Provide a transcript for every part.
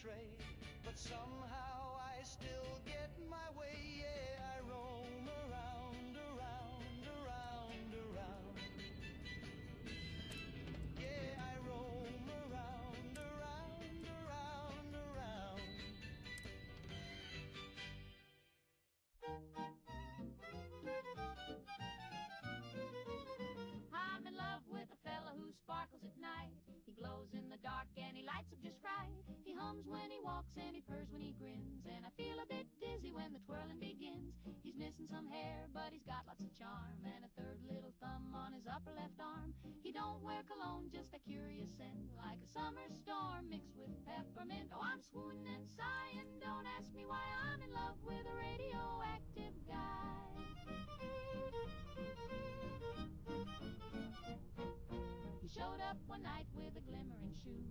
astray, but somehow I still get my way. Yeah, I roam around, around, around, around. Yeah, I roam around, around, around, around. I'm in love with a fella who sparkles at night. He glows in the dark and he lights up just right. He hums when he walks and he purrs when he grins, and I feel a bit dizzy when the twirling begins. He's missing some hair, but he's got lots of charm, and a third little thumb on his upper left arm. He don't wear cologne, just a curious scent, like a summer storm mixed with peppermint. Oh, I'm swooning and sighing, don't ask me why. I'm in love with a radioactive guy. He showed up one night with a glimmering shoe,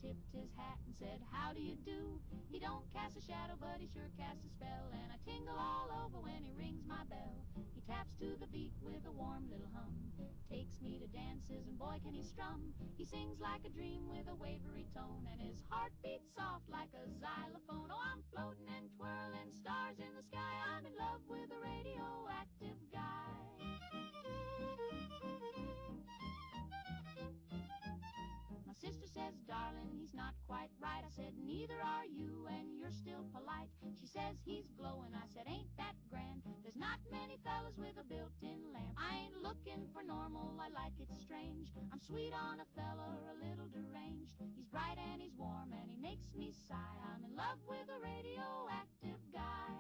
tipped his hat and said, how do you do? He don't cast a shadow, but he sure casts a spell, and I tingle all over when he rings my bell. He taps to the beat with a warm little hum, takes me to dances, and boy can he strum. He sings like a dream with a wavery tone, and his heart beats soft like a xylophone. Oh, I'm floating and twirling stars in the sky. I'm in love with a radioactive guy. My sister says, darling, he's not quite right. I said, neither are you, and you're still polite. She says, he's glowing. I said, ain't that grand? There's not many fellas with a built-in lamp. I ain't looking for normal, I like it strange. I'm sweet on a fella, a little deranged. He's bright and he's warm and he makes me sigh. I'm in love with a radioactive guy.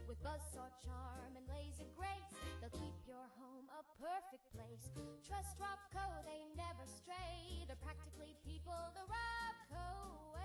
With buzzsaw charm and laser grace, they'll keep your home a perfect place. Trust Rocco, they never stray. They're practically people the Rocco way.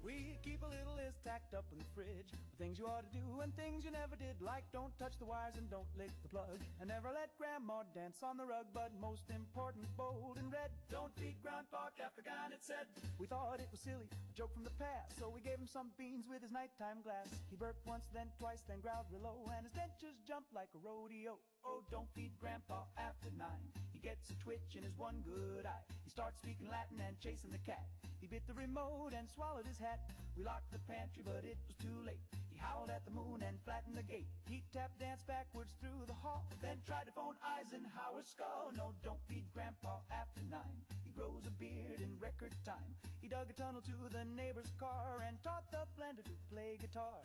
We keep a little list tacked up in the fridge of things you ought to do and things you never did, like don't touch the wires and don't lick the plug, and never let Grandma dance on the rug. But most important, bold and red, don't feed Grandpa Capricorn, it said. We thought it was silly, a joke from the past, so we gave him some beans with his nighttime glass. He burped once, then twice, then growled real low, and his dentures jumped like a rodeo. Oh, don't feed Grandpa after 9. He gets a twitch in his one good eye. He starts speaking Latin and chasing the cat. He bit the remote and swallowed his hat. We locked the pantry, but it was too late. He howled at the moon and flattened the gate. He tap danced backwards through the hall, then tried to phone Eisenhower's skull. No, don't feed Grandpa after 9. He grows a beard in record time. He dug a tunnel to the neighbor's car and taught the blender to play guitar.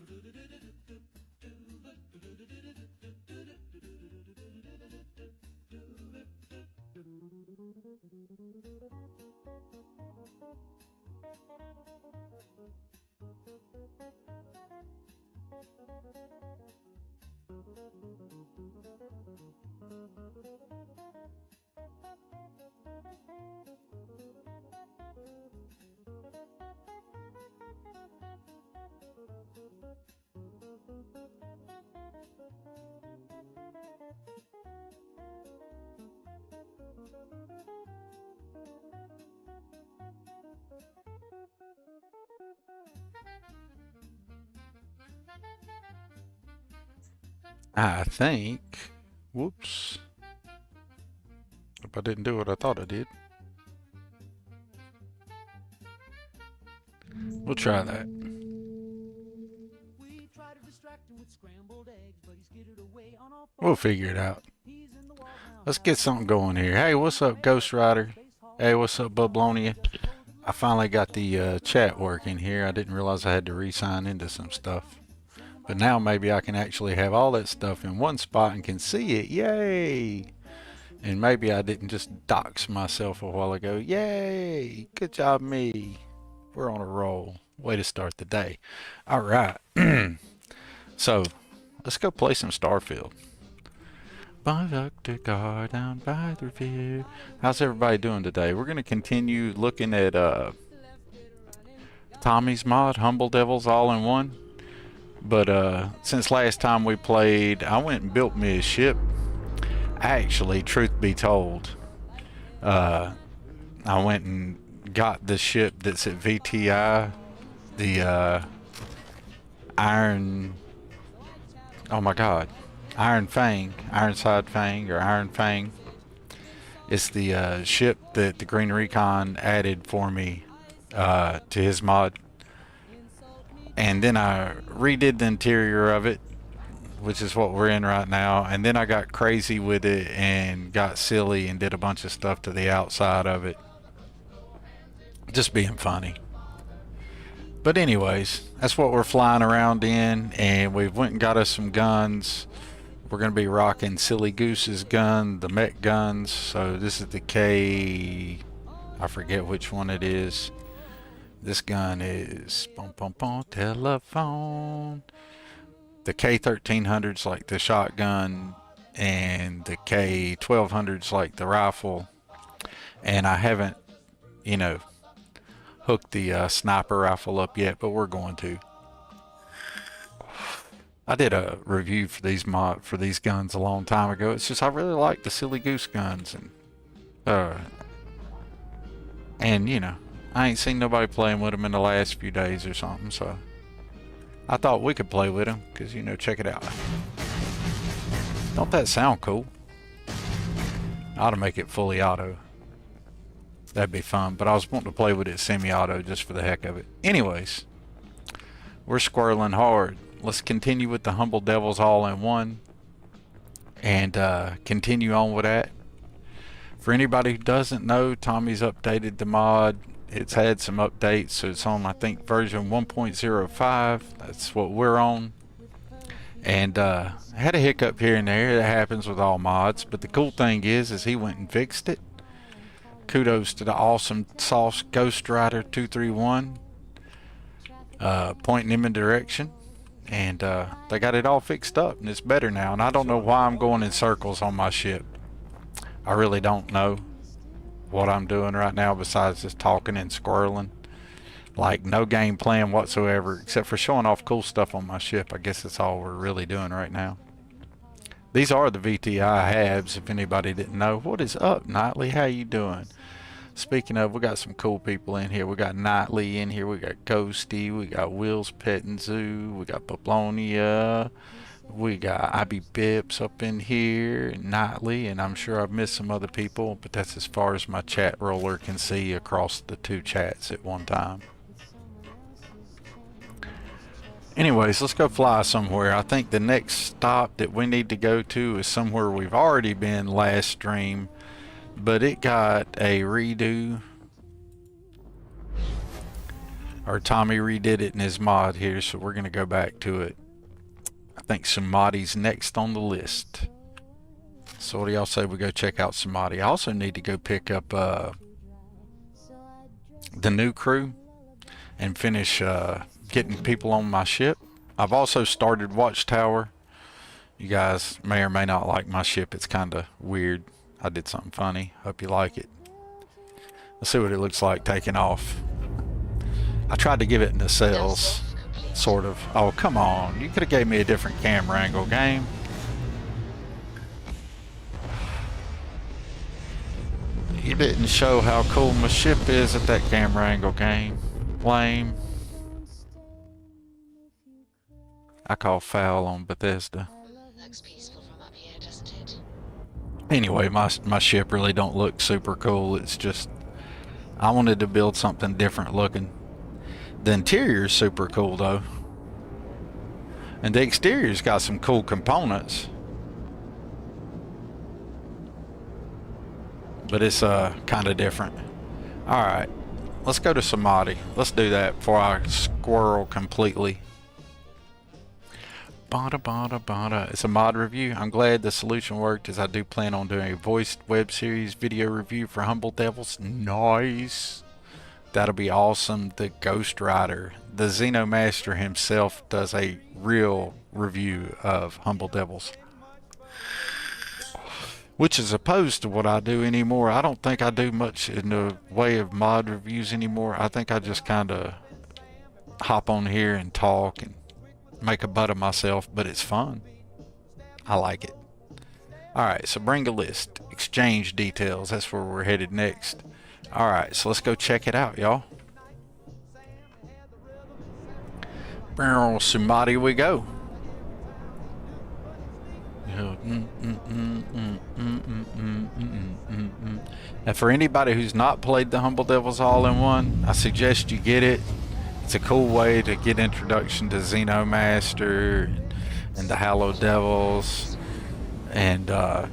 I think. Whoops. Hope I didn't do what I thought I did. We'll try that. We'll figure it out. Let's get something going here. Hey, what's up, Ghost Rider? Hey, what's up, Bublonia? I finally got the chat working here. I didn't realize I had to re-sign into some stuff. But now maybe I can actually have all that stuff in one spot and can see it. Yay! And maybe I didn't just dox myself a while ago. Yay! Good job, me. We're on a roll. Way to start the day. All right. So, let's go play some Starfield. By Dr. Gar down by the river. How's everybody doing today? We're going to continue looking at Tommy's mod, Humble Devils All-in-One. But since last time we played, I went and built me a ship. Actually, truth be told, I went and got the ship that's at VTI, the Iron, oh my god, Iron Fang, Ironside Fang, or Iron Fang. It's the ship that the Green Recon added for me to his mod. And then I redid the interior of it, which is what we're in right now. And then I got crazy with it and got silly and did a bunch of stuff to the outside of it. Just being funny. But anyways, that's what we're flying around in. And we've went and got us some guns. We're going to be rocking Silly Goose's gun, the mech guns. So this is the K... I forget which one it is. This gun is... telephone. The K1300's like the shotgun, and the K1200's like the rifle. And I haven't, you know, hooked the sniper rifle up yet, but we're going to. I did a review for these guns a long time ago. It's just I really like the Silly Goose guns, and you know, I ain't seen nobody playing with them in the last few days or something, so I thought we could play with them, because, you know, check it out. Don't that sound cool? I ought to make it fully auto. That'd be fun, but I was wanting to play with it semi-auto just for the heck of it. Anyways, we're squirreling hard. Let's continue with the Humble Devils All-in-One and continue on with that. For anybody who doesn't know, Tommy's updated the mod. It's had some updates, so it's on, I think, version 1.05. That's what we're on. And had a hiccup here and there. It happens with all mods. But the cool thing is he went and fixed it. Kudos to the awesome sauce Ghost Rider 231, pointing him in direction. And they got it all fixed up, and it's better now. And I don't know why I'm going in circles on my ship. I really don't know what I'm doing right now besides just talking and squirreling. Like, no game plan whatsoever, except for showing off cool stuff on my ship. I guess that's all we're really doing right now. These are the VTI Habs, if anybody didn't know. What is up, Nightly? How you doing? Speaking of, we got some cool people in here. We got Nightly in here. We got Ghosty. We got Will's Pet and Zoo. We got Paplonia. We got IB Bips up in here, Nightly, and I'm sure I've missed some other people, but that's as far as my chat roller can see across the two chats at one time. Anyways, let's go fly somewhere. I think the next stop that we need to go to is somewhere we've already been last stream, but it got a redo. Or Tommy redid it in his mod here, so we're going to go back to it. I think Samadi's next on the list. So what do y'all say we go check out Samadi? I also need to go pick up the new crew and finish getting people on my ship. I've also started Watchtower. You guys may or may not like my ship. It's kind of weird. I did something funny. Hope you like it. Let's see what it looks like taking off. I tried to give it nacelles. Sort of. Oh, come on. You could have gave me a different camera angle, game. You didn't show how cool my ship is at that camera angle, game. Lame. I call foul on Bethesda. Looks peaceful from up here, doesn't it? Anyway, my ship really don't look super cool. It's just, I wanted to build something different looking. The interior is super cool though. And the exterior's got some cool components. But it's kind of different. Alright, let's go to Samadi. Let's do that before I squirrel completely. Bada bada bada. It's a mod review. I'm glad the solution worked, as I do plan on doing a voiced web series video review for Humble Devils. Nice. That'll be awesome. The Ghost Rider, the Xeno Master himself, does a real review of Humble Devils, which is opposed to what I do anymore. I don't think I do much in the way of mod reviews anymore. I think I just kind of hop on here and talk and make a butt of myself, but it's fun. I like it. Alright, so bring a list. Exchange details. That's where we're headed next. Alright, so let's go check it out, y'all. Somebody we go. And for anybody who's not played the Humble Devils All-in-One, I suggest you get it. It's a cool way to get introduction to Xeno Master and the Hallowed Devils, and a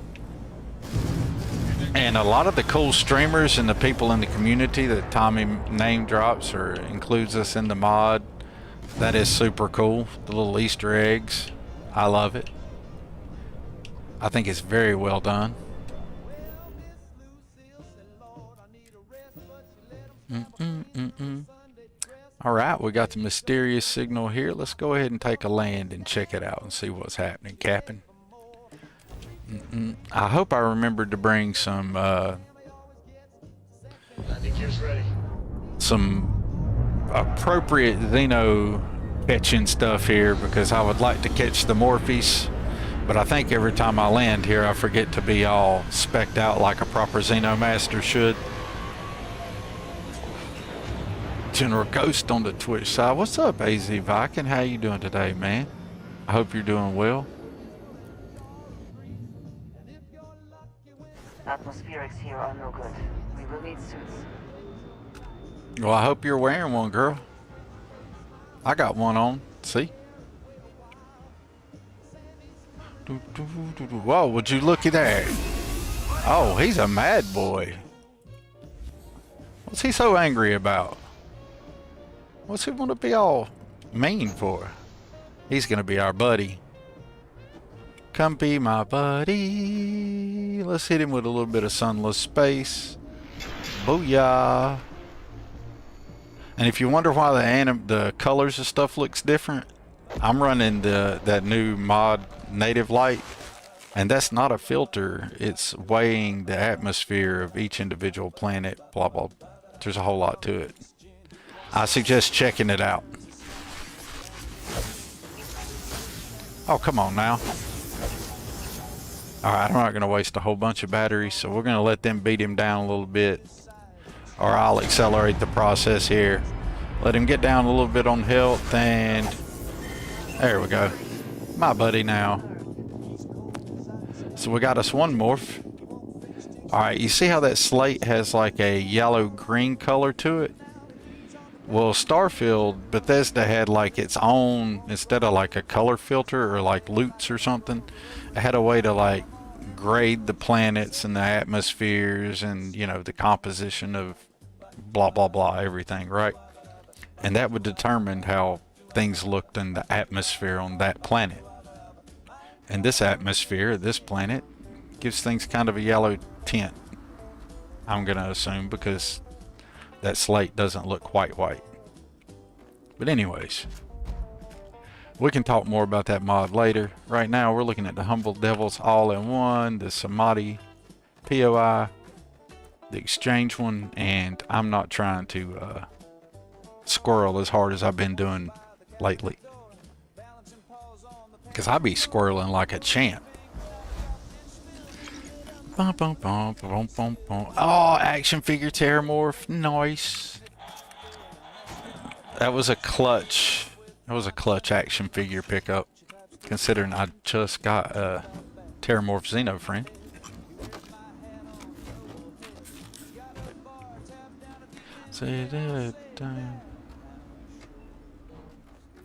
lot of the cool streamers and the people in the community that Tommy name drops or includes us in the mod. That is super cool. The little Easter eggs, I love it. I think it's very well done. Alright, we got the mysterious signal here. Let's go ahead and take a land and check it out and see what's happening, Captain. I hope I remembered to bring some appropriate Xeno catching stuff here, because I would like to catch the Morphes, but I think every time I land here I forget to be all specced out like a proper Xeno Master should. General Ghost on the Twitch side. What's up, AZ Viking? How you doing today, man? I hope you're doing well. Atmospherics here are no good. We will need suits. Well, I hope you're wearing one, girl. I got one on. See? Whoa, would you look at that? Oh, he's a mad boy. What's he so angry about? What's he want to be all mean for? He's gonna be our buddy. Come be my buddy. Let's hit him with a little bit of sunless space. Booyah. And if you wonder why the colors and stuff looks different, I'm running that new mod native light, and that's not a filter. It's weighing the atmosphere of each individual planet. Blah blah. There's a whole lot to it. I suggest checking it out. Oh, come on now. Alright, I'm not going to waste a whole bunch of batteries, so we're going to let them beat him down a little bit. Or I'll accelerate the process here. Let him get down a little bit on health, and there we go. My buddy now. So we got us one morph. Alright, you see how that slate has like a yellow-green color to it? Well, Starfield, Bethesda had like its own, instead of like a color filter or like loots or something, it had a way to like grade the planets and the atmospheres and, you know, the composition of blah blah blah everything, right? And that would determine how things looked in the atmosphere on that planet. And this atmosphere, this planet, gives things kind of a yellow tint, I'm gonna assume, because that slate doesn't look quite white. But anyways, we can talk more about that mod later. Right now we're looking at the Humble Devils All-in-One, the Samadhi POI, the exchange one, and I'm not trying to squirrel as hard as I've been doing lately, because I be squirreling like a champ. Oh, action figure Terramorph, nice. That was a clutch. That was a clutch action figure pickup, considering I just got a Terramorph Xeno friend.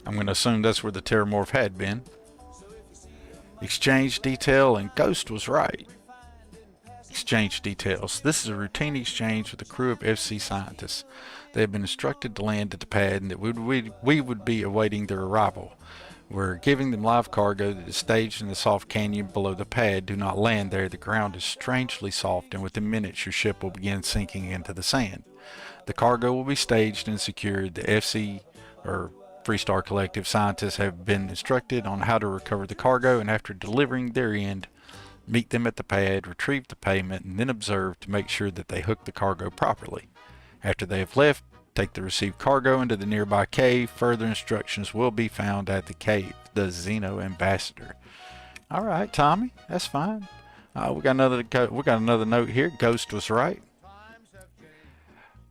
I'm going to assume that's where the Terramorph had been. Exchange detail, and Ghost was right. Exchange details. This is a routine exchange with a crew of FC scientists. They have been instructed to land at the pad and that we would be awaiting their arrival. We're giving them live cargo that is staged in the soft canyon below the pad. Do not land there. The ground is strangely soft, and within minutes your ship will begin sinking into the sand. The cargo will be staged and secured. The FC, or Freestar Collective scientists, have been instructed on how to recover the cargo, and after delivering their end, meet them at the pad, retrieve the payment, and then observe to make sure that they hook the cargo properly. After they have left, take the received cargo into the nearby cave. Further instructions will be found at the cave. The Xeno Ambassador. All right, Tommy, that's fine. We got another note here. Ghost was right.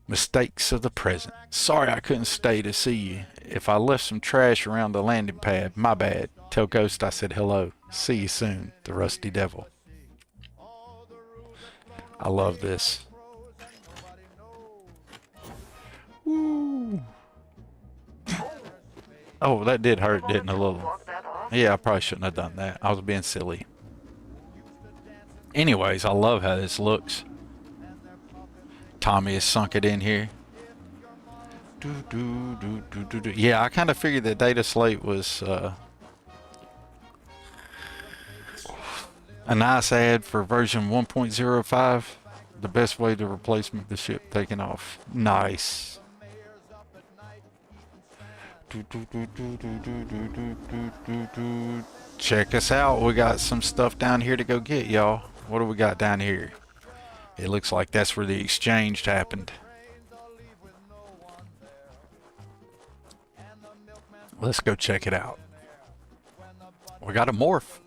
Mistakes of the present. Sorry I couldn't stay to see you. If I left some trash around the landing pad, my bad. Tell Ghost I said hello. See you soon, the Rusty Devil. I love this. Woo. Oh, that did hurt, didn't it, a little? Yeah, I probably shouldn't have done that. I was being silly. Anyways, I love how this looks. Tommy has sunk it in here. Yeah, I kind of figured that data slate was a nice ad for version 1.05. The best way to replace the ship taking off. Nice. Check us out. We got some stuff down here to go get, y'all. What do we got down here? It looks like that's where the exchange happened. Let's go check it out. We got a morph.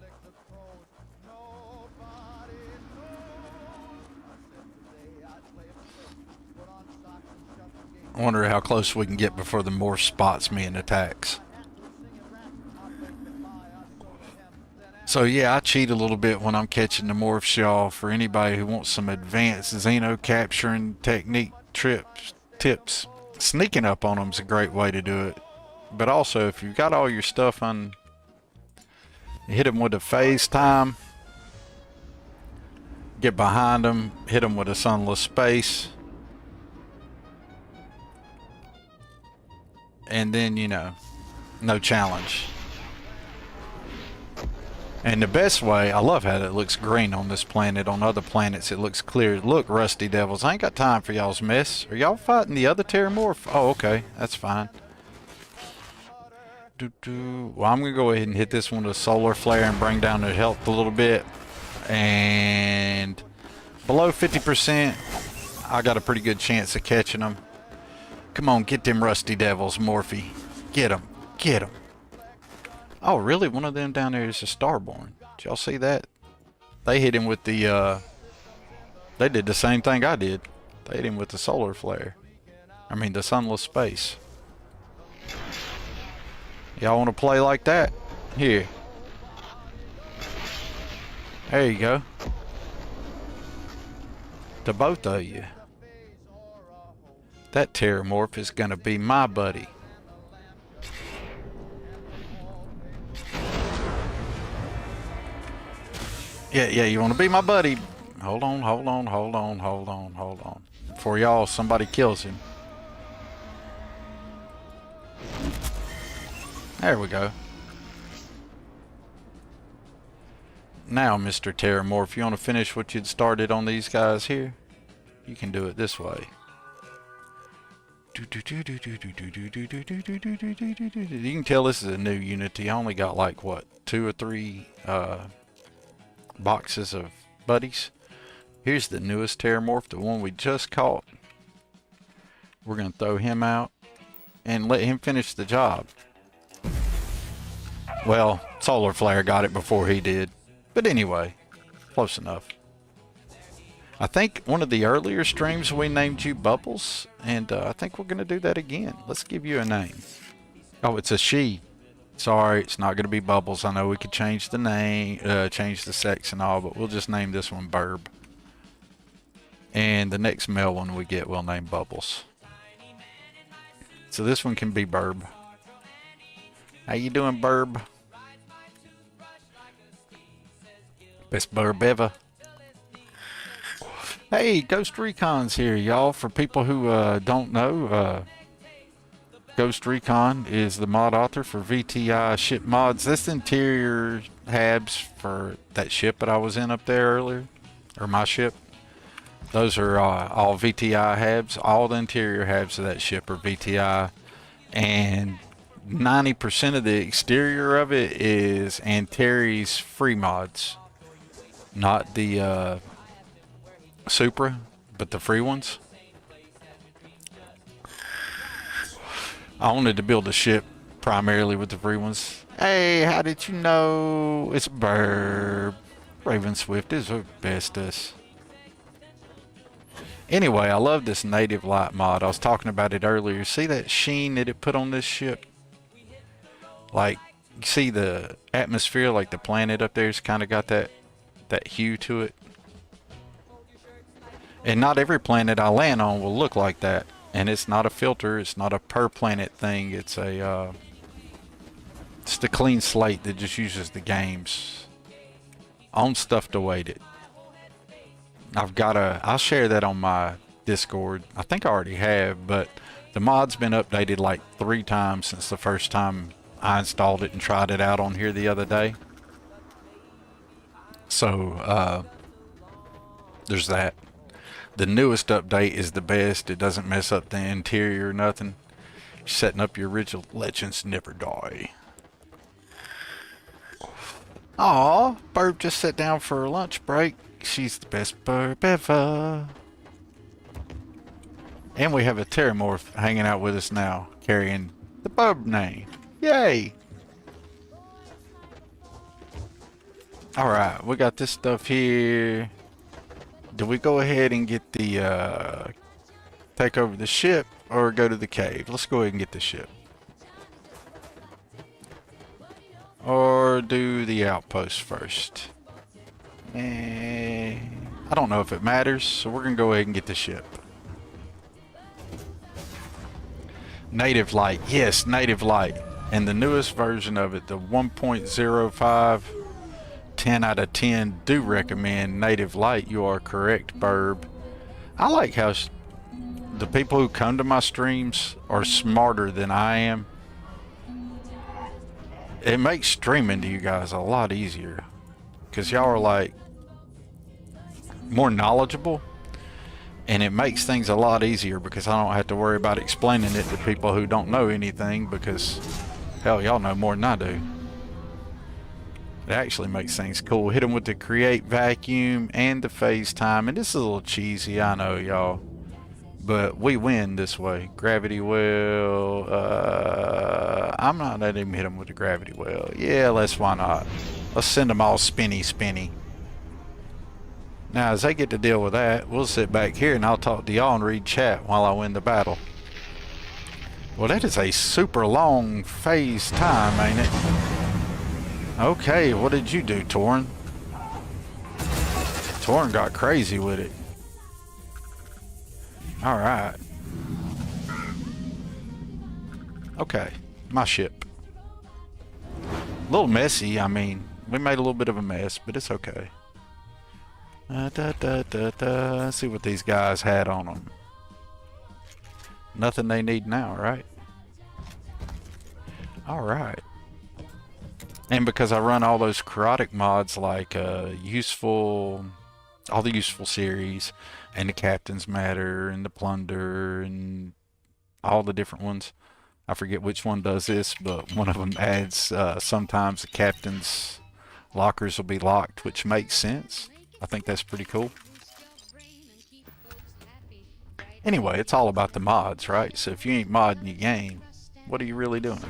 I wonder how close we can get before the morph spots me and attacks. So yeah, I cheat a little bit when I'm catching the morphs, y'all. For anybody who wants some advanced Xeno capturing technique tips, sneaking up on them is a great way to do it. But also, if you've got all your stuff on, hit them with a phase time, get behind them, hit them with a sunless space, and then, you know, no challenge. And the best way, I love how it looks green on this planet. On other planets it looks clear. Look, Rusty Devils, I ain't got time for y'all's mess. Are y'all fighting the other Terramorph? Oh, okay, that's fine. Well, I'm gonna go ahead and hit this one with a solar flare and bring down their health a little bit. And below 50%, I got a pretty good chance of catching them. Come on, get them Rusty Devils, Morphe. Get them, get them. Oh, really? One of them down there is a Starborn. Did y'all see that? They hit him with the, they did the same thing I did. They hit him with the solar flare. I mean, the sunless space. Y'all want to play like that? Here. There you go. To both of you. That Terramorph is going to be my buddy. Yeah, you want to be my buddy. Hold on. Before y'all, somebody kills him. There we go. Now, Mr. Terramorph, you want to finish what you'd started on these guys here? You can do it this way. You can tell this is a new Unity. I only got like, what, 2 or 3 boxes of buddies. Here's the newest Terramorph, the one we just caught. We're going to throw him out and let him finish the job. Well, Solar Flare got it before he did. But anyway, close enough. I think one of the earlier streams we named you Bubbles, and I think we're going to do that again. Let's give you a name. Oh, it's a she. Sorry, it's not going to be Bubbles. I know we could change the name, change the sex and all, but we'll just name this one Burb. And the next male one we get, we'll name Bubbles. So this one can be Burb. How you doing, Burb? Best Burb ever. Hey, Ghost Recon's here, y'all. For people who don't know, Ghost Recon is the mod author for VTI ship mods. This interior habs for that ship that I was in up there earlier, or my ship. Those are all VTI habs. All the interior habs of that ship are VTI, and 90% of the exterior of it is Antares free mods, not the Supra, but the free ones. I wanted to build a ship primarily with the free ones. Hey, how did you know? It's a burb. Raven Swift is her bestest. Anyway, I love this native light mod. I was talking about it earlier. See that sheen that it put on this ship? Like, you see the atmosphere, like the planet up there's kind of got that hue to it. And not every planet I land on will look like that. And it's not a filter. It's not a per planet thing. It's a it's the clean slate that just uses the game's own stuff to weight it. I'll share that on my Discord. I think I already have, but the mod's been updated like 3 times since the first time I installed it and tried it out on here the other day. So, there's that. The newest update is the best. It doesn't mess up the interior or nothing. You're setting up your original Legends Never Die. Aw, Burb just sat down for her lunch break. She's the best burb ever. And we have a Terramorph hanging out with us now, carrying the burb name. Yay! Alright, we got this stuff here. Do we go ahead and get the, take over the ship, or go to the cave? Let's go ahead and get the ship. Or do the outpost first. I don't know if it matters, so we're going to go ahead and get the ship. Native Light. Yes, Native Light. And the newest version of it, the 1.05, 10 out of 10 do recommend Native Light. You are correct, Burb. I like how the people who come to my streams are smarter than I am. It makes streaming to you guys a lot easier, because y'all are like more knowledgeable, and it makes things a lot easier because I don't have to worry about explaining it to people who don't know anything, because hell, y'all know more than I do. It actually makes things cool. Hit them with the create vacuum and the phase time, and this is a little cheesy, I know, y'all, but we win this way. Gravity well, I'm not letting him hit him with the gravity well. Yeah, why not? Let's send them all spinny. Now, as they get to deal with that, we'll sit back here and I'll talk to y'all and read chat while I win the battle. Well, that is a super long phase time, ain't it? Okay, what did you do, Torn? Torn got crazy with it. Alright. Okay, my ship. A little messy, I mean, we made a little bit of a mess, but it's okay. Let's see what these guys had on them. Nothing they need now, right? Alright. And because I run all those chaotic mods like all the useful series, and the Captain's Matter, and the Plunder, and all the different ones. I forget which one does this, but one of them adds sometimes the captain's lockers will be locked, which makes sense. I think that's pretty cool. Anyway, it's all about the mods, right? So if you ain't modding your game, what are you really doing?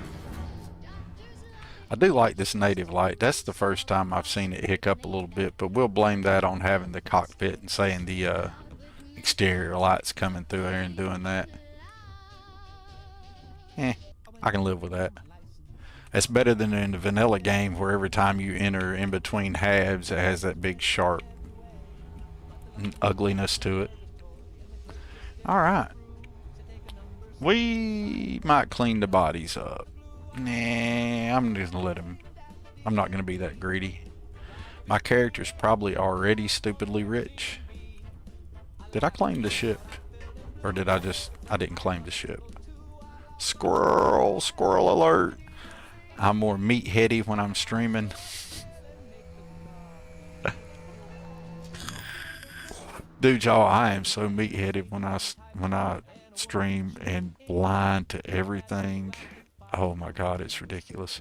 I do like this Native Light. That's the first time I've seen it hiccup a little bit, but we'll blame that on having the cockpit and saying the exterior lights coming through here and doing that. I can live with that. That's better than in the vanilla game where every time you enter in between halves it has that big sharp ugliness to it. Alright. We might clean the bodies up. Nah, I'm just gonna let him. I'm not gonna be that greedy. My character's probably already stupidly rich. Did I claim the ship? Or did I didn't claim the ship. Squirrel, squirrel alert. I'm more meatheady when I'm streaming. Dude, y'all, I am so meatheaded when I stream and blind to everything. Oh my God, it's ridiculous.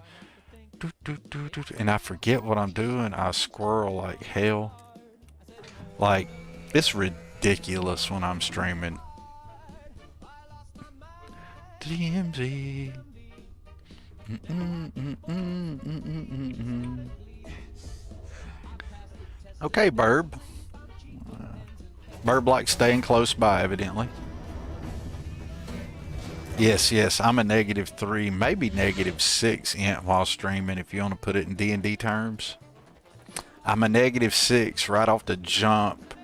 And I forget what I'm doing. I squirrel like hell. Like, it's ridiculous when I'm streaming. DMZ. Okay, Burb. Burb likes staying close by, evidently. Yes, I'm a -3, maybe -6 int while streaming, if you want to put it in D&D terms. I'm a -6 right off the jump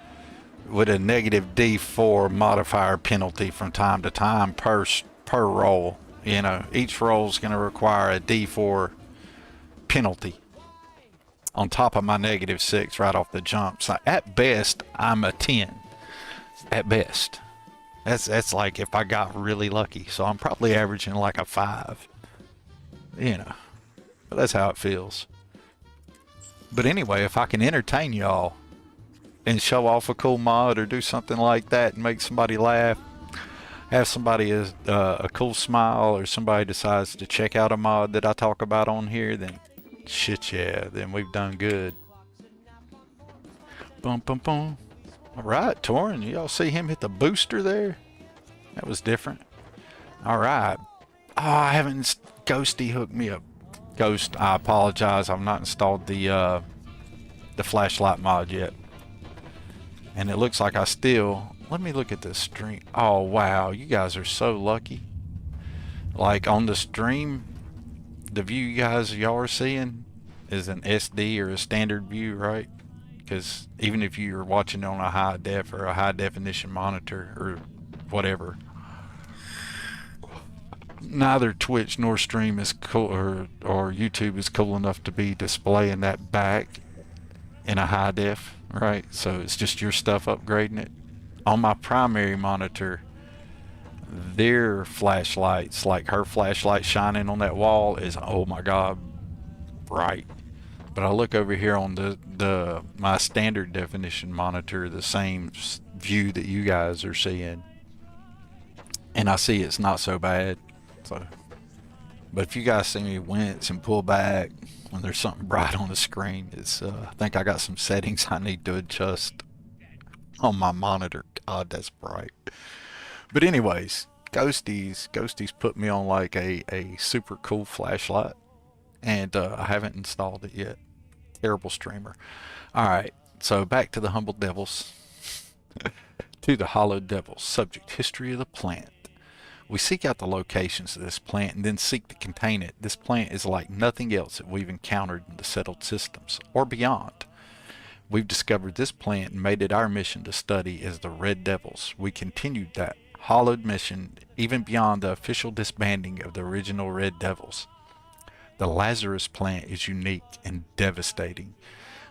with a -D4 modifier penalty from time to time per roll. You know, each roll is going to require a D4 penalty on top of my -6 right off the jump. So at best, I'm a 10. At best. That's like if I got really lucky. So I'm probably averaging like a 5. You know. But that's how it feels. But anyway, if I can entertain y'all and show off a cool mod or do something like that and make somebody laugh, have somebody a cool smile, or somebody decides to check out a mod that I talk about on here, then shit, yeah, then we've done good. Boom, boom, boom. All right, Torin, y'all see him hit the booster there? That was different. All right. Oh, I haven't. Ghosty hooked me up. Ghost, I apologize. I've not installed the flashlight mod yet. And it looks like I still. Let me look at the stream. Oh, wow. You guys are so lucky. Like on the stream, the view y'all are seeing is an SD or a standard view, right? Because even if you're watching on a high def or a high definition monitor or whatever, neither Twitch nor stream is cool, or YouTube is cool enough to be displaying that back in a high def, right? So it's just your stuff upgrading it. On my primary monitor, their flashlights, like her flashlight shining on that wall, is, oh my God, bright. But I look over here on my standard definition monitor, the same view that you guys are seeing, and I see it's not so bad. So, but if you guys see me wince and pull back when there's something bright on the screen, it's I think I got some settings I need to adjust on my monitor. God, that's bright. But anyways, Ghosties put me on like a super cool flashlight, and I haven't installed it yet. Terrible streamer. Alright, so back to the humble devils. To the hollowed devils. Subject: history of the plant. We seek out the locations of this plant and then seek to contain it. This plant is like nothing else that we've encountered in the settled systems, or beyond. We've discovered this plant and made it our mission to study as the Red Devils. We continued that hollowed mission even beyond the official disbanding of the original Red Devils. The Lazarus plant is unique and devastating.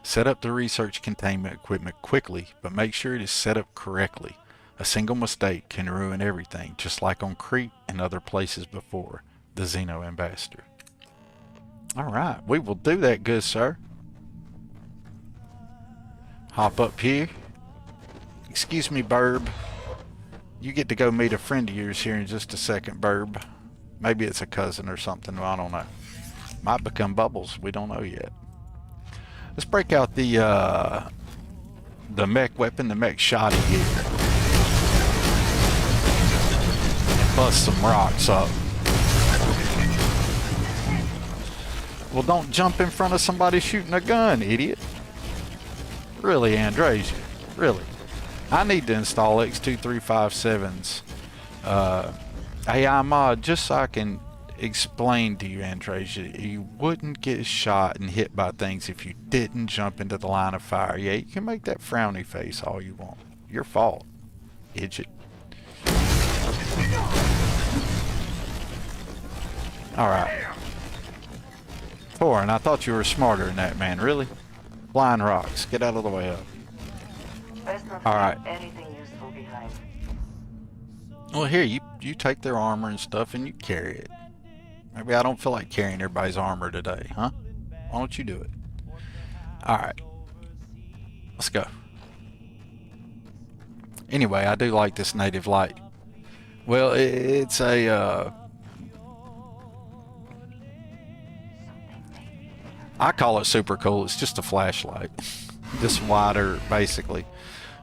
Set up the research containment equipment quickly, but make sure it is set up correctly. A single mistake can ruin everything, just like on Crete and other places before. The Xeno Ambassador. Alright, we will do that, good sir. Hop up here. Excuse me, Burb. You get to go meet a friend of yours here in just a second, Burb. Maybe it's a cousin or something, I don't know. Might become Bubbles, we don't know yet. Let's break out the mech weapon, the mech shotty here. And bust some rocks up. Well, don't jump in front of somebody shooting a gun, idiot. Really, Andrasia? Really? I need to install X2357's AI mod just so I can explain to you, Andrasia. You wouldn't get shot and hit by things if you didn't jump into the line of fire. Yeah, you can make that frowny face all you want. Your fault, idiot. Alright. Torin, I thought you were smarter than that, man. Really? Flying rocks. Get out of the way up. Best not All right. leave anything useful behind. Well, here, you you take their armor and stuff and you carry it. Maybe I don't feel like carrying everybody's armor today, huh? Why don't you do it? Alright. Let's go. Anyway, I do like this native light. Well, it's a, I call it super cool. It's just a flashlight. Just wider, basically.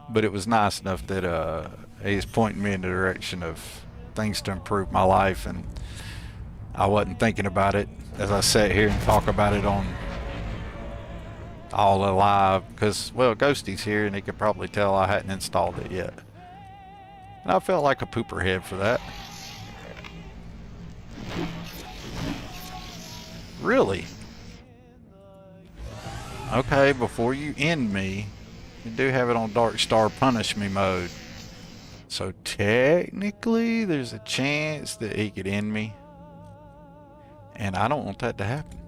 But it was nice enough that he's pointing me in the direction of things to improve my life, and I wasn't thinking about it as I sat here and talk about it on All Alive, because, well, Ghosty's here and he could probably tell I hadn't installed it yet. And I felt like a pooper head for that. Really? Okay, before you end me, you do have it on DarkStar Punish Me mode. So technically, there's a chance that he could end me. And I don't want that to happen.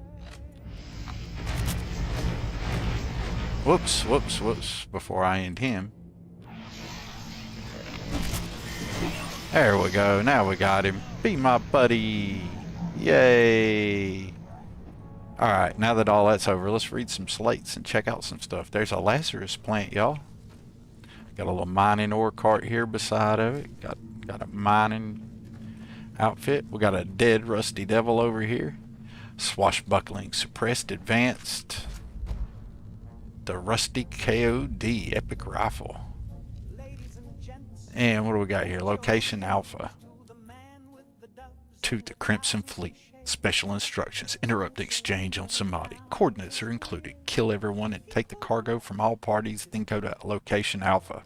Whoops, whoops, whoops, before I end him. There we go, now we got him. Be my buddy. Yay. Alright, now that all that's over, let's read some slates and check out some stuff. There's a Lazarus plant, y'all. Got a little mining ore cart here beside of it. Got a mining outfit. We got a dead rusty devil over here. Swashbuckling, suppressed, advanced. The rusty KOD epic rifle. And what do we got here? Location Alpha. To the Crimson Fleet. Special instructions. Interrupt the exchange on Samadhi. Coordinates are included. Kill everyone and take the cargo from all parties, then go to Location Alpha.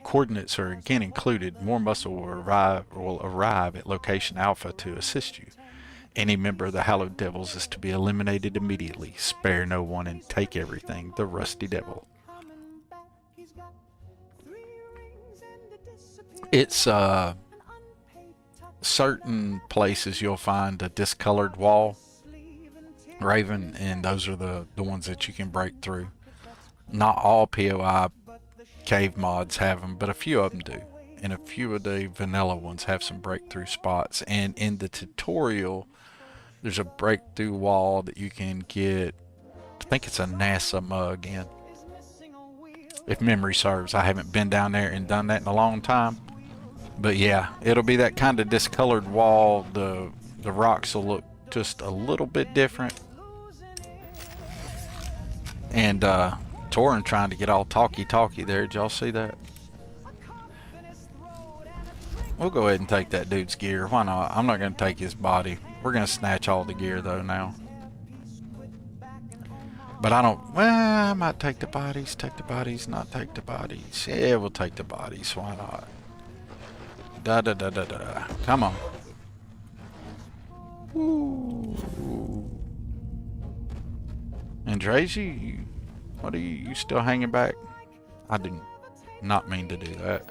Coordinates are again included. More muscle will arrive at Location Alpha to assist you. Any member of the Hallowed Devils is to be eliminated immediately. Spare no one and take everything. The Rusty Devil. It's certain places you'll find a discolored wall raven, and those are the ones that you can break through. Not all POI cave mods have them, but a few of them do, and a few of the vanilla ones have some breakthrough spots. And in the tutorial there's a breakthrough wall that you can get. I think it's a NASA mug in, if memory serves. I haven't been down there and done that in a long time. But yeah, it'll be that kind of discolored wall. The rocks will look just a little bit different. And Torin trying to get all talky there. Did y'all see that? We'll go ahead and take that dude's gear. Why not? I'm not going to take his body. We're going to snatch all the gear though now. But I don't... Well, I might take the bodies, not take the bodies. Yeah, we'll take the bodies. Why not? Da-da-da-da-da. Come on. Ooh. Andrazy, what are you still hanging back? I did not mean to do that.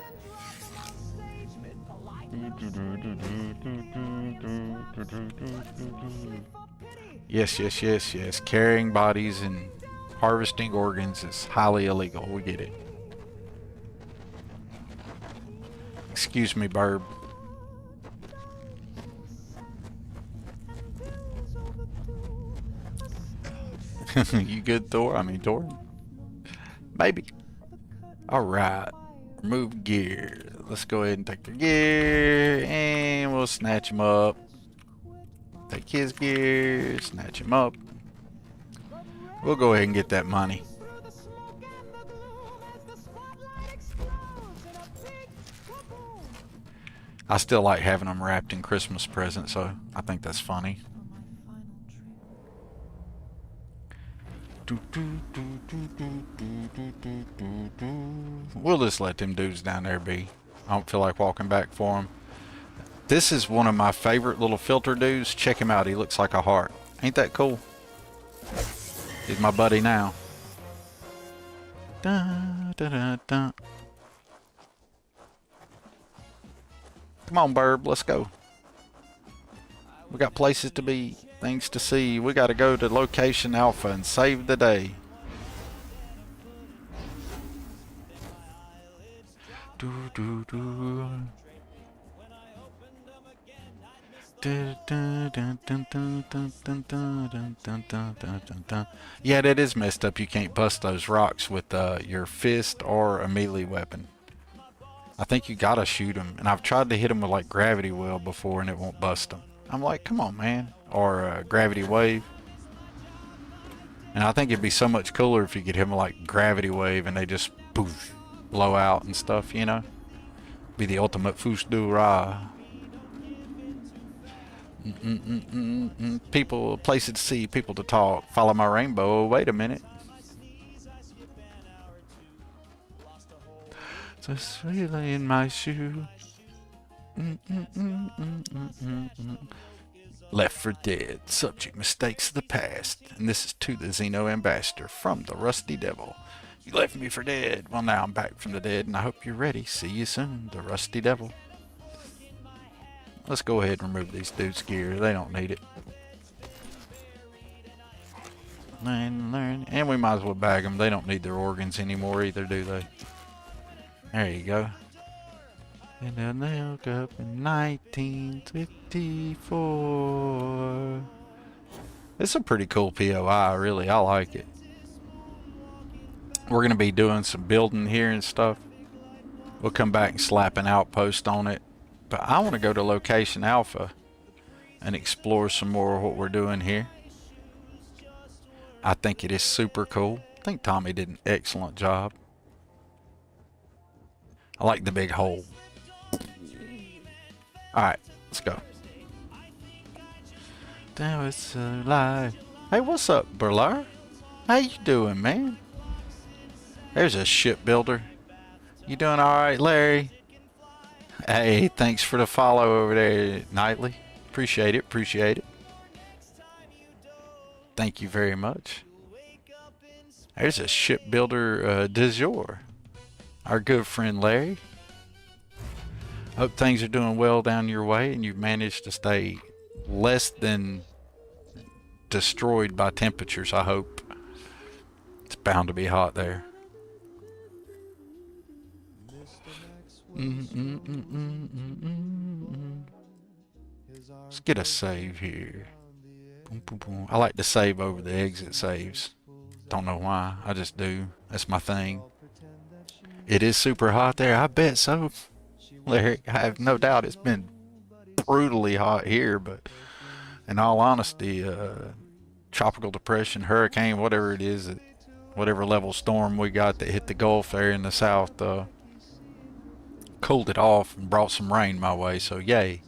Yes. Carrying bodies and harvesting organs is highly illegal. We get it. Excuse me, Burb. You good, Thor? I mean, Thor? Maybe. Alright. Remove gear. Let's go ahead and take the gear. And we'll snatch him up. Take his gear. Snatch him up. We'll go ahead and get that money. I still like having them wrapped in Christmas presents, so I think that's funny. We'll just let them dudes down there be. I don't feel like walking back for them. This is one of my favorite little filter dudes. Check him out. He looks like a heart. Ain't that cool? He's my buddy now. Dun, dun, dun, dun. Come on, Burb, let's go. We got places to be, things to see. We got to go to Location Alpha and save the day. Yeah, that is messed up. You can't bust those rocks with your fist or a melee weapon. I think you gotta shoot them. And I've tried to hit them with like gravity well before and it won't bust them. I'm like, come on, man. Or gravity wave. And I think it'd be so much cooler if you could hit them with like gravity wave and they just poof, blow out and stuff, you know? Be the ultimate foosh do ra. People, places to see, people to talk. Follow my rainbow. Wait a minute. Just really in my shoe. Left for dead. Subject mistakes of the past. And this is to the Xeno Ambassador from the Rusty Devil. You left me for dead. Well, now I'm back from the dead, and I hope you're ready. See you soon, the Rusty Devil. Let's go ahead and remove these dudes' gear. They don't need it. And we might as well bag them. They don't need their organs anymore either, do they? There you go. And then they woke up in 1954. It's a pretty cool POI, really. I like it. We're going to be doing some building here and stuff. We'll come back and slap an outpost on it. But I want to go to Location Alpha and explore some more of what we're doing here. I think it is super cool. I think Tommy did an excellent job. I like the big hole. Alright, let's go. That was a lie. Hey, what's up, Burlar? How you doing, man? There's a shipbuilder. You doing alright, Larry? Hey, thanks for the follow over there, Nightly. Appreciate it, appreciate it. Thank you very much. There's a shipbuilder du jour. Our good friend Larry. Hope things are doing well down your way and you've managed to stay less than destroyed by temperatures, I hope. It's bound to be hot there. Let's get a save here. Boom, boom, boom. I like to save over the exit saves. Don't know why, I just do. That's my thing. It is super hot there, I bet so. Larry, I have no doubt it's been brutally hot here, but in all honesty, tropical depression, hurricane, whatever it is, whatever level storm we got that hit the Gulf there in the south, cooled it off and brought some rain my way, so yay.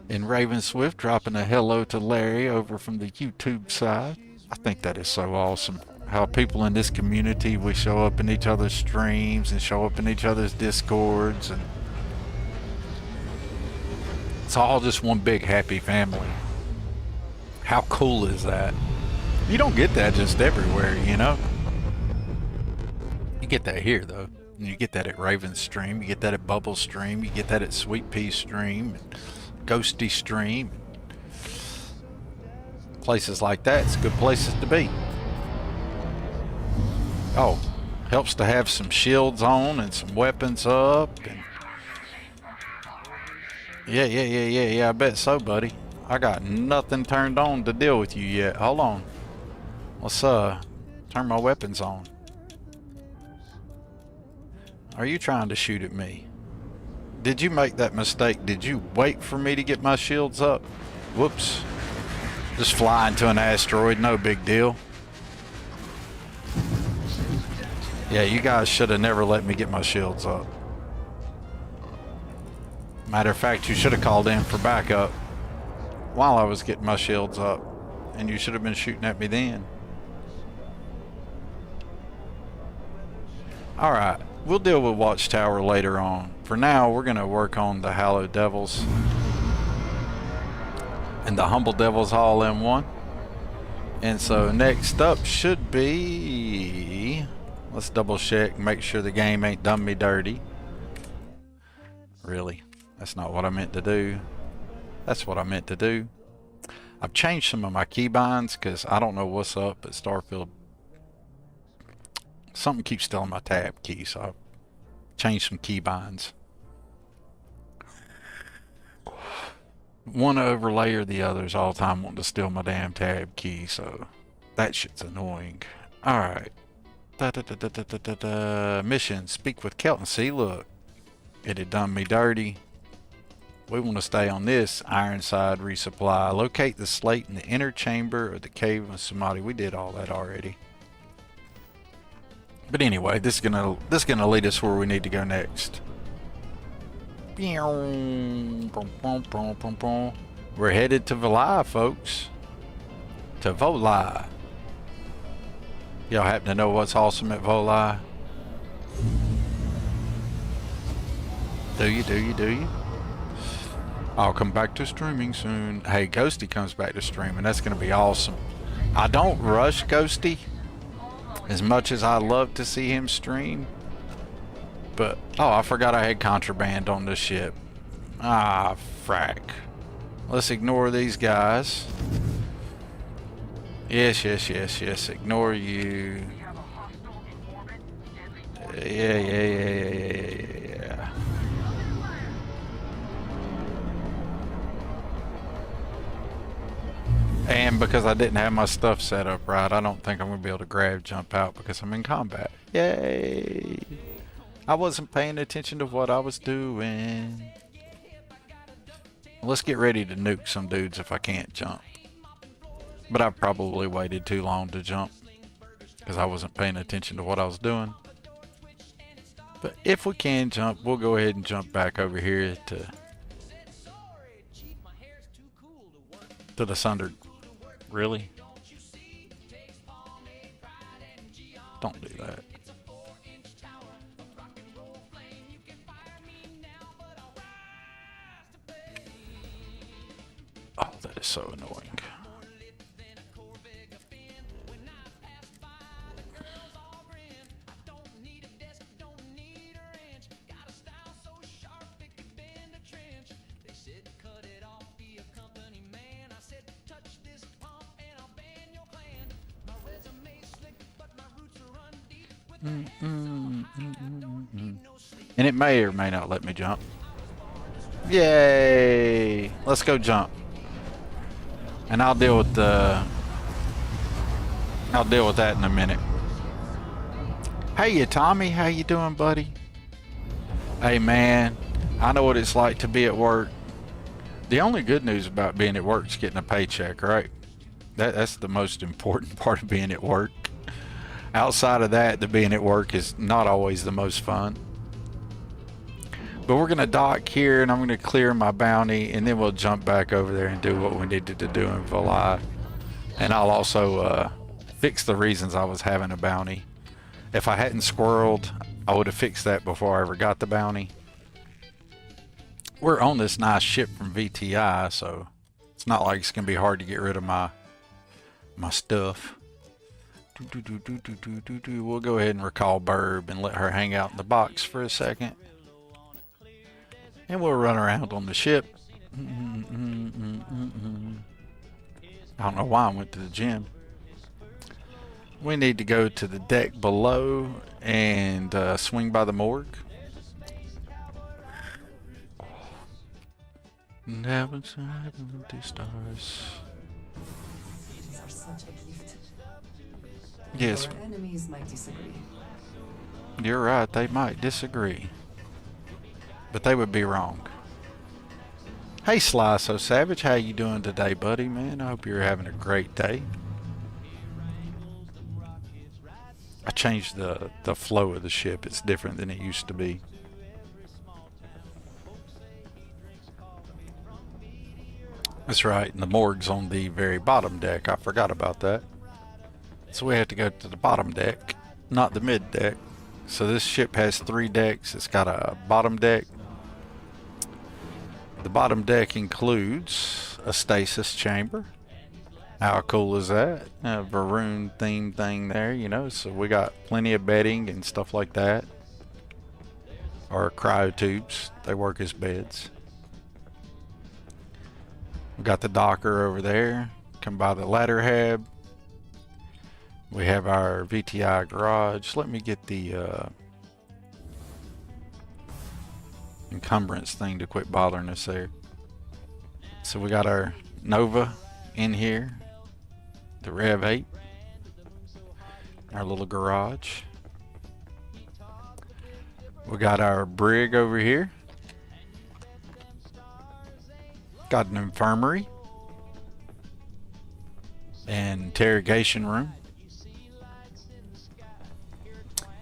And Raven Swift dropping a hello to Larry over from the YouTube side. I think that is so awesome. How people in this community, we show up in each other's streams and show up in each other's discords, and it's all just one big happy family. How cool is that? You don't get that just everywhere, you know? You get that here though. You get that at Raven's stream, you get that at Bubble's stream, you get that at Sweet Pea's stream, and Ghosty stream. Places like that, it's good places to be. Oh, helps to have some shields on and some weapons up. And yeah, I bet so, buddy. I got nothing turned on to deal with you yet. Hold on. Let's turn my weapons on. Are you trying to shoot at me? Did you make that mistake? Did you wait for me to get my shields up? Whoops. Just fly into an asteroid, no big deal. Yeah, you guys should have never let me get my shields up. Matter of fact, you should have called in for backup while I was getting my shields up, and you should have been shooting at me then. Alright, we'll deal with Watchtower later on. For now, we're going to work on the Hallowed Devils and the Humble Devils all in one. And so next up should be... Let's double check, make sure the game ain't done me dirty. Really, that's not what I meant to do. That's what I meant to do. I've changed some of my keybinds because I don't know what's up at Starfield. Something keeps stealing my tab key, so I've changed some keybinds. one overlay or the other's all the time wanting to steal my damn tab key, so that shit's annoying. Alright. Mission. Speak with Kelton. See, look. It had done me dirty. We want to stay on this. Ironside resupply. Locate the slate in the inner chamber of the cave of Samadhi. We did all that already. But anyway, this is gonna lead us where we need to go next. We're headed to Volai, folks. To Volai. Y'all happen to know what's awesome at Volai? Do you? I'll come back to streaming soon. Hey, Ghosty comes back to streaming. That's going to be awesome. I don't rush Ghosty as much as I love to see him stream. But, oh, I forgot I had contraband on this ship. Ah, frack. Let's ignore these guys. Yes. Ignore you. Yeah. And because I didn't have my stuff set up right, I don't think I'm going to be able to jump out because I'm in combat. Yay! I wasn't paying attention to what I was doing. Let's get ready to nuke some dudes if I can't jump. But I probably waited too long to jump because I wasn't paying attention to what I was doing. But if we can jump, we'll go ahead and jump back over here to the Sundered. Really? Don't do that. Oh, that is so annoying. And it may or may not let me jump. Yay! Let's go jump. And I'll deal with that in a minute. Hey, Tommy, how you doing, buddy? Hey, man, I know what it's like to be at work. The only good news about being at work is getting a paycheck, right? That's the most important part of being at work. Outside of that, the being at work is not always the most fun. But we're going to dock here, and I'm going to clear my bounty, and then we'll jump back over there and do what we needed to do in Volai. And I'll also fix the reasons I was having a bounty. If I hadn't squirreled, I would have fixed that before I ever got the bounty. We're on this nice ship from VTI, so it's not like it's going to be hard to get rid of my stuff. We'll go ahead and recall Burb and let her hang out in the box for a second. And we'll run around on the ship. I don't know why I went to the gym. We need to go to the deck below and swing by the morgue. Never the stars. These are such a gift. Yes. Our enemies might disagree. You're right, they might disagree. But they would be wrong. Hey Sly So Savage, how you doing today, buddy, man? I hope you're having a great day. I changed the flow of the ship. It's different than it used to be. That's right, and the morgue's on the very bottom deck. I forgot about that. So we have to go to the bottom deck, not the mid deck. So this ship has 3 decks. It's got a bottom deck. The bottom deck includes a stasis chamber. How cool is that? A Varun themed thing there, you know. So we got plenty of bedding and stuff like that. Or cryo tubes. They work as beds. We got the docker over there. Come by the ladder hab. We have our VTI garage. Let me get the encumbrance thing to quit bothering us there. So we got our Nova in here, the Rev 8, our little garage. We got our brig over here. Got an infirmary. And interrogation room.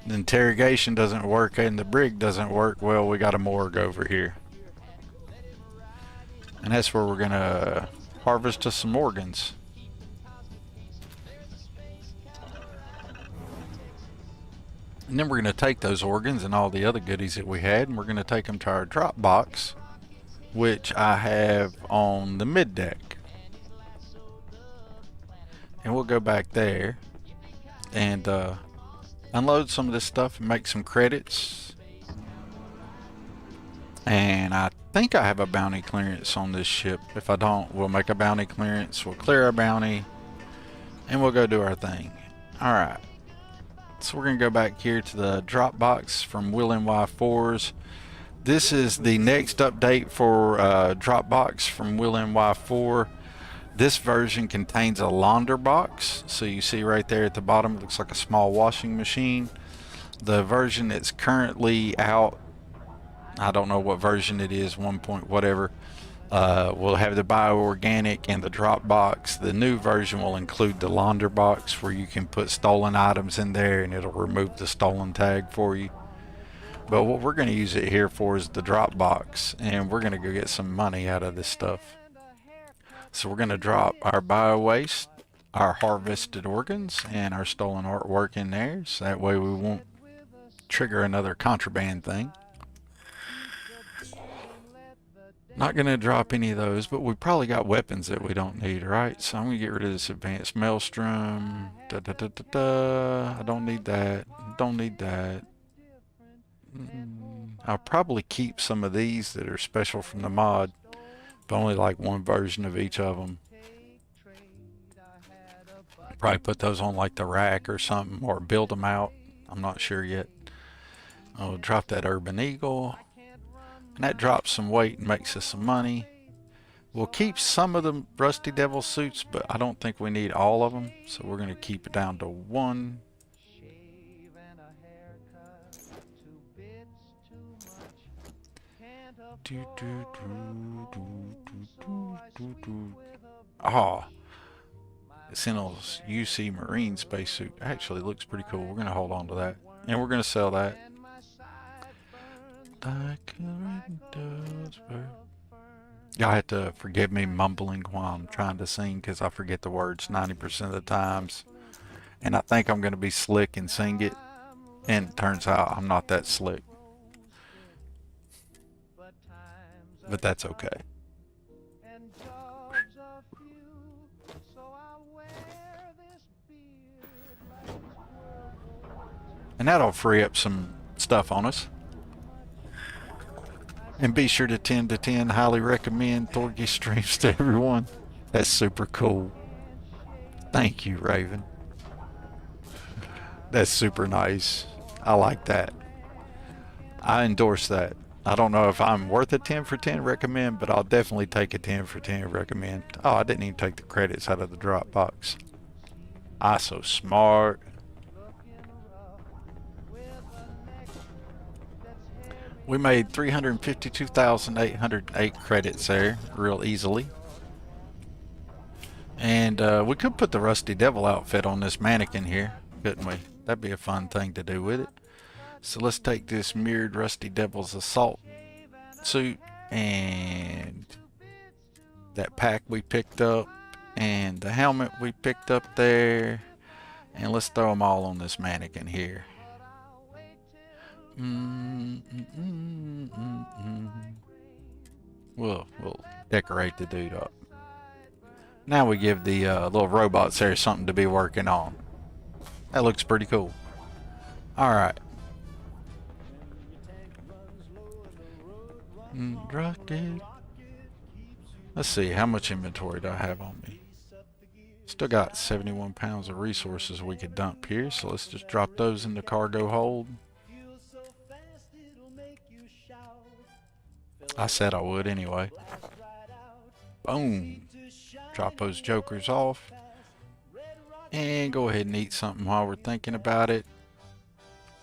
The interrogation doesn't work and the brig doesn't work. Well, we got a morgue over here. And that's where we're gonna harvest us some organs. And then we're gonna take those organs and all the other goodies that we had, and we're gonna take them to our drop box, which I have on the mid deck. And we'll go back there and unload some of this stuff and make some credits. And I think I have a bounty clearance on this ship. If I don't, we'll make a bounty clearance, we'll clear our bounty, and we'll go do our thing. Alright, so we're going to go back here to the drop box from Will NY4's. This is the next update for Dropbox from Will NY4. This version contains a launder box. So you see right there at the bottom, it looks like a small washing machine. The version that's currently out, I don't know what version it is, 1 point whatever, will have the bioorganic and the drop box. The new version will include the launder box where you can put stolen items in there and it'll remove the stolen tag for you. But what we're going to use it here for is the drop box, and we're going to go get some money out of this stuff. So we're going to drop our bio waste, our harvested organs, and our stolen artwork in there, so that way we won't trigger another contraband thing. Not going to drop any of those, but we probably got weapons that we don't need, right? So I'm going to get rid of this advanced maelstrom. I don't need that. Don't need that. I'll probably keep some of these that are special from the mod, but only like one version of each of them. Probably put those on like the rack or something, or build them out. I'm not sure yet. I'll drop that Urban Eagle, and that drops some weight and makes us some money. We'll keep some of the Rusty Devil suits, but I don't think we need all of them, so we're going to keep it down to one. Oh, Xeno's UC Marine spacesuit actually looks pretty cool. We're going to hold on to that, and we're going to sell that. Y'all have to forgive me mumbling while I'm trying to sing, because I forget the words 90% of the times, and I think I'm going to be slick and sing it, and it turns out I'm not that slick. But that's okay. And that'll free up some stuff on us. And be sure to 10 to 10. Highly recommend Thorgy streams to everyone. That's super cool. Thank you, Raven. That's super nice. I like that. I endorse that. I don't know if I'm worth a 10 for 10 recommend, but I'll definitely take a 10 for 10 recommend. Oh, I didn't even take the credits out of the Dropbox. I so smart. We made 352,808 credits there real easily. And we could put the Rusty Devil outfit on this mannequin here, couldn't we? That'd be a fun thing to do with it. So let's take this mirrored Rusty Devil's assault suit and that pack we picked up and the helmet we picked up there, and let's throw them all on this mannequin here. We'll decorate the dude up. Now we give the little robots there something to be working on. That looks pretty cool. Alright. Rocket. Let's see, how much inventory do I have on me? Still got 71 pounds of resources we could dump here, so let's just drop those in the cargo hold. I said I would anyway. Boom. Drop those jokers off. And go ahead and eat something while we're thinking about it.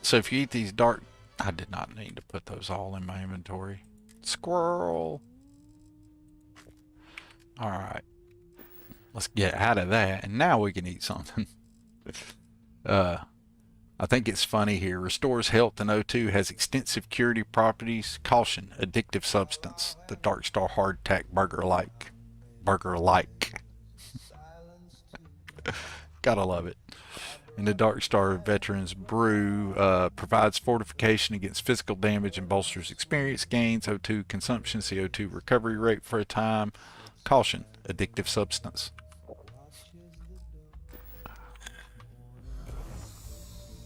So if you eat these dark... I did not need to put those all in my inventory. Squirrel. Alright. Let's get out of that. And now we can eat something. I think it's funny here. Restores health in O2. Has extensive curative properties. Caution. Addictive substance. The DarkStar hardtack burger-like. Burger-like. Gotta love it. And the DarkStar Veterans Brew provides fortification against physical damage and bolsters experience gains, O2 consumption, CO2 recovery rate for a time. Caution, addictive substance.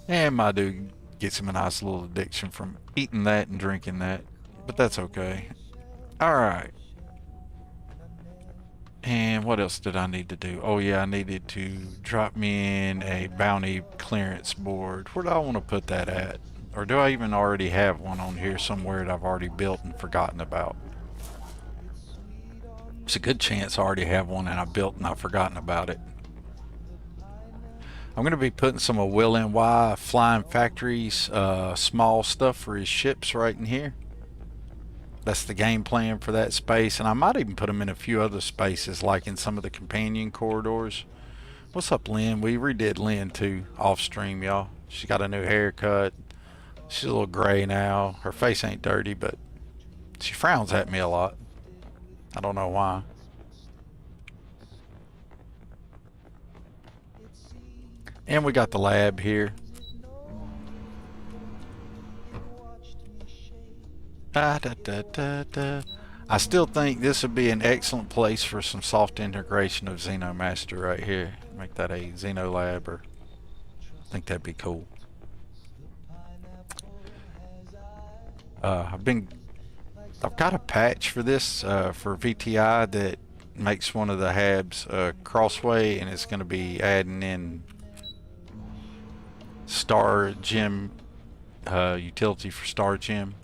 And my dude gets him a nice little addiction from eating that and drinking that, but that's okay. Alright. And what else did I need to do? Oh yeah, I needed to drop me in a bounty clearance board. Where do I want to put that at? Or do I even already have one on here somewhere that I've already built and forgotten about? There's a good chance I already have one and I built and I've forgotten about it. I'm going to be putting some of Will NY Flying Factory's small stuff for his ships right in here. That's the game plan for that space, and I might even put them in a few other spaces, like in some of the companion corridors. What's up, Lynn? We redid Lynn too, off stream, y'all. She got a new haircut. She's a little gray now. Her face ain't dirty, but she frowns at me a lot. I don't know why. And we got the lab here. I still think this would be an excellent place for some soft integration of Xeno Ambassador right here. Make that a Xeno lab, or I think that'd be cool. I've got a patch for this for VTI that makes one of the habs crossway, and it's going to be adding in Star Gem utility for Star Gem.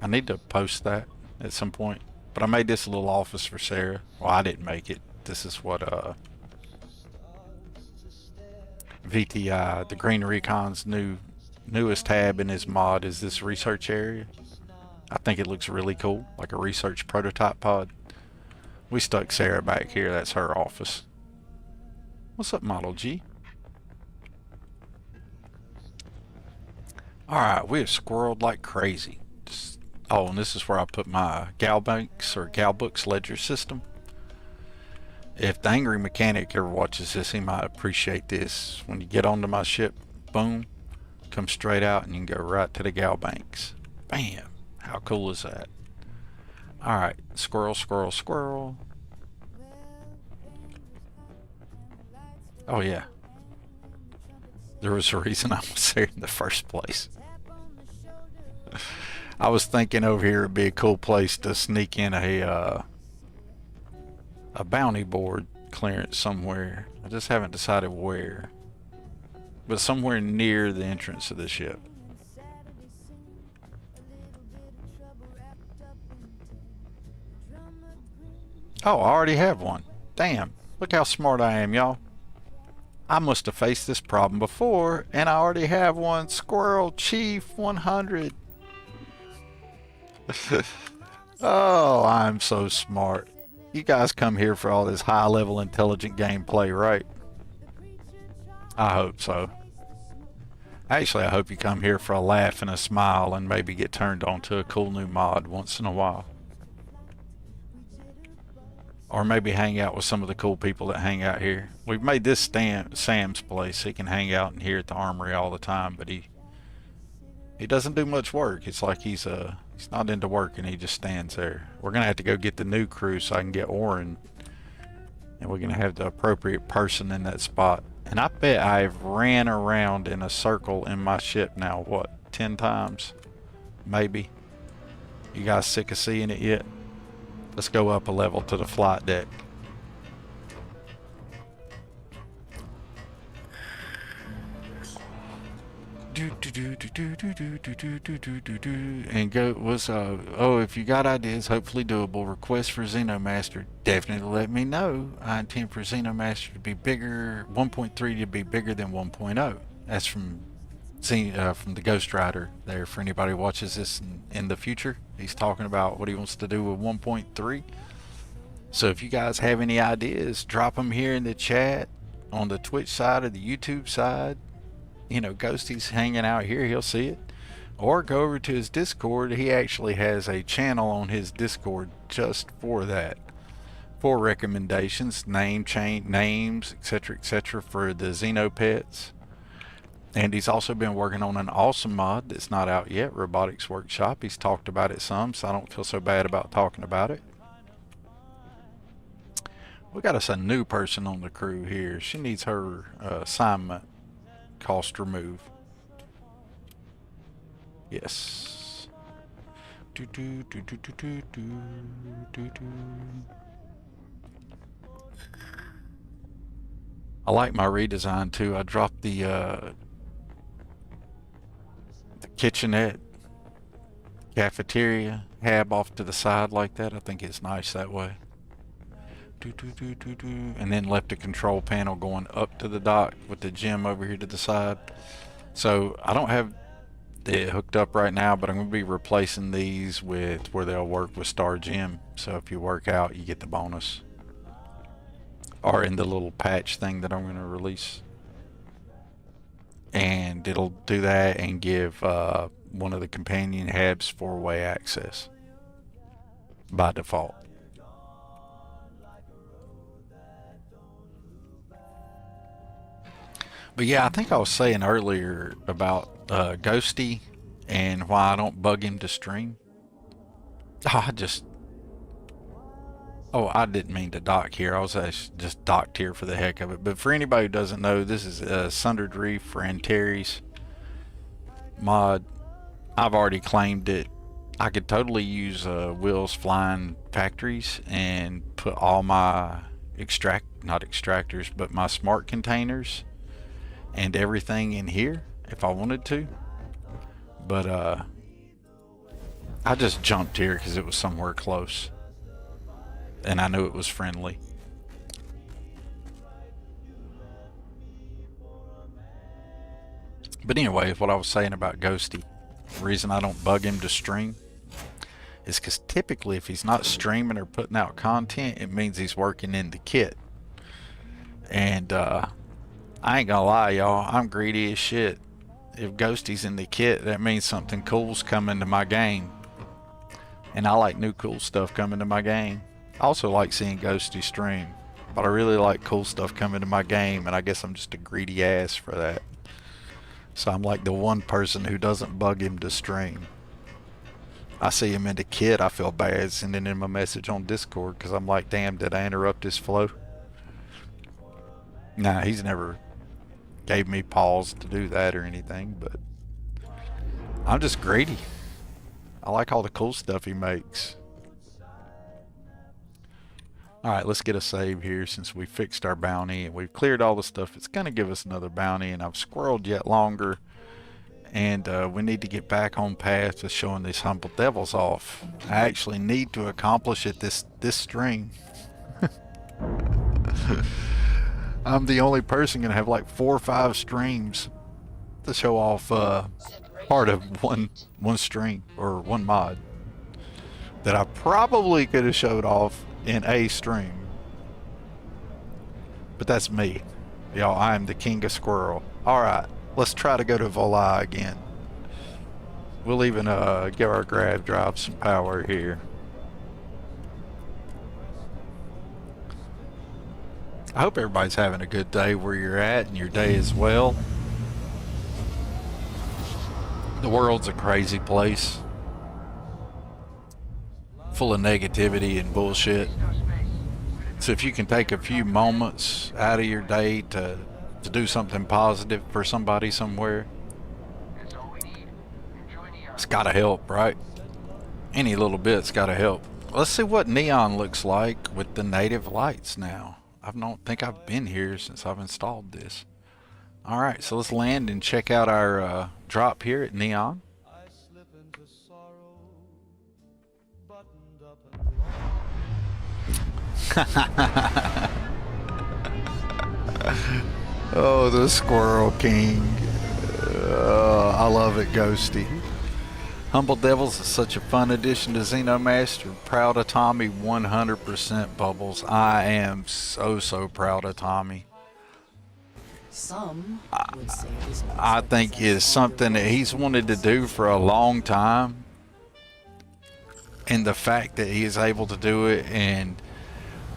I need to post that at some point, but I made this a little office for Sarah. Well, I didn't make it. This is what VTI, the Green Recon's newest tab in his mod is this research area. I think it looks really cool, like a research prototype pod. We stuck Sarah back here. That's her office. What's up, Model G? Alright, we have squirreled like crazy. Oh, and this is where I put my Galbanks or Galbooks ledger system. If the Angry Mechanic ever watches this, he might appreciate this. When you get onto my ship, boom, come straight out and you can go right to the Galbanks. Bam! How cool is that? Alright, squirrel, squirrel, squirrel. Oh yeah. There was a reason I was there in the first place. I was thinking over here would be a cool place to sneak in a bounty board clearance somewhere. I just haven't decided where. But somewhere near the entrance of the ship. Oh, I already have one. Damn, look how smart I am, y'all. I must have faced this problem before, and I already have one. Squirrel Chief 100. Oh, I'm so smart. You guys come here for all this high-level intelligent gameplay, right? I hope so. Actually, I hope you come here for a laugh and a smile and maybe get turned on to a cool new mod once in a while. Or maybe hang out with some of the cool people that hang out here. We've made this Sam's place. He can hang out in here at the armory all the time, but he doesn't do much work. It's like he's not into work and he just stands there. We're gonna have to go get the new crew so I can get Oren, and we're gonna have the appropriate person in that spot. And I bet I've ran around in a circle in my ship now, what, 10 times? Maybe. You guys sick of seeing it yet? Let's go up a level to the flight deck. And go was oh, if you got ideas, hopefully doable, request for Xeno Master, definitely let me know. I intend for Xeno Master to be bigger, 1.3 to be bigger than 1.0. That's from the Ghost Rider there. For anybody who watches this in the future, he's talking about what he wants to do with 1.3. So if you guys have any ideas, drop them here in the chat on the Twitch side or the YouTube side. You know, Ghosty's hanging out here, he'll see it. Or go over to his Discord. He actually has a channel on his Discord just for that, for recommendations, names, etc., for the Xeno pets. And he's also been working on an awesome mod that's not out yet, Robotics Workshop. He's talked about it some, so I don't feel so bad about talking about it. We got us a new person on the crew here. She needs her assignment cost remove. Yes. I like my redesign too. I dropped the kitchenette, cafeteria, hab off to the side like that. I think it's nice that way. And then left the control panel going up to the dock with the gym over here to the side. So I don't have it hooked up right now, but I'm going to be replacing these with where they'll work with Star Gym. So if you work out, you get the bonus. Or in the little patch thing that I'm going to release. And it'll do that and give one of the companion habs 4-way access by default. But yeah, I think I was saying earlier about Ghosty and why I don't bug him to stream. Oh, I didn't mean to dock here. I was just docked here for the heck of it. But for anybody who doesn't know, this is Sundered Reef for Antares mod. I've already claimed it. I could totally use Will's Flying Factories and put all my not extractors, but my smart containers and everything in here if I wanted to. But I just jumped here because it was somewhere close. And I knew it was friendly. But anyway, what I was saying about Ghosty, the reason I don't bug him to stream is because typically if he's not streaming or putting out content, it means he's working in the kit. And I ain't gonna lie, y'all, I'm greedy as shit. If Ghosty's in the kit, that means something cool's coming to my game. And I like new cool stuff coming to my game. I also like seeing Ghosty stream, but I really like cool stuff coming to my game, and I guess I'm just a greedy ass for that. So I'm like the one person who doesn't bug him to stream. I see him in the kit, I feel bad sending him a message on Discord because I'm like, damn, did I interrupt his flow? Nah, he's never gave me pause to do that or anything, but I'm just greedy. I like all the cool stuff he makes. Alright, let's get a save here since we fixed our bounty and we've cleared all the stuff. It's going to give us another bounty, and I've squirreled yet longer. And we need to get back on path to showing these humble devils off. I actually need to accomplish it this stream. I'm the only person going to have like 4 or 5 streams to show off part of one stream or one mod that I probably could have showed off in a stream. But that's me. Y'all, I am the king of squirrel. Alright, let's try to go to Vola again. We'll even give our grav drive some power here. I hope everybody's having a good day where you're at and your day as well. The world's a crazy place, full of negativity and bullshit. So if you can take a few moments out of your day to do something positive for somebody somewhere, it's gotta help, right? Any little bit's gotta help. Let's see what Neon looks like with the native lights now. I don't think I've been here since I've installed this. Alright, so let's land and check out our drop here at Neon. I slip into sorrow, buttoned up and Oh, the Squirrel King. I love it, Ghosty. Humble Devils is such a fun addition to Xeno Master. Proud of Tommy, 100% Bubbles. I am so proud of Tommy. Some would say this I think is something that he's wanted to do for a long time. And the fact that he is able to do it, and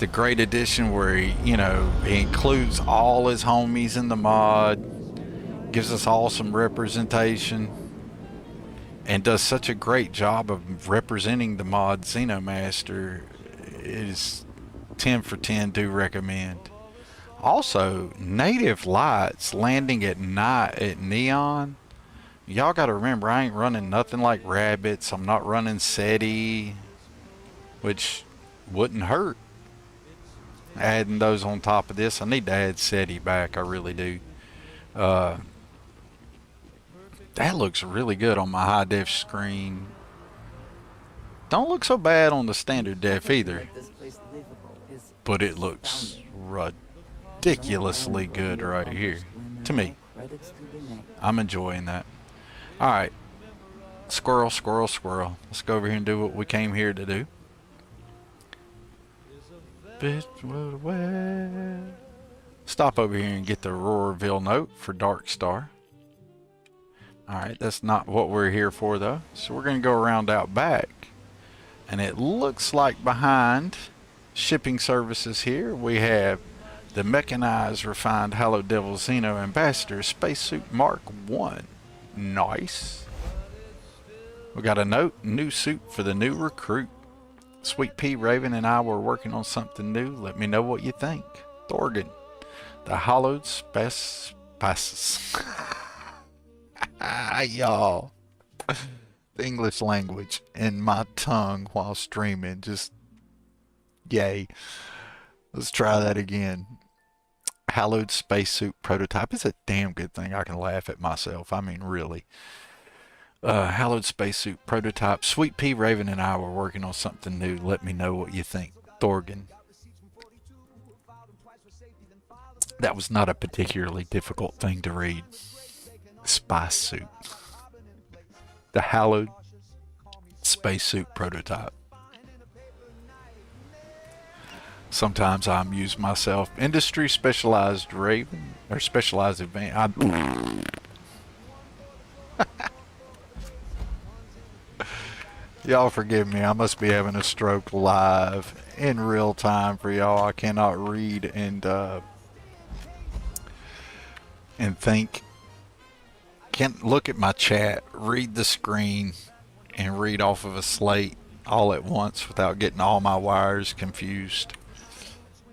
the great addition where he, you know, he includes all his homies in the mod, gives us all some representation, and does such a great job of representing the mod Xeno Master. Is 10 for 10, do recommend. Also, native lights landing at night at Neon. Y'all gotta remember, I ain't running nothing like rabbits. I'm not running SETI, which wouldn't hurt. Adding those on top of this, I need to add SETI back, I really do. That looks really good on my high def screen. Don't look so bad on the standard def either, but it looks ridiculously good right here to me. I'm enjoying that. Alright, squirrel. Let's go over here and do what we came here to do. Stop over here and get the Roarville note for DarkStar. Alright, that's not what we're here for though. So we're going to go around out back. And it looks like behind shipping services here we have the mechanized, refined Hallowed Devil Xeno Ambassador Spacesuit Mark 1. Nice. We got a note, new suit for the new recruit. Sweet Pea, Raven, and I were working on something new. Let me know what you think. Thorgan, the Hallowed Spaces. Y'all. The English language and my tongue while streaming. Just, yay. Let's try that again. Hallowed Spacesuit Prototype. It's a damn good thing I can laugh at myself. I mean, really. Hallowed Spacesuit Prototype. Sweet Pea, Raven, and I were working on something new. Let me know what you think. Thorgan. That was not a particularly difficult thing to read. Spacesuit. The Hallowed Spacesuit Prototype. Sometimes I amuse myself. Industry Specialized Raven, or Specialized Advanced. Y'all forgive me, I must be having a stroke live in real time for y'all. I cannot read and think. Can't look at my chat, read the screen, and read off of a slate all at once without getting all my wires confused.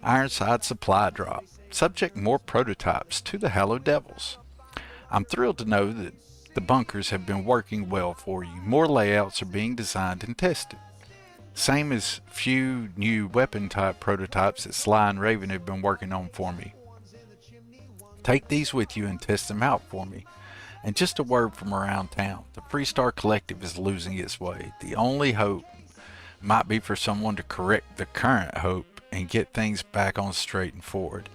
Ironside Supply Drop. Subject more prototypes to the Hallowed Devils. I'm thrilled to know that the bunkers have been working well for you. More layouts are being designed and tested. Same as few new weapon type prototypes that Sly and Raven have been working on for me. Take these with you and test them out for me. And just a word from around town. The Freestar Collective is losing its way. The only hope might be for someone to correct the current hope and get things back on straight and forward.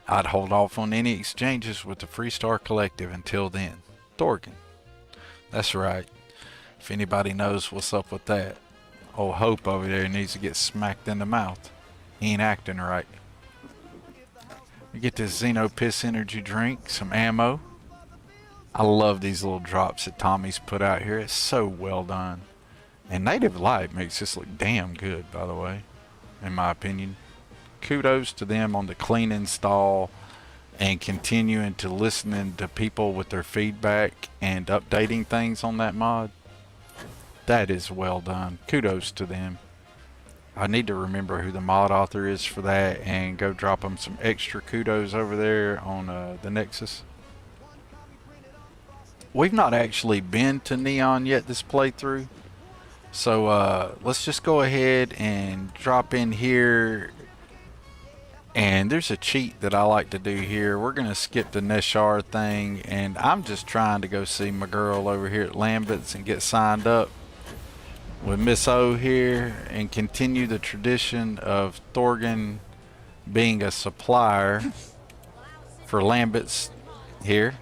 I'd hold off on any exchanges with the Freestar Collective until then. Thorgan. That's right. If anybody knows what's up with that, old Hope over there needs to get smacked in the mouth. He ain't acting right. We get this Xeno Piss energy drink, some ammo. I love these little drops that Tommy's put out here. It's so well done. And Native Light makes this look damn good, by the way, in my opinion. Kudos to them on the clean install and continuing to listening to people with their feedback and updating things on that mod. That is well done. Kudos to them. I need to remember who the mod author is for that and go drop them some extra kudos over there on the Nexus. We've not actually been to Neon yet this playthrough, so let's just go ahead and drop in here And there's a cheat that I like to do here. We're going to skip the Neshar thing, and I'm just trying to go see my girl over here at Lambert's and get signed up with Miss O here and continue the tradition of Thorgan being a supplier for Lambert's here.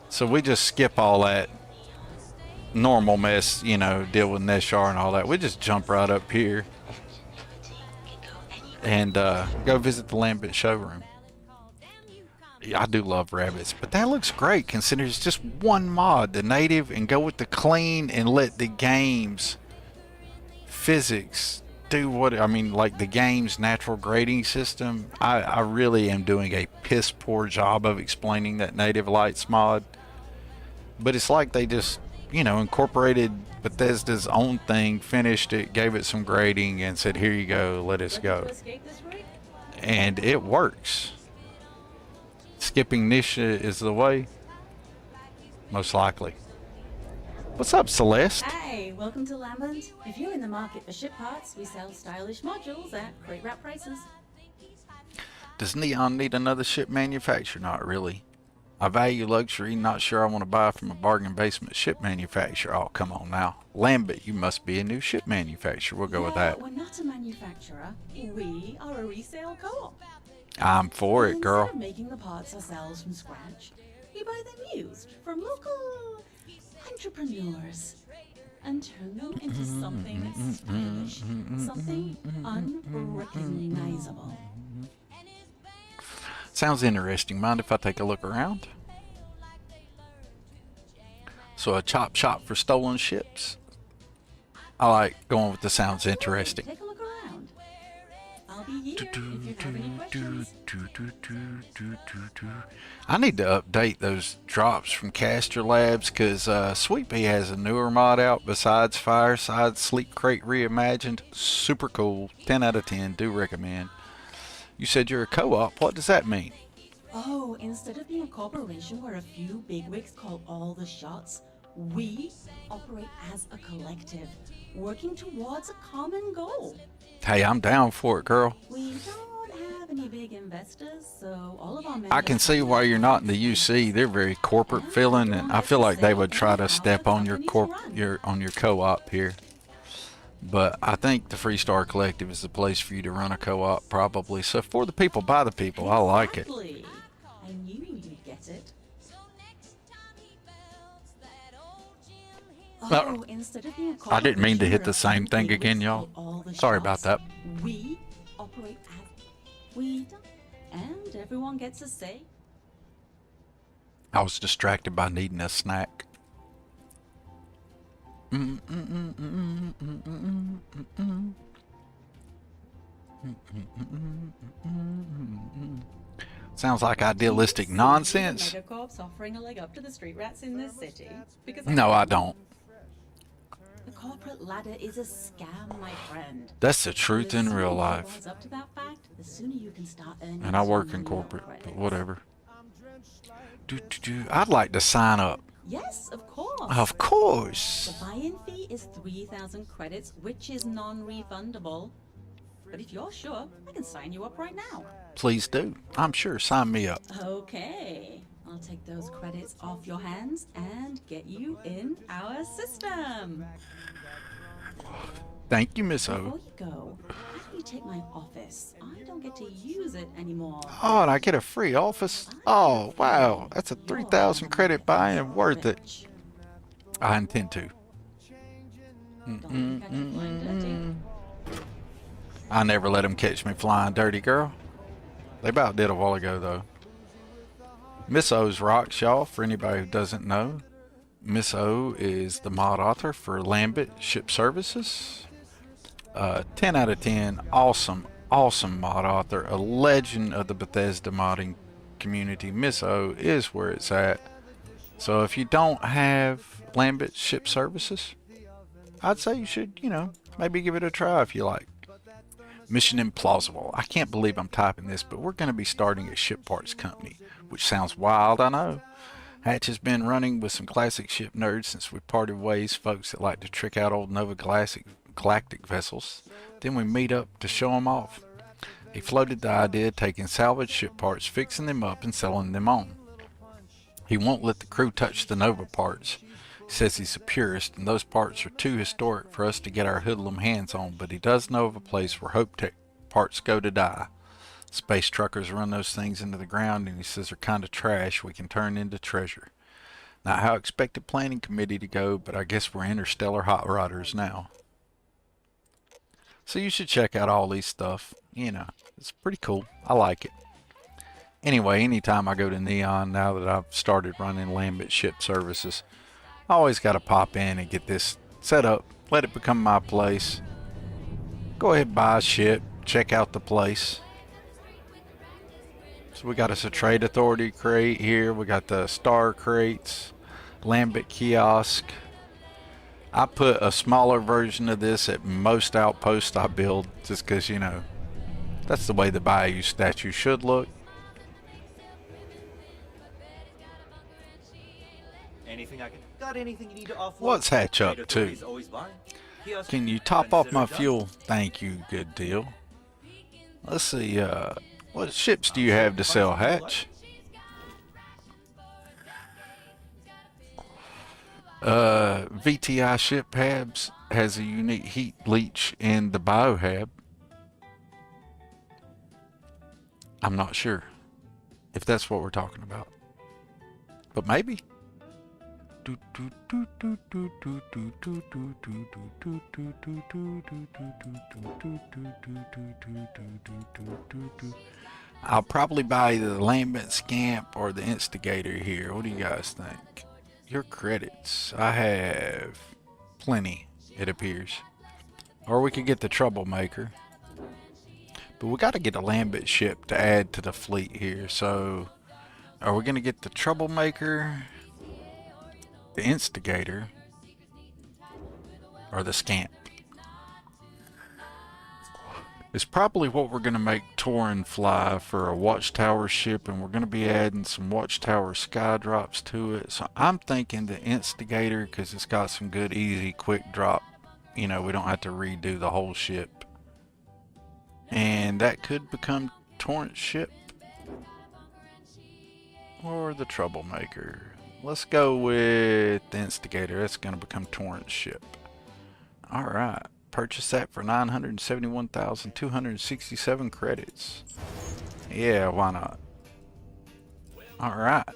So we just skip all that normal mess, you know, deal with Neshar and all that. We just jump right up here and go visit the Lambert showroom. Yeah, I do love rabbits, but that looks great considering it's just one mod, the native, and go with the clean and let the game's physics do what, I mean, like the game's natural grading system. I really am doing a piss poor job of explaining that native lights mod, but it's like they just, you know, incorporated Bethesda's own thing, finished it, gave it some grading, and said, here you go, let us go. And it works. Skipping Nisha is the way, most likely. What's up, Celeste? Hey, welcome to Lambert. If you're in the market for ship parts, we sell stylish modules at crate wrap prices. Does Neon need another ship manufacturer? Not really. I value luxury, not sure I want to buy from a bargain basement ship manufacturer. Oh, come on now. Lambert, you must be a new ship manufacturer. We'll go with that. We're not a manufacturer. We are a resale co-op. I'm for it, girl. Instead of making the parts ourselves from scratch, we buy them used from local entrepreneurs and turn them into something stylish, something unrecognizable. Sounds interesting. Mind if I take a look around? So a chop shop for stolen ships. I like going with the sounds interesting. Take a look around. I'll be here if you have any questions. I need to update those drops from Caster Labs because Sweet Pea has a newer mod out besides Fireside Sleep Crate Reimagined. Super cool. 10 out of 10. Do recommend. You said you're a co-op. What does that mean? Oh, instead of being a corporation where a few bigwigs call all the shots, we operate as a collective, working towards a common goal. Hey, I'm down for it, girl. We don't have any big investors, so all of our members... I can see why you're not in the UC. They're very corporate feeling, and I feel like they would try to step on your co-op here. But I think the Freestar Collective is the place for you to run a co-op, probably. So for the people, by the people, I like it. I knew you'd get it. Oh, instead of being a I didn't mean to hit the same thing again, y'all. Sorry about that. We operate as we don't, and everyone gets a say. I was distracted by needing a snack. Sounds like idealistic nonsense. Megacorp's offering a leg up to the street rats in this city. Because No, I don't. the corporate ladder is a scam, my friend. That's the truth in real life. Up to that fact, the sooner you can start earning And I work in some corporate, credits. but whatever. I'd like to sign up. Yes, of course. Of course. The buy-in fee is 3,000 credits, which is non-refundable. But if you're sure, I can sign you up right now. Please do. I'm sure. Sign me up. Okay. I'll take those credits off your hands and get you in our system. Thank you, Miss Before O. you go, how do you take my office? I don't get to use it anymore. Oh, and I get a free office. Oh, wow. That's a 3,000 credit buy-in. Worth it. I intend to. Don't let me catch you flying dirty. I never let them catch me flying dirty, girl. They about did a while ago, though. Miss O's rocks, y'all, for anybody who doesn't know. Miss O is the mod author for Lambert Ship Services. 10 out of 10. Awesome, awesome mod author. A legend of the Bethesda modding community. Miss O is where it's at. So if you don't have Lambert Ship Services, I'd say you should, you know, maybe give it a try if you like. Mission Implausible. I can't believe I'm typing this, but we're going to be starting a ship parts company, which sounds wild, I know. Hatch has been running with some classic ship nerds since we parted ways, folks that like to trick out old Nova Galactic vessels. Then we meet up to show them off. He floated the idea of taking salvaged ship parts, fixing them up, and selling them on. He won't let the crew touch the Nova parts. He says he's a purist, and those parts are too historic for us to get our hoodlum hands on, but he does know of a place where Hope Tech parts go to die. Space truckers run those things into the ground, and he says they're kind of trash we can turn into treasure. Not how I expected planning committee to go, but I guess we're interstellar hot rodders now. So you should check out all these stuff. You know, it's pretty cool. I like it. Anyway, anytime I go to Neon, now that I've started running Lambent ship services, I always got to pop in and get this set up, let it become my place. Go ahead and buy a ship, check out the place. So we got us a Trade Authority crate here. We got the Star crates, Lambent kiosk. I put a smaller version of this at most outposts I build just because, you know, that's the way the Bayou statue should look. Got anything you need to offload? What's Hatch up to? Can you top off my fuel? Thank you, good deal. Let's see, what ships do you have to sell, Hatch? VTI ship Habs has a unique heat leach in the biohab. I'm not sure if that's what we're talking about, but maybe. I'll probably buy either the Lambent Scamp or the Instigator here. What do you guys think? Your credits. I have plenty, it appears. Or we could get the Troublemaker. But we got to get a Lambent ship to add to the fleet here. So, are we going to get the Troublemaker, the Instigator, or the Scamp? It's probably what we're going to make Torin fly for a Watchtower ship, and we're going to be adding some Watchtower sky drops to it. So I'm thinking the Instigator, because it's got some good, easy, quick drop. You know, we don't have to redo the whole ship. And that could become Torrent's ship. Or the Troublemaker. Let's go with the Instigator. That's going to become Torrent's ship. Alright. Purchase that for 971,267 credits. Yeah, why not? Alright.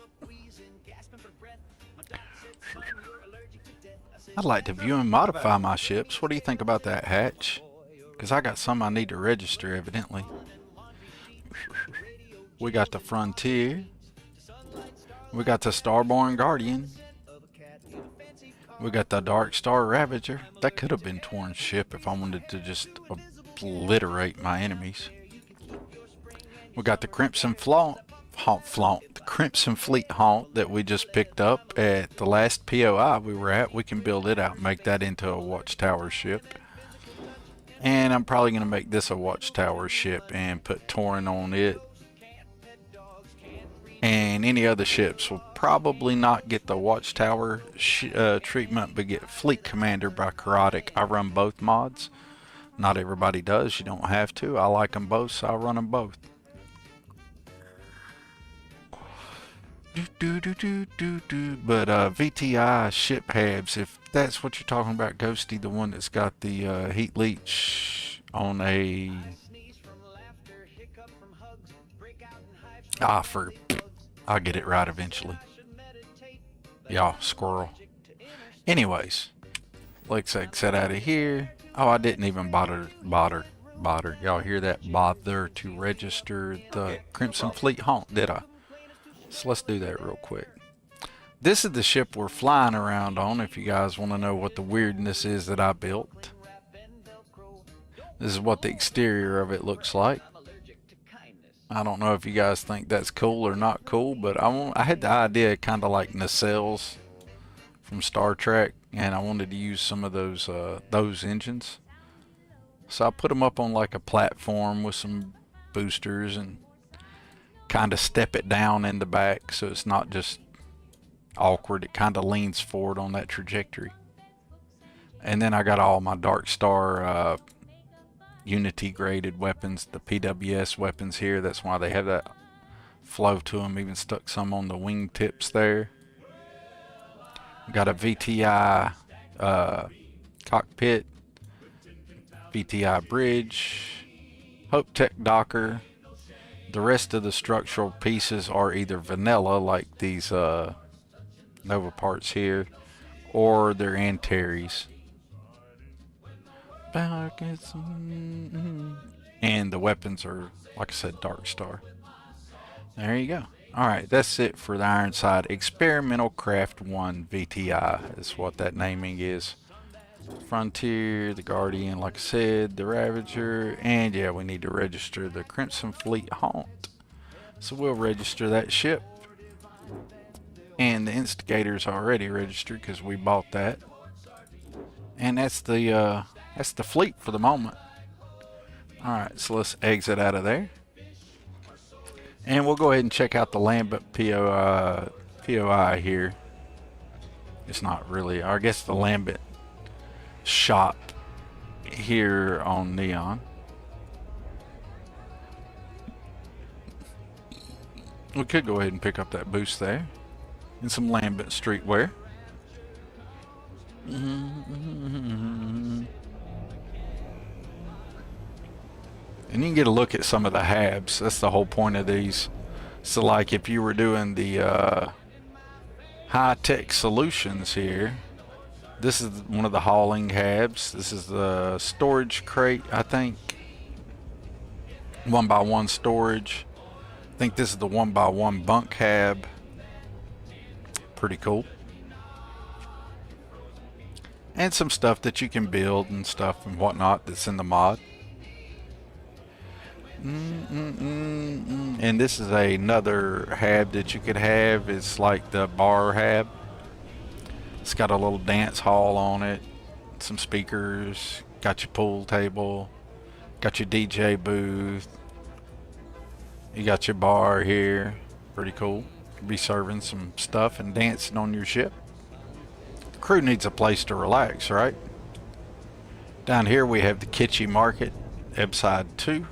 I'd like to view and modify my ships. What do you think about that, Hatch? Because I got some I need to register, evidently. We got the Frontier. We got the Starborn Guardian. We got the DarkStar Ravager. That could have been Torn's ship if I wanted to just obliterate my enemies. We got the Crimson the Crimson Fleet Haunt that we just picked up at the last POI we were at. We can build it out and make that into a Watchtower ship. And I'm probably going to make this a Watchtower ship and put Torin on it. And any other ships will probably not get the Watchtower treatment, but get Fleet Commander by Karotic. I run both mods. Not everybody does. You don't have to. I like them both, so I run them both. But VTI ship halves, if that's what you're talking about, Ghosty, the one that's got the heat leach on a... I'll get it right eventually. Y'all, squirrel. Anyways, let's exit out of here. Oh, I didn't even bother. Y'all hear that? Bother to register the Crimson Fleet Haunt, did I? So let's do that real quick. This is the ship we're flying around on, if you guys want to know what the weirdness is that I built. This is what the exterior of it looks like. I don't know if you guys think that's cool or not cool, but I had the idea kind of like nacelles from Star Trek, and I wanted to use some of those engines. So I put them up on like a platform with some boosters and kind of step it down in the back so it's not just awkward. It kind of leans forward on that trajectory. And then I got all my DarkStar Unity graded weapons, the PWS weapons here. That's why they have that flow to them. Even stuck some on the wingtips there. Got a VTI cockpit, VTI bridge, Hope Tech Docker. The rest of the structural pieces are either vanilla, like these Nova parts here, or they're Antares. And the weapons are, like I said, DarkStar. There you go. Alright, that's it for the Ironside Experimental Craft 1 VTI is what that naming is. Frontier, the Guardian, like I said, the Ravager, and yeah, we need to register the Crimson Fleet Haunt. So we'll register that ship. And the Instigator's already registered because we bought that. And that's the fleet for the moment. Alright, so let's exit out of there. And we'll go ahead and check out the Lambent POI here. It's not really, I guess, the Lambent shop here on Neon. We could go ahead and pick up that boost there. And some Lambent streetwear. And you can get a look at some of the habs. That's the whole point of these. So like if you were doing the high-tech solutions here, this is one of the hauling habs. This is the storage crate, I think. 1x1 storage. I think this is the 1x1 bunk hab. Pretty cool. And some stuff that you can build and stuff and whatnot that's in the mod. And this is another hab that you could have. It's like the bar hab. It's got a little dance hall on it, some speakers, got your pool table, got your DJ booth, you got your bar here. Pretty cool. You'll be serving some stuff and dancing on your ship. The crew needs a place to relax, right? Down here we have the Kitschy Market, Ebside 2.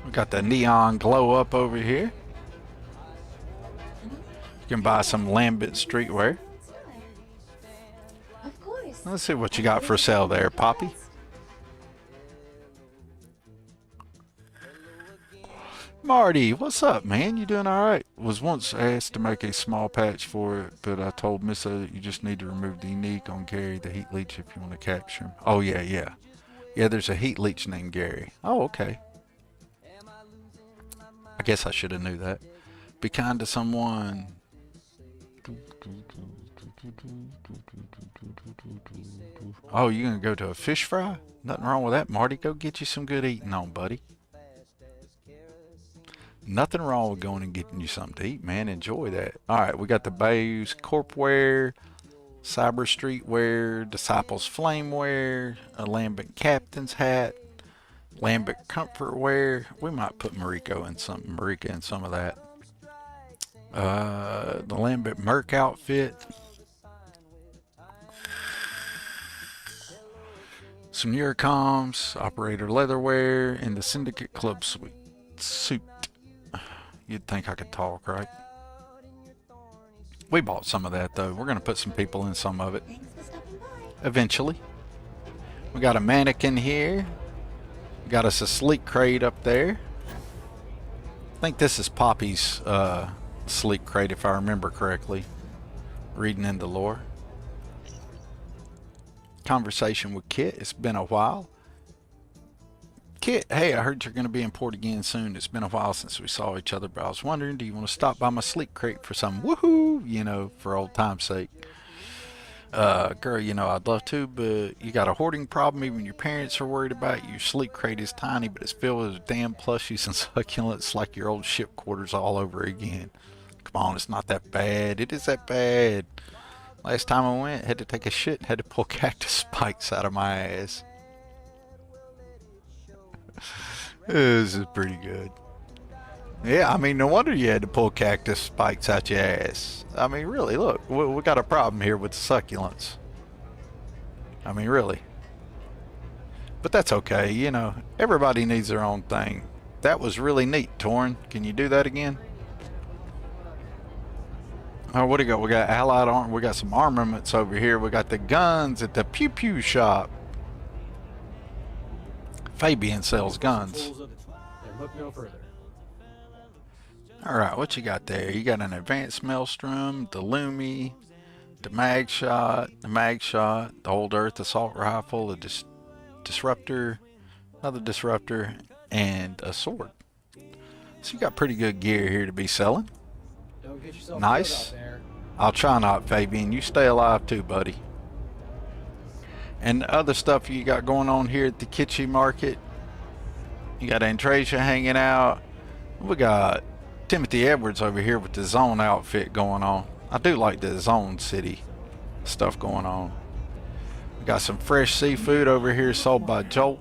We got the neon glow up over here. You can buy some Lambent streetwear. Of course. Let's see what you got for sale there, Poppy. Marty, what's up, man? You doing alright? Was once asked to make a small patch for it, but I told Missa that you just need to remove the unique on Gary, the heat leech, if you want to capture him. Oh, yeah. Yeah, there's a heat leech named Gary. Oh, okay. I guess I should have knew that. Be kind to someone. Oh, you gonna go to a fish fry? Nothing wrong with that, Marty. Go get you some good eating on, buddy. Nothing wrong with going and getting you something to eat, man. Enjoy that. Alright, we got the Bayous Corpwear, Cyber Streetwear, Disciples Flameware, a Lambent Captain's Hat, Lambent Comfort Wear. We might put Marika in some of that. The Lambent Merc outfit. Some Eurocoms, Operator Leatherwear, and the Syndicate Club suit. You'd think I could talk, right? We bought some of that, though. We're going to put some people in some of it. Eventually. We got a mannequin here. We got us a sleek crate up there. I think this is Poppy's sleek crate, if I remember correctly. Reading in the lore. Conversation with Kit. It's been a while. Kit, hey, I heard you're going to be in port again soon. It's been a while since we saw each other, but I was wondering, do you want to stop by my sleek crate for some woohoo, you know, for old time's sake? Girl, you know, I'd love to, but you got a hoarding problem. Even your parents are worried about you. Your sleek crate is tiny, but it's filled with damn plushies and succulents like your old ship quarters all over again. Come on, it's not that bad. It is that bad. Last time I went, had to take a shit, had to pull cactus spikes out of my ass. This is pretty good. Yeah, I mean, no wonder you had to pull cactus spikes out your ass. I mean, really, look, we got a problem here with succulents. I mean, really. But that's okay, you know. Everybody needs their own thing. That was really neat, Torn. Can you do that again? Oh, what do you got? We got allied arm. We got some armaments over here. We got the guns at the pew pew shop. Fabian sells guns. Look no further. All right, what you got there? You got an advanced maelstrom, the Lumi, the mag shot, the old Earth assault rifle, the disruptor, another disruptor, and a sword. So you got pretty good gear here to be selling. Don't get yourself Nice. killed out there. I'll try not, Fabian. You stay alive too, buddy. And the other stuff you got going on here at the Kitschy Market. You got Antrasia hanging out. We got Timothy Edwards over here with the Zone outfit going on. I do like the Zone City stuff going on. We got some fresh seafood over here sold by Jolt.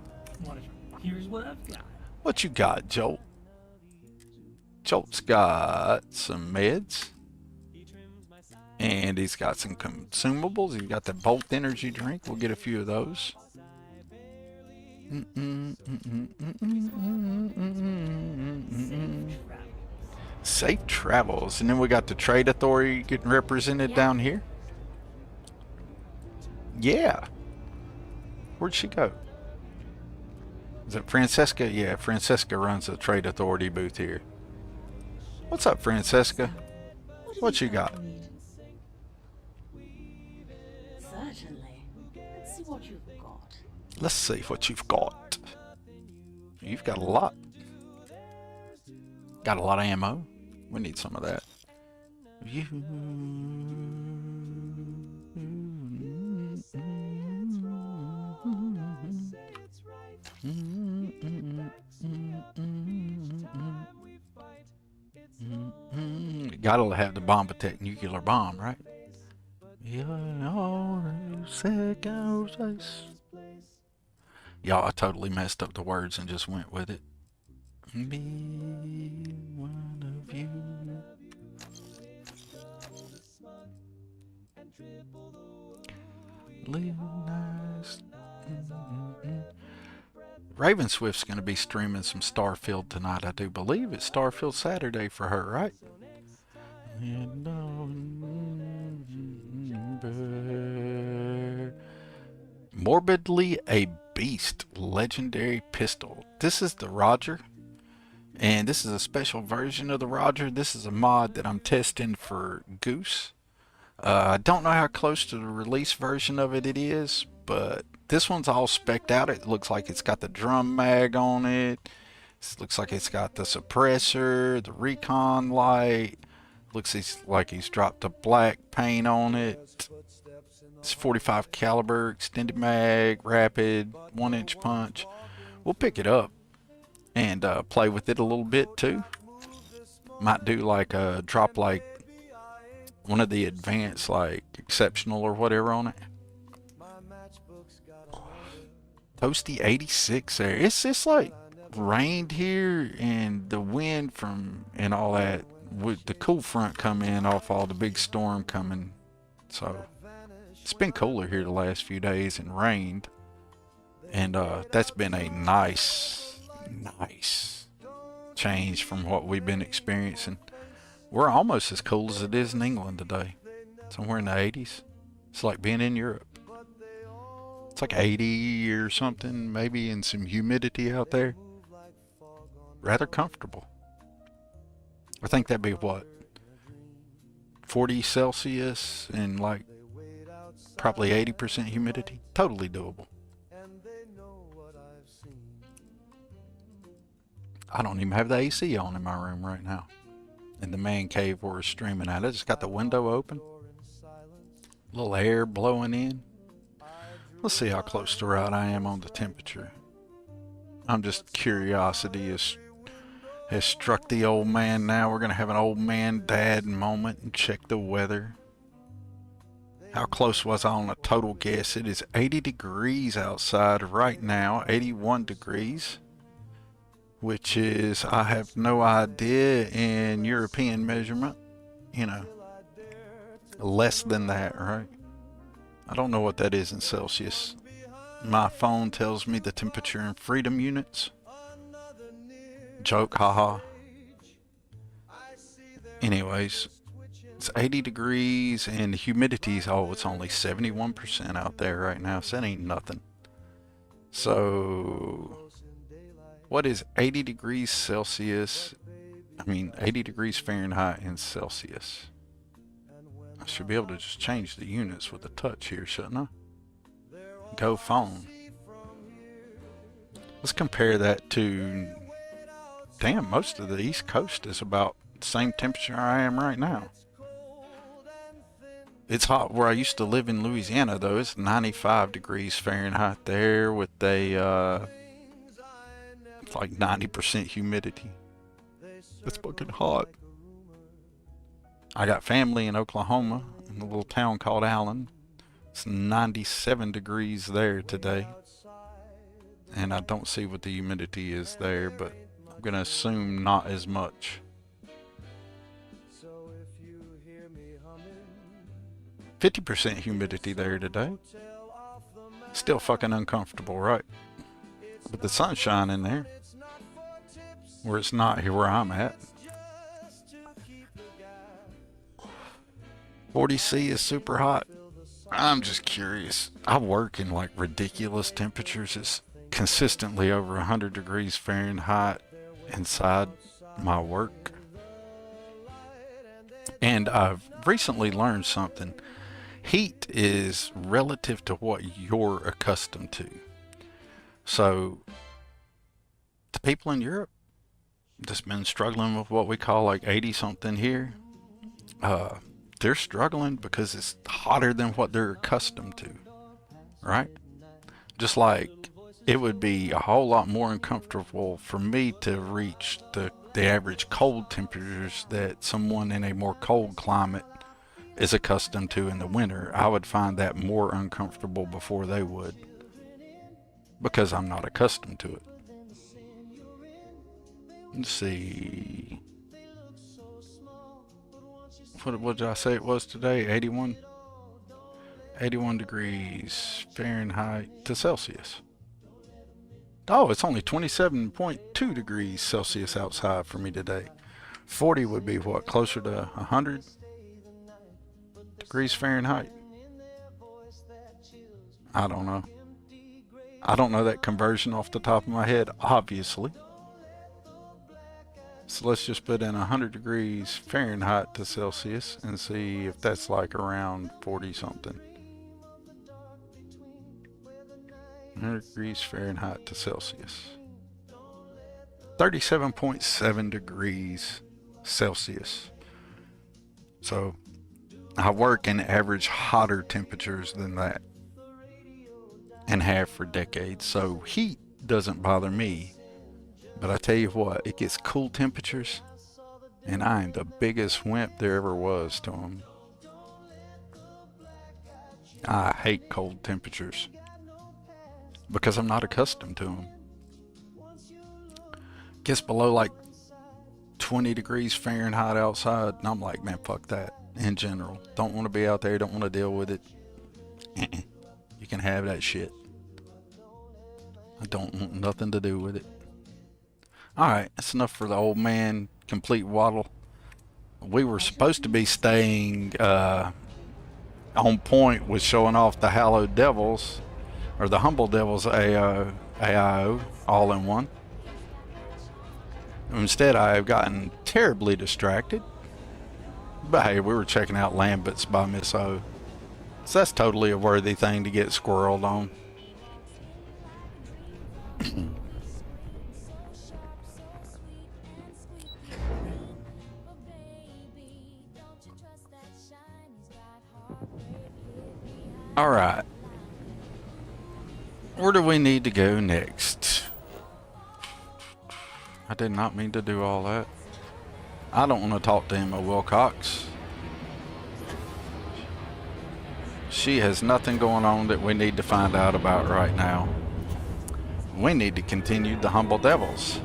Here's what I've got. What you got, Jolt? Jolt's got some meds. And he's got some consumables. He's got the Bolt energy drink. We'll get a few of those. Safe travels. And then we got the Trade Authority getting represented down here. Yeah. Where'd she go? Is it Francesca? Yeah, Francesca runs the Trade Authority booth here. What's up, Francesca? What you got? Certainly. Let's see what you've got. Let's see what you've got. You've got a lot. Got a lot of ammo. We need some of that. Gotta have the Bombatech nuclear bomb, right? Y'all, I totally messed up the words and just went with it. Be one of you. Live nice. Ravenswift's going to be streaming some Starfield tonight, I do believe. It's Starfield Saturday for her, right? Morbidly a Beast legendary pistol. This is the Roger, and this is a special version of the Roger. This is a mod that I'm testing for Goose. I don't know how close to the release version of it is, but this one's all specced out. It looks like it's got the drum mag on it. It looks like it's got the suppressor, the recon light. Looks like he's dropped the black paint on it. It's 45 caliber, extended mag, rapid, 1-inch punch. We'll pick it up and play with it a little bit too. Might do like a drop like one of the advanced like exceptional or whatever on it. Toasty 86 there. It's just like rained here, and the wind from and all that with the cool front come in off all the big storm coming. So it's been cooler here the last few days and rained, and that's been a nice change from what we've been experiencing. We're almost as cool as it is in England today. Somewhere in the 80s. It's like being in Europe. It's like 80 or something, maybe, and some humidity out there. Rather comfortable. I think that'd be what? 40 Celsius and like probably 80% humidity. Totally doable. I don't even have the AC on in my room right now. In the man cave where we're streaming at. I just got the window open. A little air blowing in. Let's see how close to right I am on the temperature. I'm just curiosity has struck the old man now. We're going to have an old man dad moment and check the weather. How close was I on a total guess? It is 80 degrees outside right now. 81 degrees. Which is, I have no idea in European measurement. You know, less than that, right? I don't know what that is in Celsius. My phone tells me the temperature in freedom units. Joke, haha. Anyways, it's 80 degrees and the humidity's, oh, it's only 71% out there right now, so that ain't nothing. So, what is 80 degrees Celsius? I mean, 80 degrees Fahrenheit in Celsius. I should be able to just change the units with a touch here, shouldn't I? Go phone. Let's compare that to, damn, most of the East Coast is about the same temperature I am right now. It's hot where I used to live in Louisiana, though. It's 95 degrees Fahrenheit there with a, it's like 90% humidity. It's fucking hot. I got family in Oklahoma, in a little town called Allen. It's 97 degrees there today. And I don't see what the humidity is there, but I'm going to assume not as much. 50% humidity there today. Still fucking uncomfortable, right? But the sun's shining there. Where it's not here where I'm at. 40°C is super hot. I'm just curious. I work in like ridiculous temperatures. It's consistently over 100 degrees Fahrenheit inside my work. And I've recently learned something. Heat is relative to what you're accustomed to. So, the people in Europe that's been struggling with what we call like 80 something here, they're struggling because it's hotter than what they're accustomed to, right? Just like it would be a whole lot more uncomfortable for me to reach the average cold temperatures that someone in a more cold climate is accustomed to in the winter. I would find that more uncomfortable before they would, because I'm not accustomed to it. Let's see. What did I say it was today? 81 degrees Fahrenheit to Celsius. Oh, it's only 27.2 degrees Celsius outside for me today. 40 would be what? Closer to 100 degrees Fahrenheit? I don't know. I don't know that conversion off the top of my head, obviously. So let's just put in 100 degrees Fahrenheit to Celsius and see if that's like around 40 something. 100 degrees Fahrenheit to Celsius. 37.7 degrees Celsius. So I work in average hotter temperatures than that and have for decades. So heat doesn't bother me. But I tell you what, it gets cool temperatures, and I am the biggest wimp there ever was to them. I hate cold temperatures because I'm not accustomed to them. Gets below like 20 degrees Fahrenheit outside, and I'm like, man, fuck that in general. Don't want to be out there, don't want to deal with it. You can have that shit. I don't want nothing to do with it. Alright, that's enough for the old man complete waddle. We were supposed to be staying on point with showing off the hallowed devils, or the humble devils AIO, all in one. Instead, I have gotten terribly distracted. But hey, we were checking out Lambert's by Miss O. So that's totally a worthy thing to get squirreled on. Alright. Where do we need to go next? I did not mean to do all that. I don't want to talk to Emma Wilcox. She has nothing going on that we need to find out about right now. We need to continue the Humble Devils.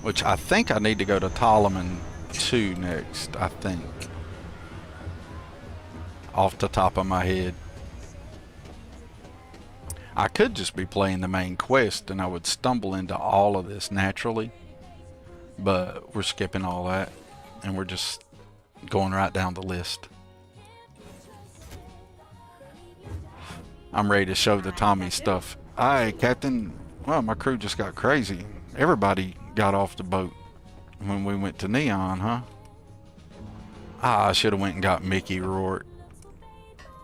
Which I think I need to go to Ptolemy 2 next, I think. off the top of my head. I could just be playing the main quest and I would stumble into all of this naturally, but we're skipping all that and we're just going right down the list. I'm ready to show the Tommy stuff. Aye, Captain. Well, my crew just got crazy. Everybody got off the boat when we went to Neon, huh? Ah, I should have went and got Mickey Rourke.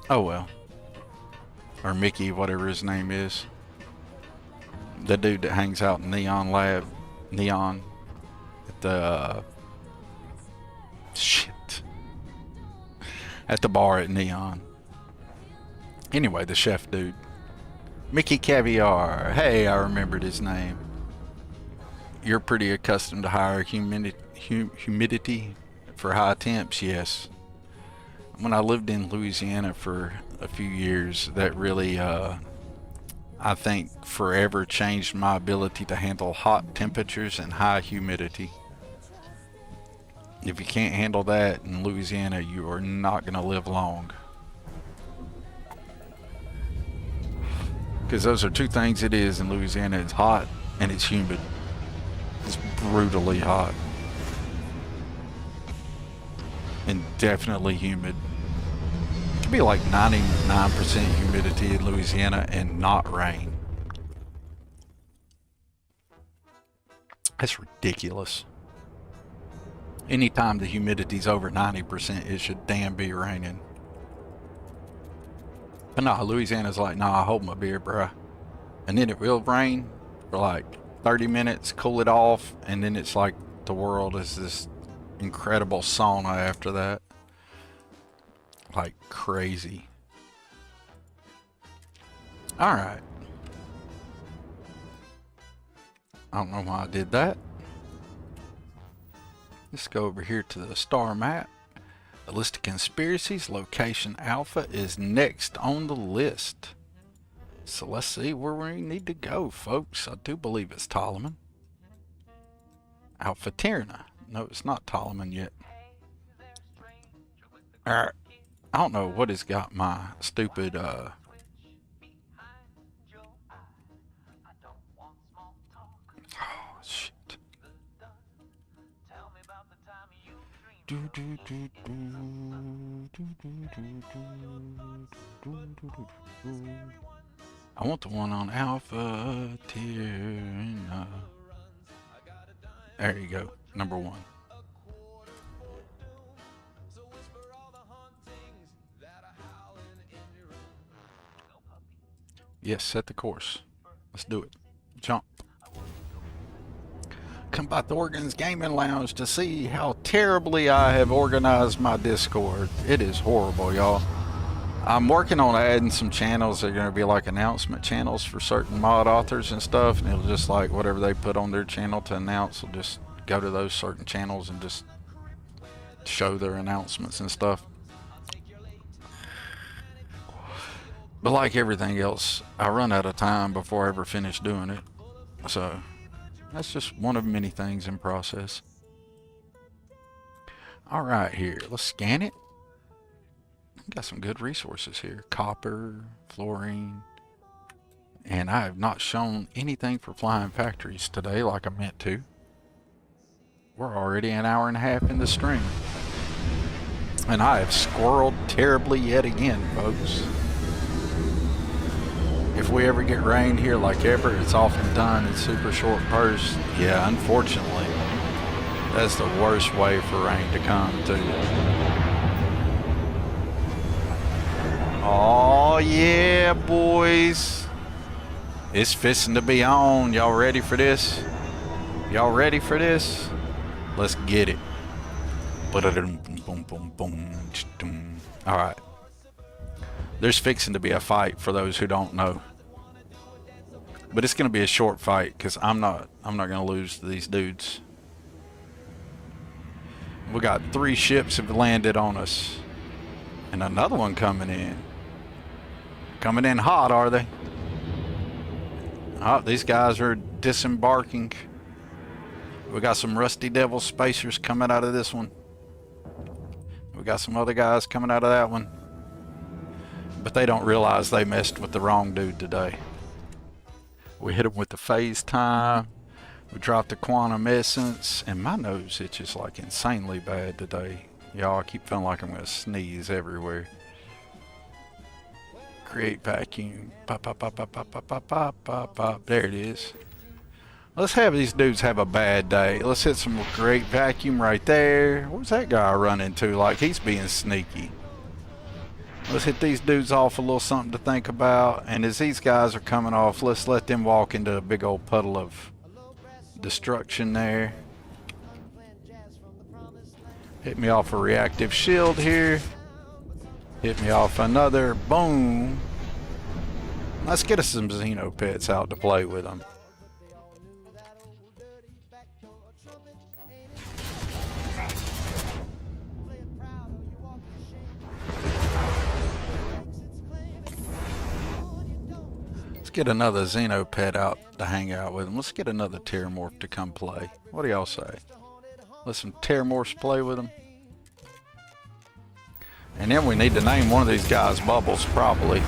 Oh well. Or Mickey, whatever his name is. The dude that hangs out in Neon Lab. Neon. At the... shit. At the bar at Neon. Anyway, the chef dude. Mickey Caviar. Hey, I remembered his name. You're pretty accustomed to higher humidity for high temps, yes. When I lived in Louisiana for a few years, that really, I think, forever changed my ability to handle hot temperatures and high humidity. If you can't handle that in Louisiana, you are not going to live long. Because those are two things it is in Louisiana. It's hot and it's humid. It's brutally hot. And definitely humid. It could be like 99% humidity in Louisiana and not rain. That's ridiculous. Anytime the humidity's over 90%, it should damn be raining. But nah, Louisiana's like, nah, hold my beer, bruh. And then it will rain for like 30 minutes, cool it off, and then it's like the world is this incredible sauna after that. Like crazy. Alright. I don't know why I did that. Let's go over here to the star map. The list of conspiracies, location Alpha is next on the list. So let's see where we need to go, folks. I do believe it's Ptolemy. Alpha Tyrna. No, it's not Ptolemy yet. Alright. I don't know what has got my stupid, oh, shit. I want the one on Alpha Tyrna. There you go, number 1. Yes, set the course. Let's do it. Jump. Come by Thorgan's Gaming Lounge to see how terribly I have organized my Discord. It is horrible, y'all. I'm working on adding some channels that are going to be like announcement channels for certain mod authors and stuff, and it'll just like whatever they put on their channel to announce will just go to those certain channels and just show their announcements and stuff. But like everything else, I run out of time before I ever finish doing it. So that's just one of many things in process. Alright, here, let's scan it. Got some good resources here. Copper, fluorine. And I have not shown anything for flying factories today like I meant to. We're already an hour and a half in the stream. And I have squirreled terribly yet again, folks. If we ever get rain here like ever, it's often done in super short bursts. Yeah, unfortunately, that's the worst way for rain to come to you. Oh yeah, boys. It's fisting to be on. Y'all ready for this? Y'all ready for this? Let's get it. Alright. There's fixing to be a fight for those who don't know. But it's gonna be a short fight because I'm not gonna lose to these dudes. We got 3 ships have landed on us. And another one coming in. Coming in hot, are they? Oh, these guys are disembarking. We got some Rusty Devil spacers coming out of this one. We got some other guys coming out of that one. But they don't realize they messed with the wrong dude today. We hit him with the phase time. We dropped the quantum essence. And my nose itches like insanely bad today. Y'all, I keep feeling like I'm going to sneeze everywhere. Create vacuum. Pop, pop, pop, pop, pop, pop, pop, pop, pop, pop. There it is. Let's have these dudes have a bad day. Let's hit some great vacuum right there. Where's that guy running to? Like he's being sneaky. Let's hit these dudes off a little something to think about. And as these guys are coming off, let's let them walk into a big old puddle of destruction there. Hit me off a reactive shield here. Hit me off another. Boom. Let's get us some Xeno pets out to play with them. Let's get another Xeno pet out to hang out with them. Let's get another Terramorph to come play. What do y'all say? Let some Terramorphs play with them. And then we need to name one of these guys Bubbles, probably.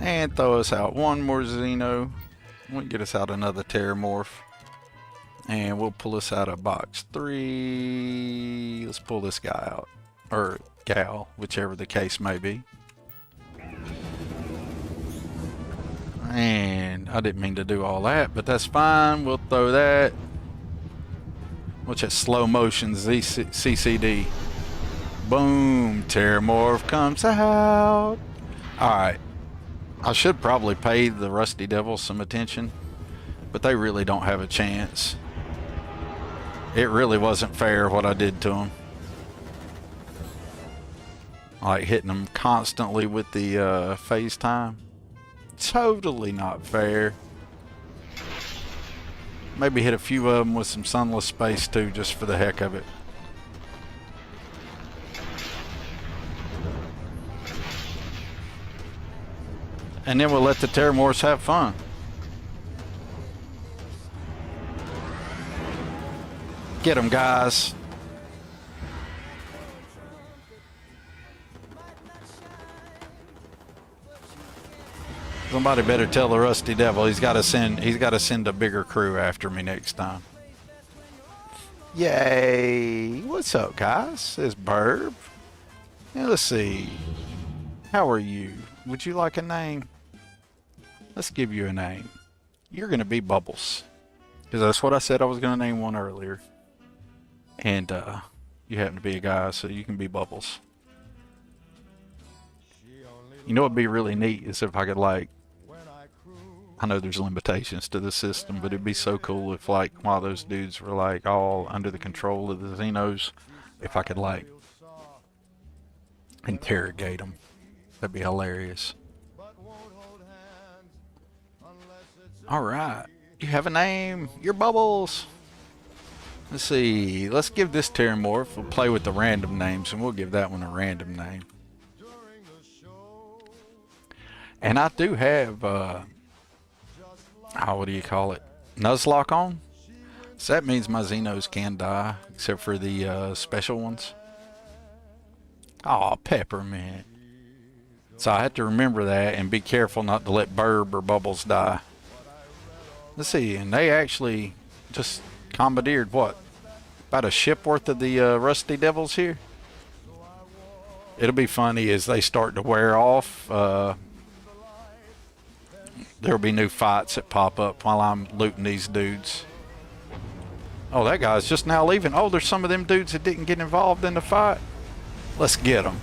And throw us out one more Xeno. We'll get us out another Terramorph. And we'll pull us out of box 3. Let's pull this guy out. Or gal, whichever the case may be. And I didn't mean to do all that, but that's fine. We'll throw that. Watch that slow motion CCD. Boom. Terramorph comes out. Alright. I should probably pay the Rusty Devils some attention, but they really don't have a chance. It really wasn't fair what I did to them. Like hitting them constantly with the phase time. Totally not fair. Maybe hit a few of them with some sunless space too, just for the heck of it. And then we'll let the Terramorphs have fun. Get them, guys. Somebody better tell the Rusty Devil he's got to send a bigger crew after me next time. Yay! What's up, guys? It's Burb. Now let's see. How are you? Would you like a name? Let's give you a name. You're gonna be Bubbles, because that's what I said I was gonna name one earlier. And you happen to be a guy, so you can be Bubbles. You know what'd be really neat is if I could, like, I know there's limitations to the system, but it'd be so cool if, like, while those dudes were, like, all under the control of the Xenos, if I could, like, interrogate them. That'd be hilarious. Alright. You have a name. You're Bubbles. Let's see. Let's give this Terramorph. We'll play with the random names, and we'll give that one a random name. And I do have, what do you call it? Nuzlocke on. So that means my Xenos can die, except for the special ones. Aw, Peppermint. So I have to remember that and be careful not to let Burb or Bubbles die. Let's see, and they actually just commandeered what? About a ship worth of the Rusty Devils here? It'll be funny as they start to wear off. There'll be new fights that pop up while I'm looting these dudes. Oh, that guy's just now leaving. Oh, there's some of them dudes that didn't get involved in the fight. Let's get them.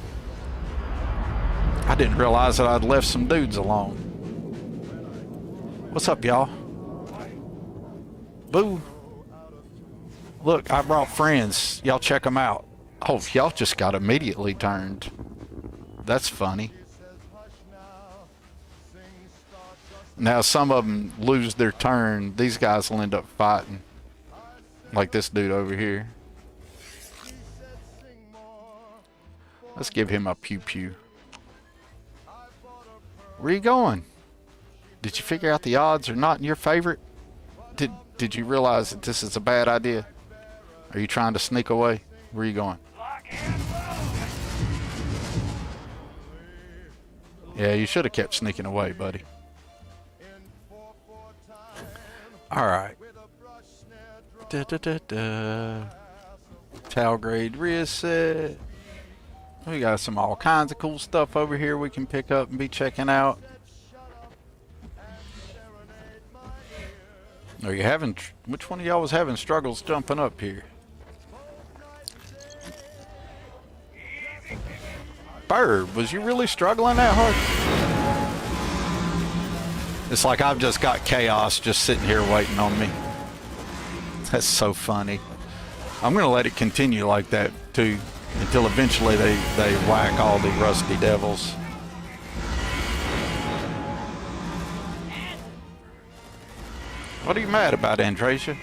I didn't realize that I'd left some dudes alone. What's up, y'all? Boo. Look, I brought friends. Y'all check them out. Oh, y'all just got immediately turned. That's funny. Now, some of them lose their turn. These guys will end up fighting. Like this dude over here. Let's give him a pew-pew. Where are you going? Did you figure out the odds are not in your favorite? Did you realize that this is a bad idea? Are you trying to sneak away? Where are you going? Yeah, you should have kept sneaking away, buddy. Alright. Towel grade reset. We got some all kinds of cool stuff over here we can pick up and be checking out. Are you having, which one of y'all was having struggles jumping up here? Bird, was you really struggling that hard? It's like I've just got chaos just sitting here waiting on me. That's so funny. I'm gonna let it continue like that too, until eventually they whack all the rusty devils. What are you mad about, Andrasia?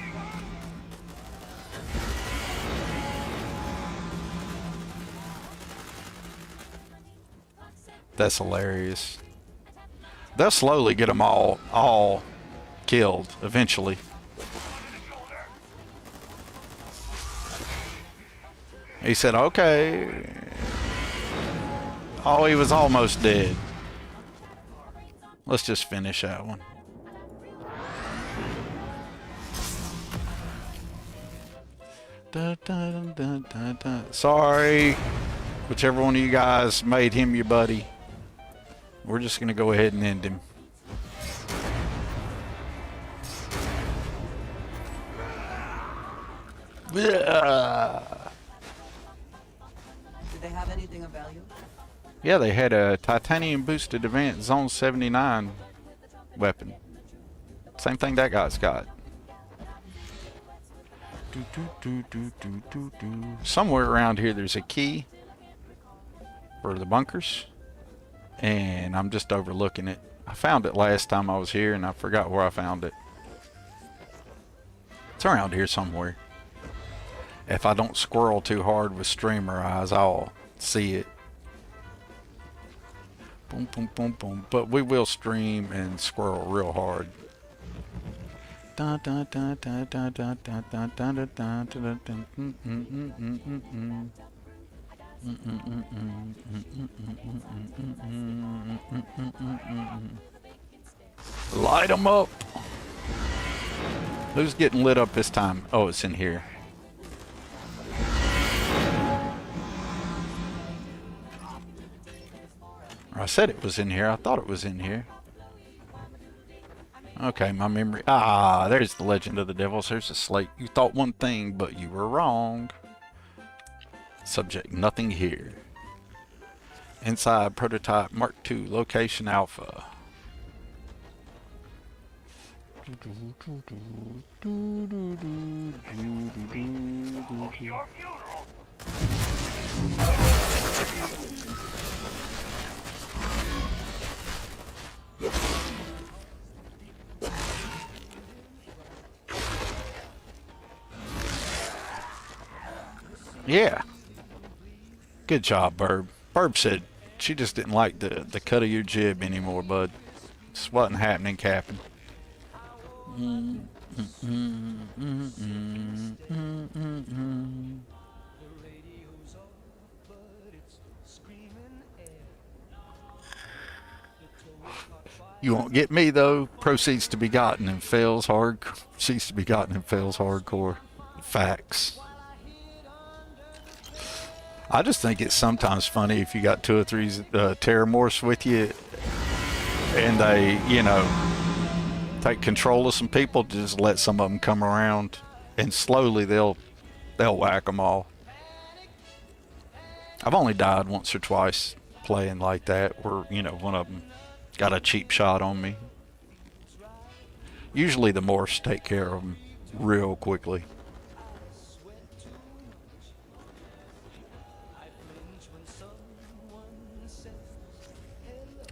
That's hilarious. They'll slowly get them all killed eventually. He said, okay. Oh, he was almost dead. Let's just finish that one. Dun, dun, dun, dun, dun. Sorry, whichever one of you guys made him your buddy. We're just going to go ahead and end him. Yeah. Did they have anything of value? Yeah, they had a titanium boosted advanced zone 79 weapon. Same thing that guy's got. Somewhere around here there's a key for the bunkers, and I'm just overlooking it. I found it last time I was here and I forgot where I found it. It's around here somewhere. If I don't squirrel too hard with streamer eyes, I'll see it. Boom, boom, boom, boom. But we will stream and squirrel real hard. Light 'em up. Who's getting lit up this time? Oh, it's in here. I said it was in here. I thought it was in here. Okay, my memory. Ah, there's the Legend of the Devils. There's a slate. You thought one thing, but you were wrong. Subject, nothing here. Inside prototype Mark II, location Alpha. Yeah. Good job, Burb. Burb said she just didn't like the cut of your jib anymore, bud. Just wasn't happening, Captain. You won't get me though. Proceeds to be gotten in fails hard. Proceeds to be gotten in fails hardcore. Facts. I just think it's sometimes funny if you got 2 or 3 Terramorphs with you, and they, you know, take control of some people. Just let some of them come around, and slowly they'll whack them all. I've only died once or twice playing like that, where, you know, one of them got a cheap shot on me. Usually the morphs take care of them real quickly.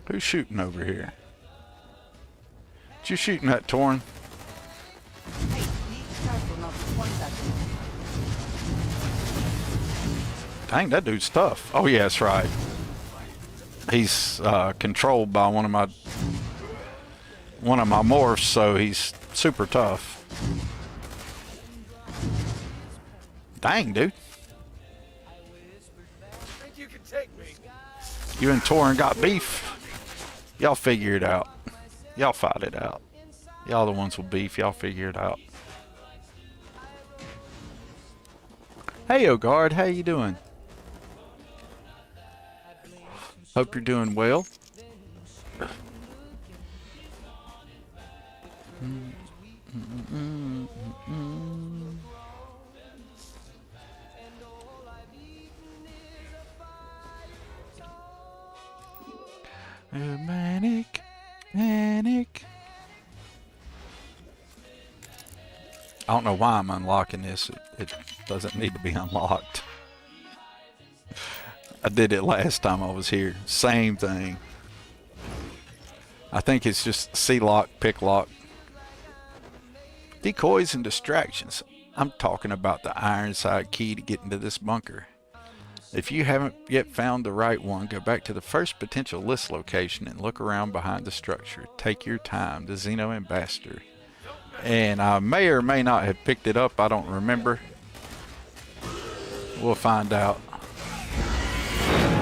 Who's shooting over here? You shooting that Torn? Dang, that dude's tough. Oh yeah, that's right. He's controlled by one of my morphs, so he's super tough. Dang, dude. Think you can take me? You and Torn got beef. Y'all figure it out. Y'all fight it out. Y'all the ones with beef. Y'all figure it out. Hey, Ogard, how you doing? Hope you're doing well. Manic, manic. I don't know why I'm unlocking this. It doesn't need to be unlocked. I did it last time I was here. Same thing. I think it's just C-lock, pick lock. Decoys and distractions. I'm talking about the Ironside key to get into this bunker. If you haven't yet found the right one, go back to the first potential list location and look around behind the structure. Take your time. The Xeno Ambassador. And I may or may not have picked it up. I don't remember. We'll find out.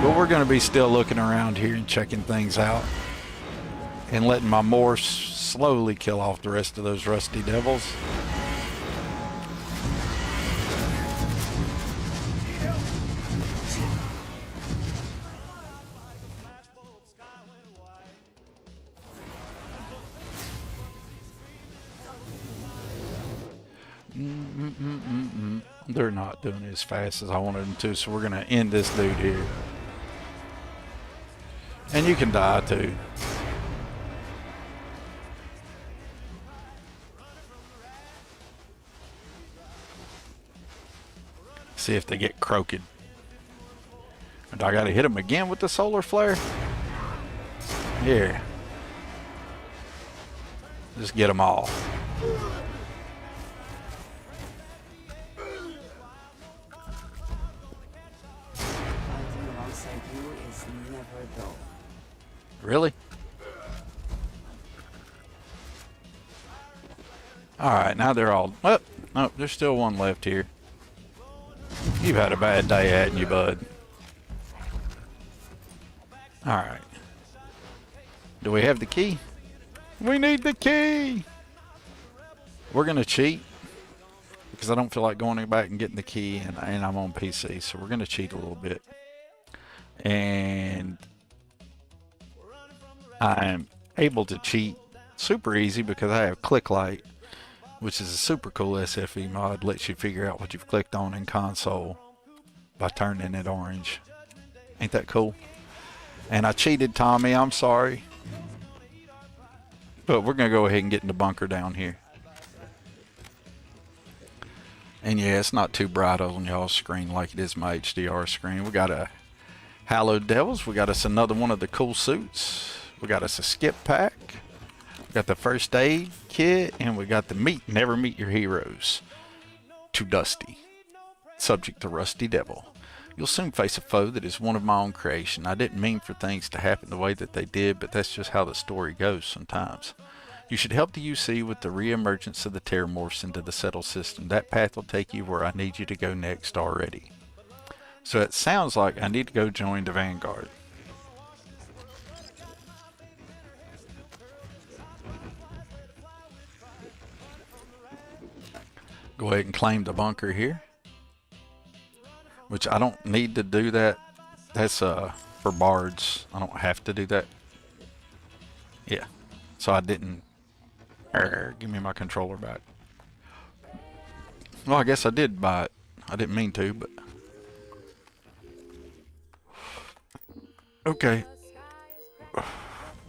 But we're going to be still looking around here and checking things out. And letting my Morse slowly kill off the rest of those rusty devils. They're not doing it as fast as I wanted them to, so we're going to end this dude here. And you can die too. See if they get croaked. And I got to hit them again with the solar flare. Here. Just get them all. Really? Alright, now they're all... Oh, no, there's still one left here. You've had a bad day, hadn't you, bud? Alright. Do we have the key? We need the key! We're going to cheat. Because I don't feel like going back and getting the key. And I'm on PC, so we're going to cheat a little bit. And... I am able to cheat super easy because I have Click Light, which is a super cool SFE mod. Lets you figure out what you've clicked on in console by turning it orange. Ain't that cool? And I cheated, Tommy. I'm sorry. But we're going to go ahead and get in the bunker down here. And yeah, it's not too bright on y'all's screen like it is my HDR screen. We got a Hallowed Devils. We got us another one of the cool suits. We got us a skip pack. We got the first aid kit. And we got the never meet your heroes. Too dusty. Subject to Rusty Devil. You'll soon face a foe that is one of my own creation. I didn't mean for things to happen the way that they did, but that's just how the story goes sometimes. You should help the UC with the re-emergence of the Terramorphs into the Settle system. That path will take you where I need you to go next already. So it sounds like I need to go join the Vanguard. Go ahead and claim the bunker here. Which I don't need to do that. That's for bards. I don't have to do that. Yeah. So I didn't. Give me my controller back. Well, I guess I did buy it. I didn't mean to, but. Okay.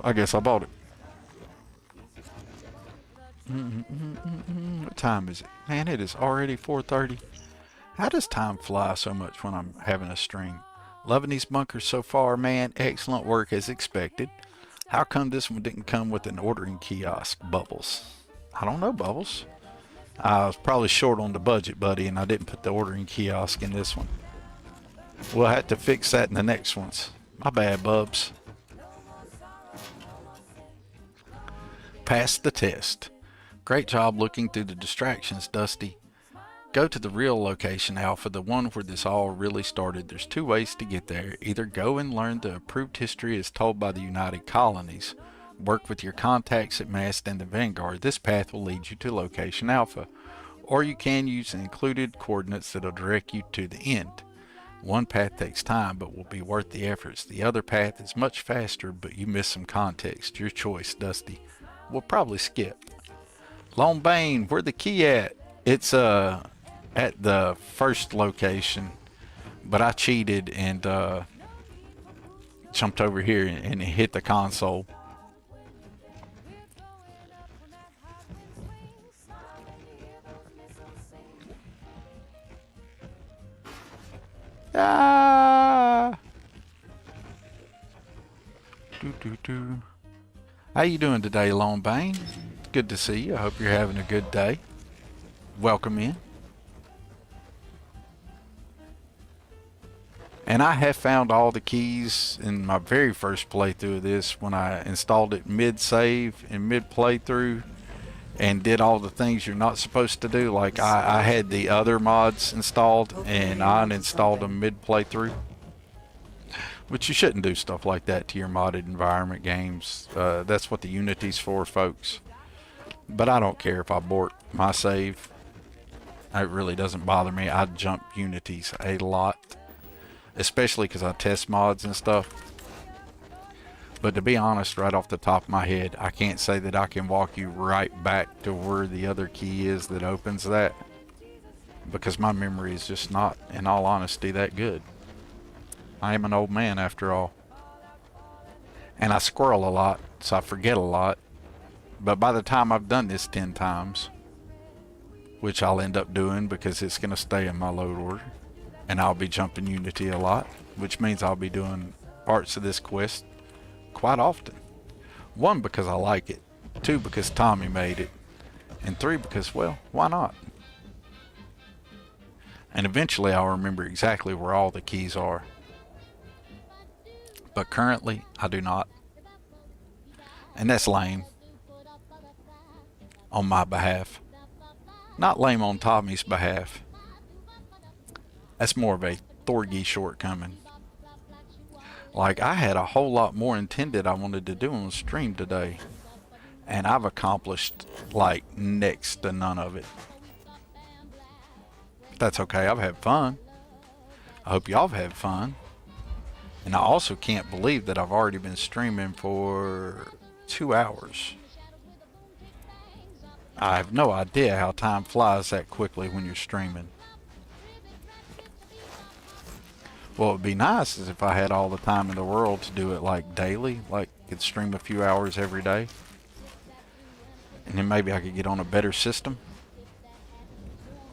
I guess I bought it. What time is it? Man, it is already 4:30. How does time fly so much when I'm having a stream? Loving these bunkers so far, man. Excellent work as expected. How come this one didn't come with an ordering kiosk, Bubbles? I don't know, Bubbles. I was probably short on the budget, buddy, and I didn't put the ordering kiosk in this one. We'll have to fix that in the next ones. My bad, Bubs. Passed the test. Great job looking through the distractions, Dusty. go to the real location alpha, the one where this all really started. There's two ways to get there. Either go and learn the approved history as told by the United Colonies. Work with your contacts at Madth and the Vanguard. This path will lead you to location alpha. Or you can use the included coordinates that'll direct you to the end. One path takes time but will be worth the efforts. The other path is much faster but you miss some context. Your choice, Dusty. We'll probably skip. Lone Bane, where the key at? It's at the first location, but I cheated and jumped over here and hit the console. Ah! How you doing today, Lone Bane? Good to see you. I hope you're having a good day. Welcome in. And I have found all the keys in my very first playthrough of this when I installed it mid-save and mid-playthrough and did all the things you're not supposed to do. Like I had the other mods installed and I uninstalled them mid-playthrough. Which you shouldn't do stuff like that to your modded environment games. That's what the Unity's for, folks. But I don't care if I abort my save. It really doesn't bother me. I jump Unity's a lot. Especially because I test mods and stuff. But to be honest, right off the top of my head, I can't say that I can walk you right back to where the other key is that opens that. Because my memory is just not, in all honesty, that good. I am an old man after all. And I squirrel a lot, so I forget a lot. But by the time I've done this 10 times, which I'll end up doing because it's going to stay in my load order, and I'll be jumping Unity a lot, which means I'll be doing parts of this quest quite often. 1, because I like it. 2, because Tommy made it. And 3, because, well, why not? And eventually I'll remember exactly where all the keys are. But currently, I do not. And that's lame. On my behalf. Not lame on Tommy's behalf. That's more of a Thorgy shortcoming. Like, I had a whole lot more intended I wanted to do on stream today. And I've accomplished, like, next to none of it. That's okay, I've had fun. I hope y'all have had fun. And I also can't believe that I've already been streaming for 2 hours. I have no idea how time flies that quickly when you're streaming. What would be nice is if I had all the time in the world to do it like daily, like could stream a few hours every day. And then maybe I could get on a better system.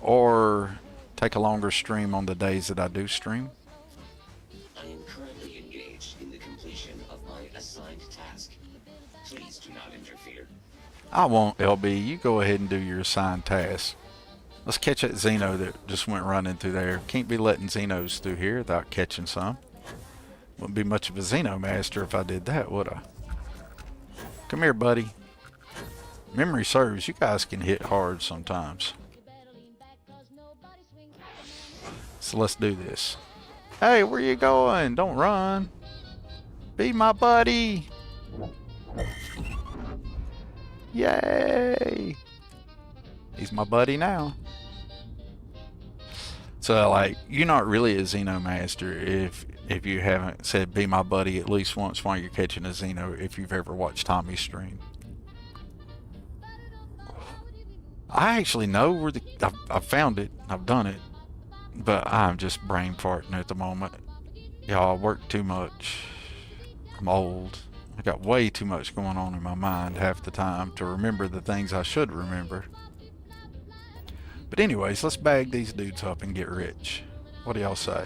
Or take a longer stream on the days that I do stream. I am currently engaged in the completion of my assigned task. Please do not interfere. I won't, LB. You go ahead and do your assigned task. Let's catch that Xeno that just went running through there. Can't be letting Xenos through here without catching some. Wouldn't be much of a Xeno master if I did that, would I? Come here, buddy. Memory serves, you guys can hit hard sometimes. So let's do this. Hey, where you going? Don't run. Be my buddy. Yay. He's my buddy now. So, like, you're not really a Xeno master if you haven't said be my buddy at least once while you're catching a Xeno, if you've ever watched Tommy stream. I actually know where I've found it. I've done it. But I'm just brain farting at the moment. Y'all, I work too much. I'm old. I got way too much going on in my mind half the time to remember the things I should remember. But anyways, let's bag these dudes up and get rich. What do y'all say?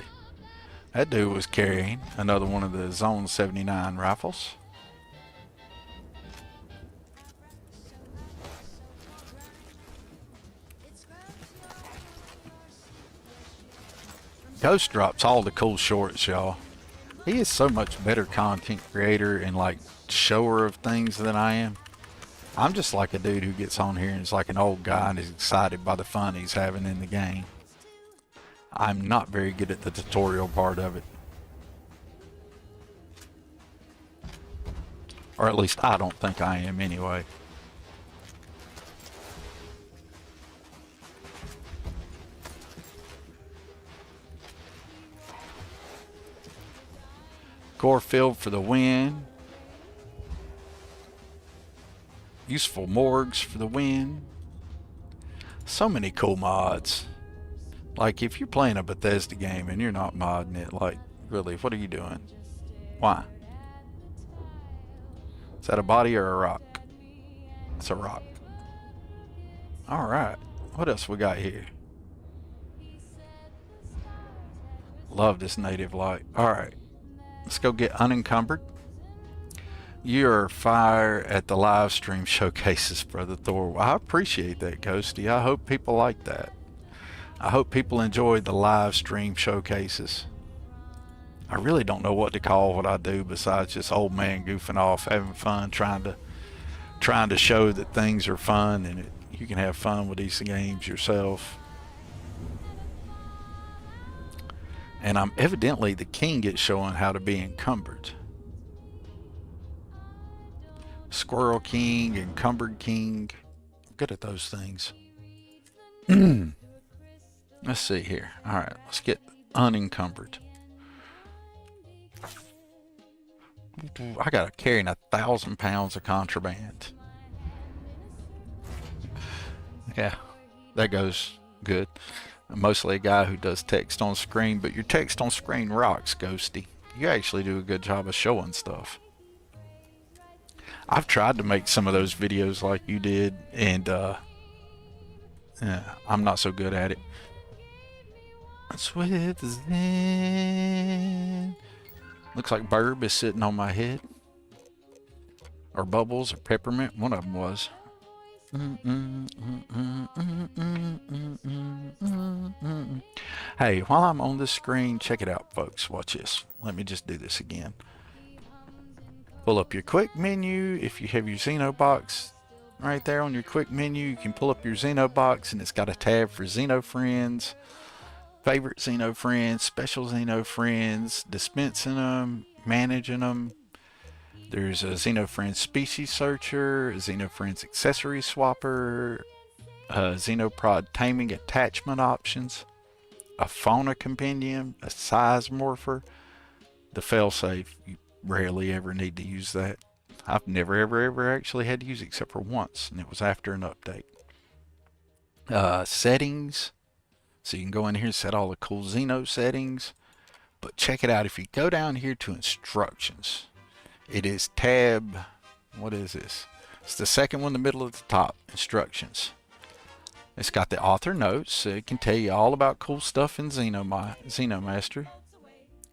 That dude was carrying another one of the Zone 79 rifles. Ghost drops all the cool shorts, y'all. He is so much better content creator and like shower of things than I am. I'm just like a dude who gets on here and is like an old guy and is excited by the fun he's having in the game. I'm not very good at the tutorial part of it. Or at least I don't think I am anyway. Core field for the win. Useful morgues for the win. So many cool mods. Like, if you're playing a Bethesda game and you're not modding it, like, really, what are you doing? Why? Is that a body or a rock? It's a rock. Alright. What else we got here? Love this native light. Alright. Let's go get unencumbered. You're fire at the live stream showcases, Brother Thor. Well, I appreciate that, Ghosty. I hope people like that. I hope people enjoy the live stream showcases. I really don't know what to call what I do besides just old man goofing off, having fun, trying to show that things are fun and you can have fun with these games yourself. And I'm evidently the king at showing how to be encumbered. Squirrel King, Encumbered King. I'm good at those things. Let's see here. Alright, let's get unencumbered. I gotta carry 1,000 pounds of contraband. Yeah, that goes good. I'm mostly a guy who does text on screen, but your text on screen rocks, Ghosty. You actually do a good job of showing stuff. I've tried to make some of those videos like you did, and yeah, I'm not so good at it. What's with Zen? Looks like Burb is sitting on my head. Or Bubbles or Peppermint. One of them was. Hey, while I'm on the screen, check it out, folks. Watch this. Let me just do this again. Pull up your quick menu. If you have your Xeno box right there on your quick menu, you can pull up your Xeno box, and it's got a tab for Xeno friends, favorite Xeno friends, special Xeno friends, dispensing them, managing them. There's a Xeno Friends species searcher, a Xeno Friends accessory swapper, Xenoprod taming attachment options, a fauna compendium, a size morpher, the failsafe. You rarely ever need to use that. I've never ever actually had to use it except for once, and it was after an update. Settings. So you can go in here and set all the cool Xeno settings. But check it out. If you go down here to instructions, it is tab, what is this? It's the second one in the middle of the top, instructions. It's got the author notes, so it can tell you all about cool stuff in Xeno Master.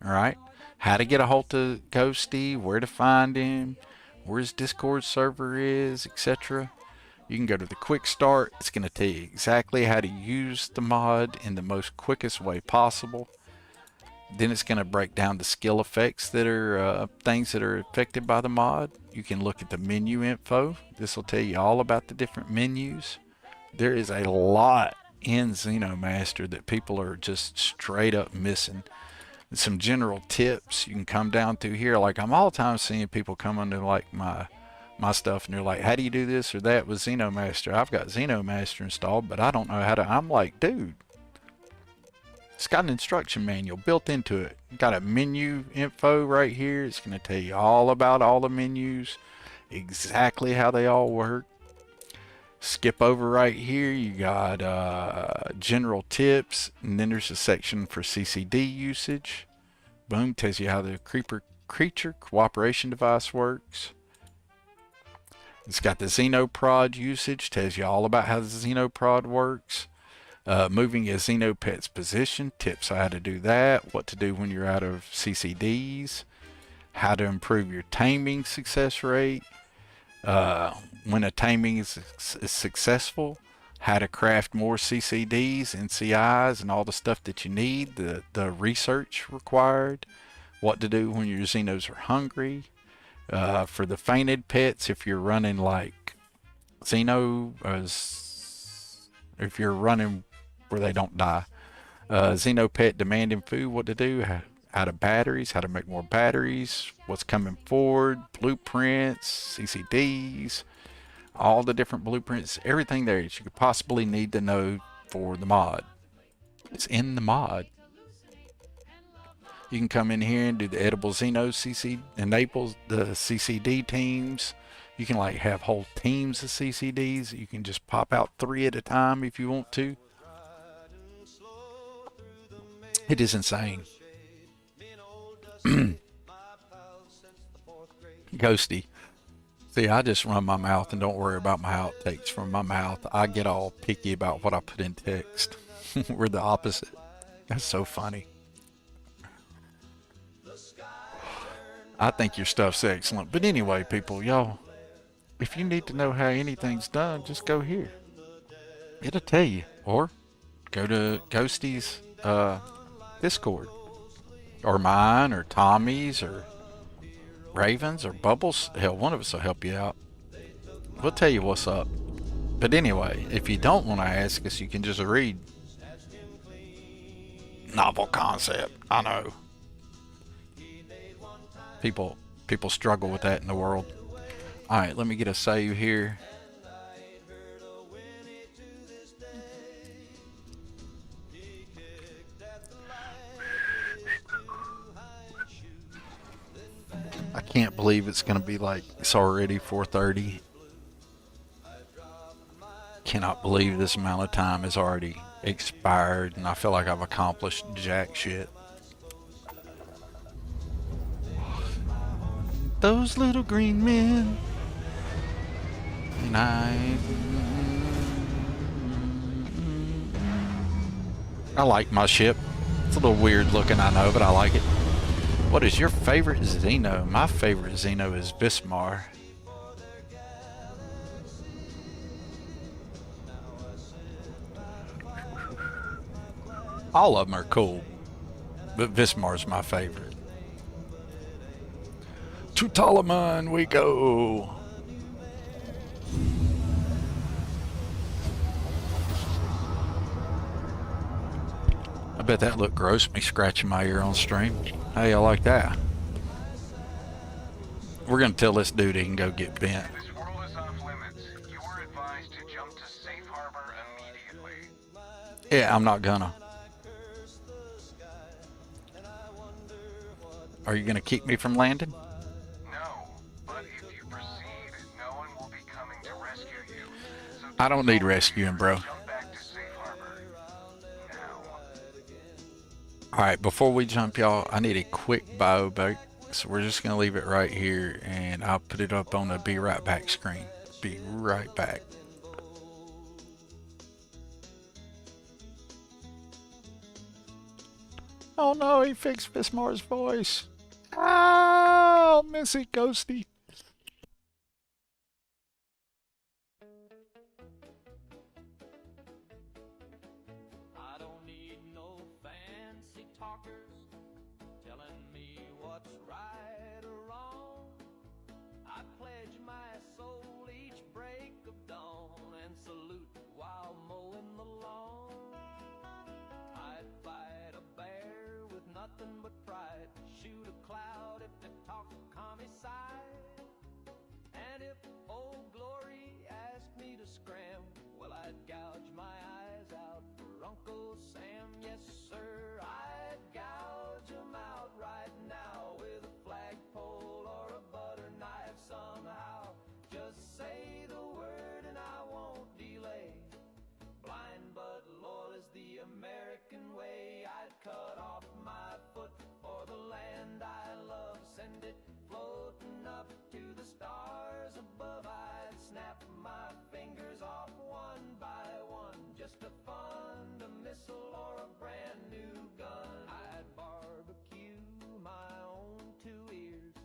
Alright, how to get a hold of Ghosty, where to find him, where his Discord server is, etc. You can go to the quick start. It's going to tell you exactly how to use the mod in the most quickest way possible. Then it's going to break down the skill effects that are things that are affected by the mod. You can look at the menu info. This will tell you all about the different menus. There is a lot in Xeno Master that people are just straight up missing. And some general tips you can come down through here. Like, I'm all the time seeing people come under like my stuff, and they're like, how do you do this or that with Xeno Master? I've got Xeno Master installed, but I don't know how to. I'm like, dude, it's got an instruction manual built into it. Got a menu info right here. It's going to tell you all about all the menus, exactly how they all work. Skip over right here. You got general tips, and then there's a section for CCD usage. Boom, tells you how the creature cooperation device works. It's got the Xenoprod usage, tells you all about how the Xenoprod works. Moving a Xenopet's position, tips on how to do that, what to do when you're out of CCDs, how to improve your taming success rate, when a taming is successful, how to craft more CCDs and CIs and all the stuff that you need, the research required, what to do when your Xenos are hungry. For the fainted pets, if you're running like Xeno, if you're running where they don't die. Xeno pet demanding food, what to do, how to batteries, how to make more batteries, what's coming forward, blueprints, CCDs, all the different blueprints, everything there that you could possibly need to know for the mod. It's in the mod. You can come in here and do the edible Xeno CC, enables the CCD teams. You can like have whole teams of CCDs. You can just pop out 3 at a time if you want to. It is insane. Ghosty. See, I just run my mouth and don't worry about my outtakes from my mouth. I get all picky about what I put in text. We're the opposite. That's so funny. I think your stuff's excellent. But anyway, people, y'all, if you need to know how anything's done, just go here. It'll tell you. Or go to Ghosty's Discord. Or mine, or Tommy's, or Raven's, or Bubbles. Hell, one of us will help you out. We'll tell you what's up. But anyway, if you don't want to ask us, you can just read. Novel concept. I know. People struggle with that in the world. Alright, let me get a save here. I can't believe it's going to be like, it's already 4:30. Cannot believe this amount of time has already expired, and I feel like I've accomplished jack shit. Those little green men, and I like my ship. It's a little weird looking, I know, but I like it. What is your favorite Xeno? My favorite Xeno is Vismar. All of them are cool, but Vismar's my favorite. To Ptolemy we go. I bet that looked gross, me scratching my ear on stream. Hey, I like that. We're gonna tell this dude he can go get bent. This world is off limits. You are advised to jump to safe harbor immediately. Yeah, I'm not gonna. Are you gonna keep me from landing? No, but if you proceed, no one will be coming to rescue you. So I don't need rescuing, bro. jump back to safe harbor now. Alright, before we jump, y'all, I need a quick bio break. So we're just going to leave it right here, and I'll put it up on the be right back screen. Be right back. Oh no, he fixed Vismar's voice. Oh, miss it, Ghosty. I don't need no fancy talkers telling me what's right or wrong. I pledge my soul each break of dawn and salute while mowing the lawn. I'd fight a bear with nothing but pride, shoot a cloud if they talk homicide. And if Old Glory asked me to scram, well, I'd gouge my eyes out for Uncle Sam. Yes, sir, I'd gouge 'em out right now with a flagpole or a butter knife somehow. Just say the word and I won't delay. Blind but loyal is the American way. I'd cut off my foot for the land I love, send it floating up to the stars above. I'd snap my fingers off one by one just to fund a missile or a brand new gun. I'd barbecue my own 2 ears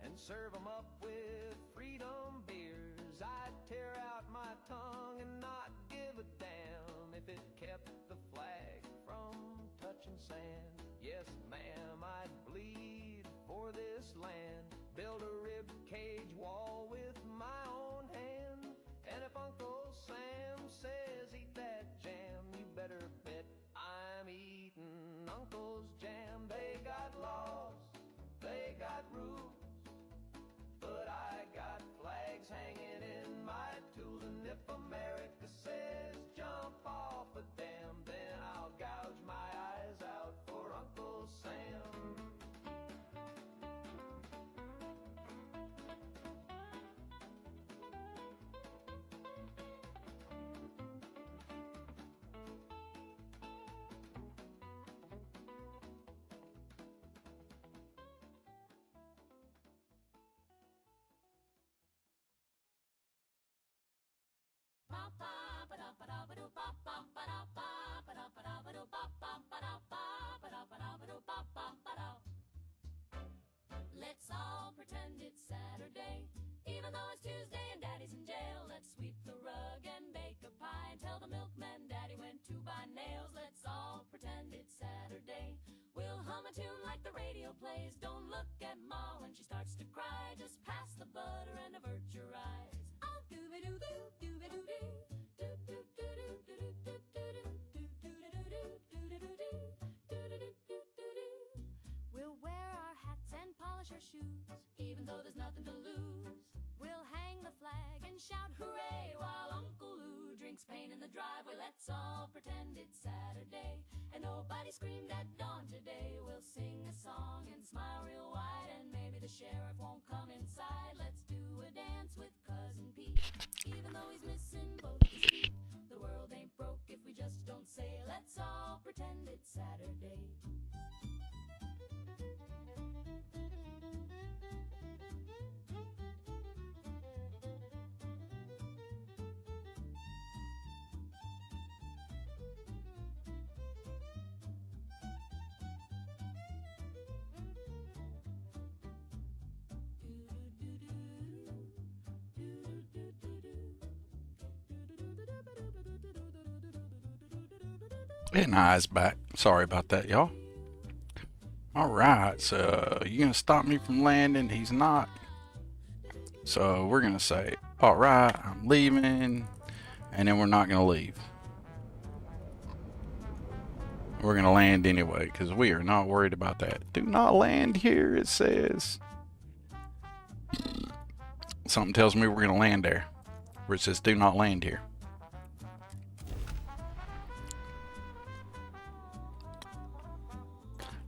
and serve 'em up with freedom beers. I'd tear out my tongue and not give a damn if it kept the flag from touching sand. Yes, ma'am, I'd bleed for this land, build a rib cage wall with my own hand, let's all pretend it's Saturday. Even though it's Tuesday and Daddy's in jail, let's sweep the rug and bake a pie and tell the milkman Daddy went to buy nails. Let's all pretend it's Saturday. We'll hum a tune like the radio plays. Don't look at Ma when she starts to cry. Just pass the butter and avert your eyes. Oh, doo-ba-doo-doo, doo-ba-doo-doo. We'll wear our hats and polish our shoes, Even though there's nothing to lose, we'll hang the flag and shout hooray while Uncle Lou drinks pain in the driveway. Let's all pretend it's Saturday and nobody screamed at dawn today. We'll sing a song and smile real wide, and maybe the sheriff won't come inside. Let's do a dance with Cousin Pete, even though he's missing both his feet. The world ain't broke if we just don't say, let's all pretend it's Saturday. And eyes back. Sorry about that, y'all. Alright, so you gonna stop me from landing? He's not. So we're gonna say, alright, I'm leaving, and then we're not gonna leave. We're gonna land anyway, because we are not worried about that. Do not land here, it says. Something tells me we're gonna land there, where it says do not land here.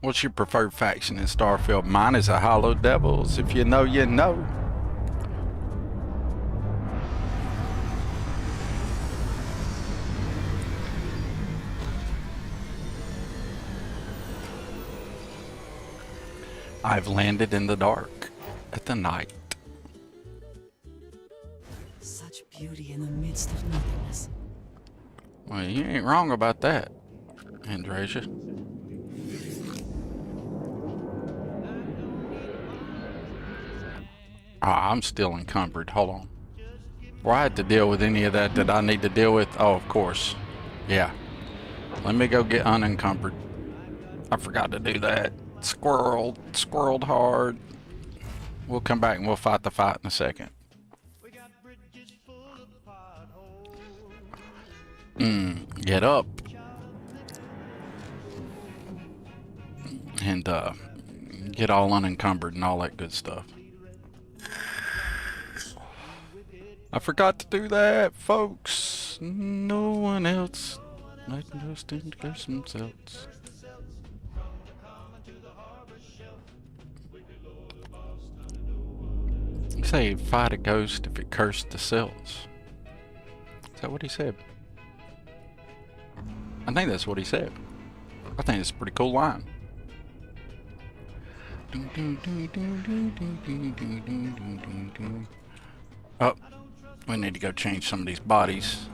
What's your preferred faction in Starfield? Mine is the Hollow Devils. If you know, you know. I've landed in the dark at the night. Such beauty in the midst of nothingness. Well, you ain't wrong about that, Andrasia. I'm still encumbered. Hold on. Before I had to deal with any of that that I need to deal with. Oh, of course. Yeah. Let me go get unencumbered. I forgot to do that. Squirreled hard. We'll come back and we'll fight the fight in a second. Get up. And get all unencumbered and all that good stuff. I forgot to do that, folks. No one else. Let just curse themselves. You say fight a ghost if it cursed the cells. Is that what he said? I think that's what he said. I think it's a pretty cool line. Oh, we need to go change some of these bodies.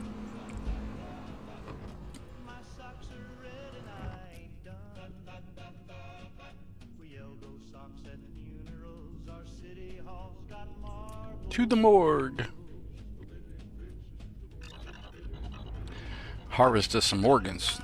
To the morgue. Harvest us some organs.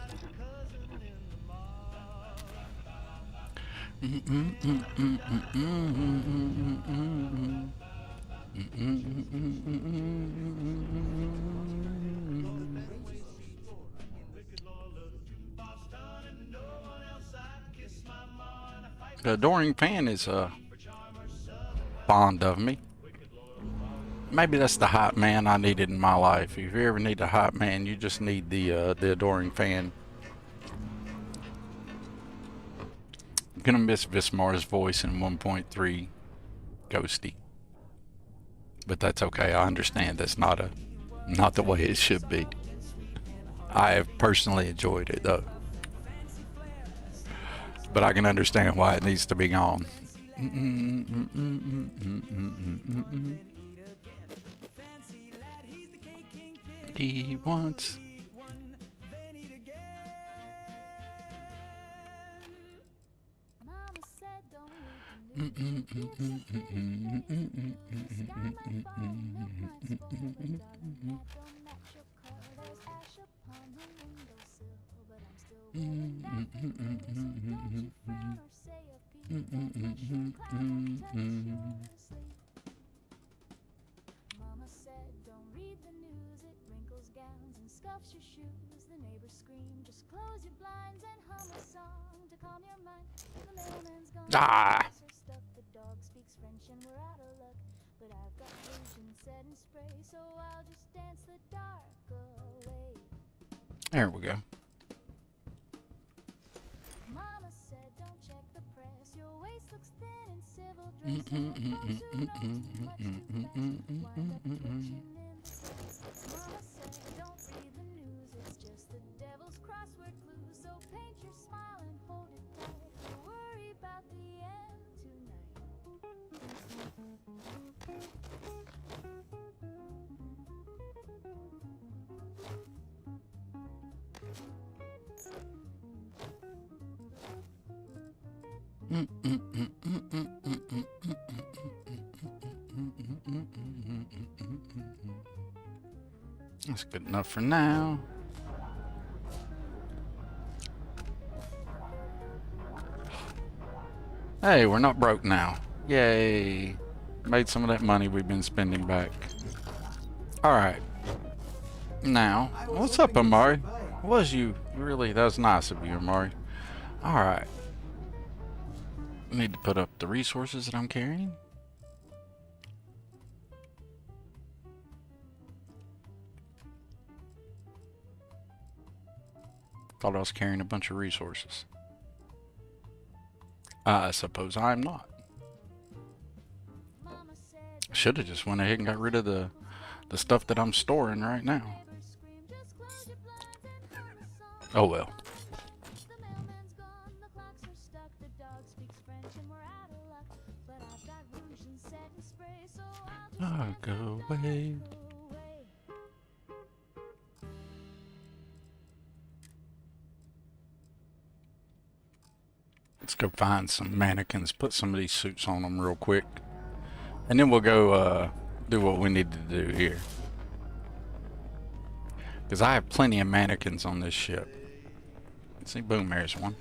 The adoring fan is fond of me. Maybe that's the hype man I needed in my life. If you ever need a hype man, you just need the adoring fan. I'm gonna miss Vismar's voice in 1.3 Ghosty, but that's okay. I understand that's not the way it should be. I have personally enjoyed it though, but I can understand why it needs to be gone. He wants. Mama said, don't read the news, it wrinkles gowns and scuffs your shoes. The neighbors scream, just close your blinds and hum a song to calm your mind. The mailman's gone, Ah. the are stuck, the dog speaks French and we're out of luck. But I've got rouge and set and spray, so I'll just dance the dark away. There we go. Mama said, don't check the press, your waist looks thin in civil dress. And the folks who know too much too fast wind up twitching in the grass. Mama said, don't read the news, it's just the devil's crossword clues. So paint your smile and hold it tight, don't worry about the end tonight. That's good enough for now. Hey, we're not broke now. Yay. Made some of that money we've been spending back. Alright. Now, what's up, Amari? Was you really? That was nice of you, Amari. Alright. Need to put up the resources that I'm carrying. Thought I was carrying a bunch of resources. I suppose I'm not. Should have just went ahead and got rid of the stuff that I'm storing right now. Oh well. I'll go away. Let's go find some mannequins, put some of these suits on them real quick, and then we'll go do what we need to do here. Because I have plenty of mannequins on this ship. Let's see, boom, there's one.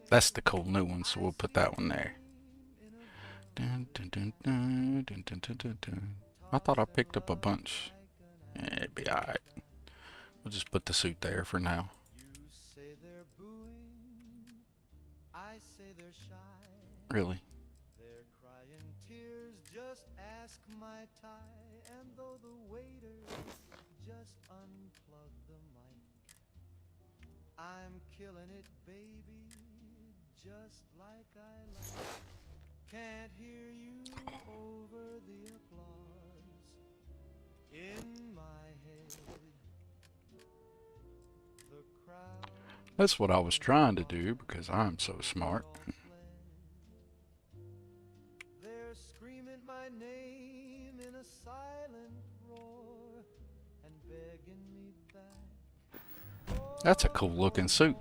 That's the cool new one, so we'll put that one there. Dun, dun, dun, dun, dun, dun, dun, dun, dun. I thought I picked up a bunch. Yeah, it'd be alright. We'll just put the suit there for now. Really? They're crying tears, just ask my tie. And though the waiter just unplugged the mic, I'm killing it, baby, just like I like. Can't hear you over the applause in my head. The crowd. That's what I was trying to do because I'm so smart. They're screaming my name in a silent roar and begging me back. That's a cool looking suit.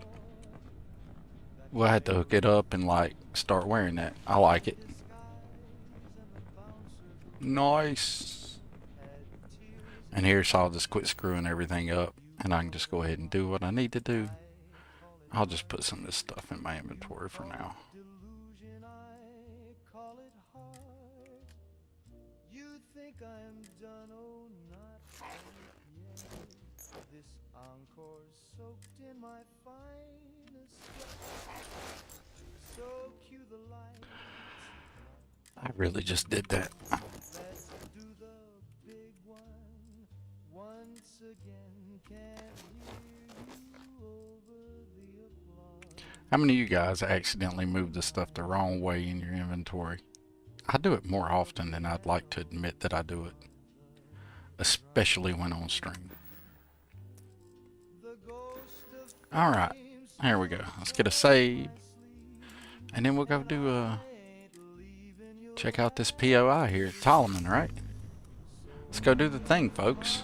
We'll have to hook it up and like start wearing that. I like it. Nice. And here, so I'll just quit screwing everything up and I can just go ahead and do what I need to do. I'll just put some of this stuff in my inventory for now. You think I'm done? Oh, not quite yet. This encore's soaked in my finest sweat. So cue the lights. I really just did that. Let's do the big one once again. Can't hear you over the applause. How many of you guys accidentally move the stuff the wrong way in your inventory? I do it more often than I'd like to admit that I do it. Especially when on stream. Alright, here we go. Let's get a save. And then we'll go do check out this POI here at Ptolemy, right? Let's go do the thing, folks.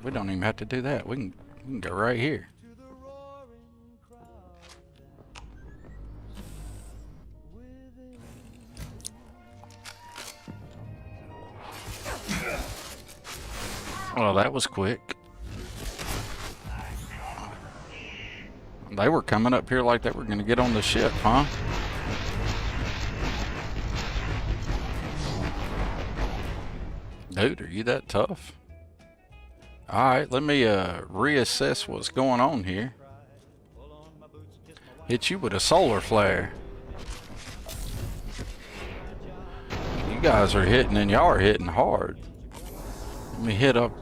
We don't even have to do that. We can We can go right here. Well, that was quick. They were coming up here like they were going to get on the ship, huh? Dude, are you that tough? Alright, let me reassess what's going on here. Hit you with a solar flare. You guys are hitting, and y'all are hitting hard. Let me hit up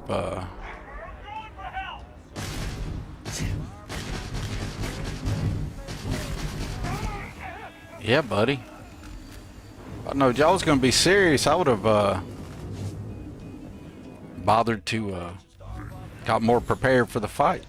yeah, buddy. I know y'all was gonna be serious. I would have bothered to got more prepared for the fight.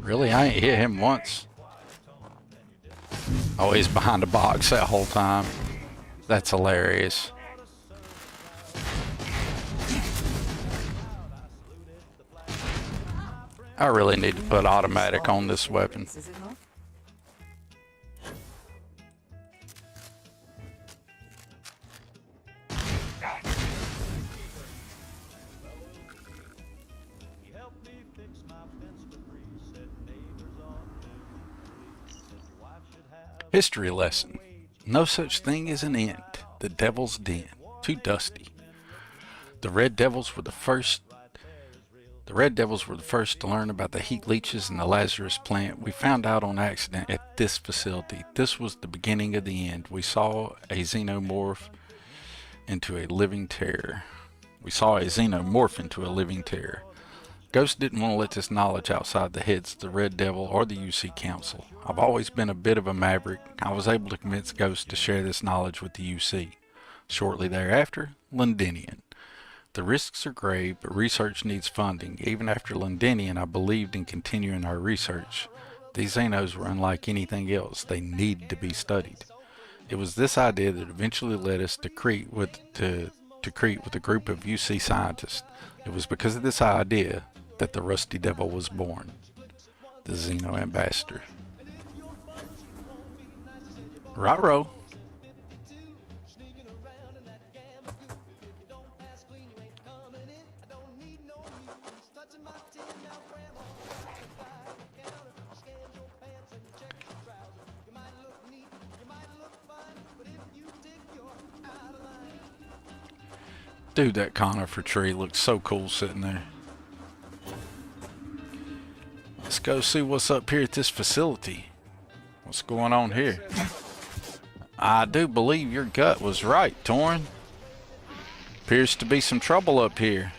Really? I ain't hit him once. Oh, he's behind the box that whole time. That's hilarious. I really need to put automatic on this weapon. History lesson. No such thing as an end. The Devil's Den. Too dusty. The Red Devils were the first to learn about the heat leeches and the Lazarus plant. We found out on accident at this facility. This was the beginning of the end. We saw a xenomorph into a living terror. Ghost didn't want to let this knowledge outside the heads of the Red Devil or the UC Council. I've always been a bit of a maverick. I was able to convince Ghost to share this knowledge with the UC. Shortly thereafter, Londinian. The risks are grave, but research needs funding. Even after Londinian, I believed in continuing our research. These Xenos were unlike anything else. They needed to be studied. It was this idea that eventually led us to Crete with a group of UC scientists. It was because of this idea that the Rusty Devil was born. The Xeno Ambassador. Right-ro. Dude, that conifer tree looks so cool sitting there. Let's go see what's up here at this facility. What's going on here? I do believe your gut was right, Torn. Appears to be some trouble up here.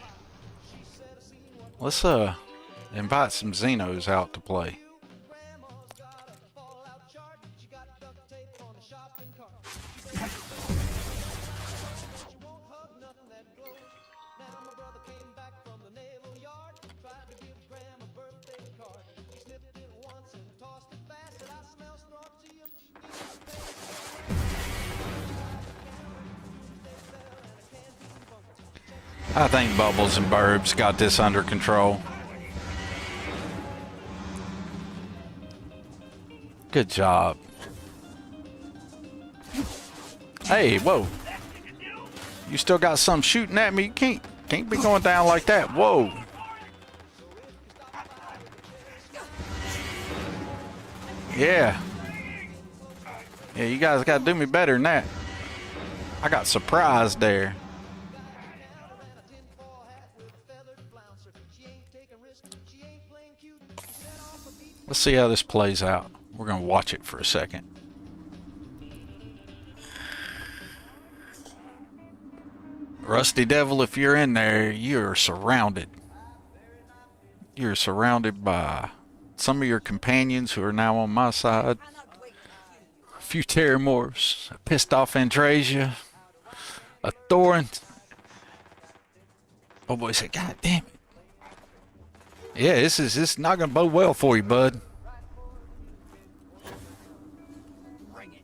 Let's invite some Xenos out to play. I think Bubbles and Burbs got this under control. Good job. Hey, whoa. You still got some shooting at me? You can't be going down like that. Whoa. Yeah. Yeah, you guys got to do me better than that. I got surprised there. Let's see how this plays out. We're going to watch it for a second. Rusty Devil, if you're in there, you're surrounded. You're surrounded by some of your companions who are now on my side. A few Terramorphs, a pissed off Andrasia, a Thorin. Oh boy said, God damn it. Yeah, this is not gonna bode well for you, bud. Bring it.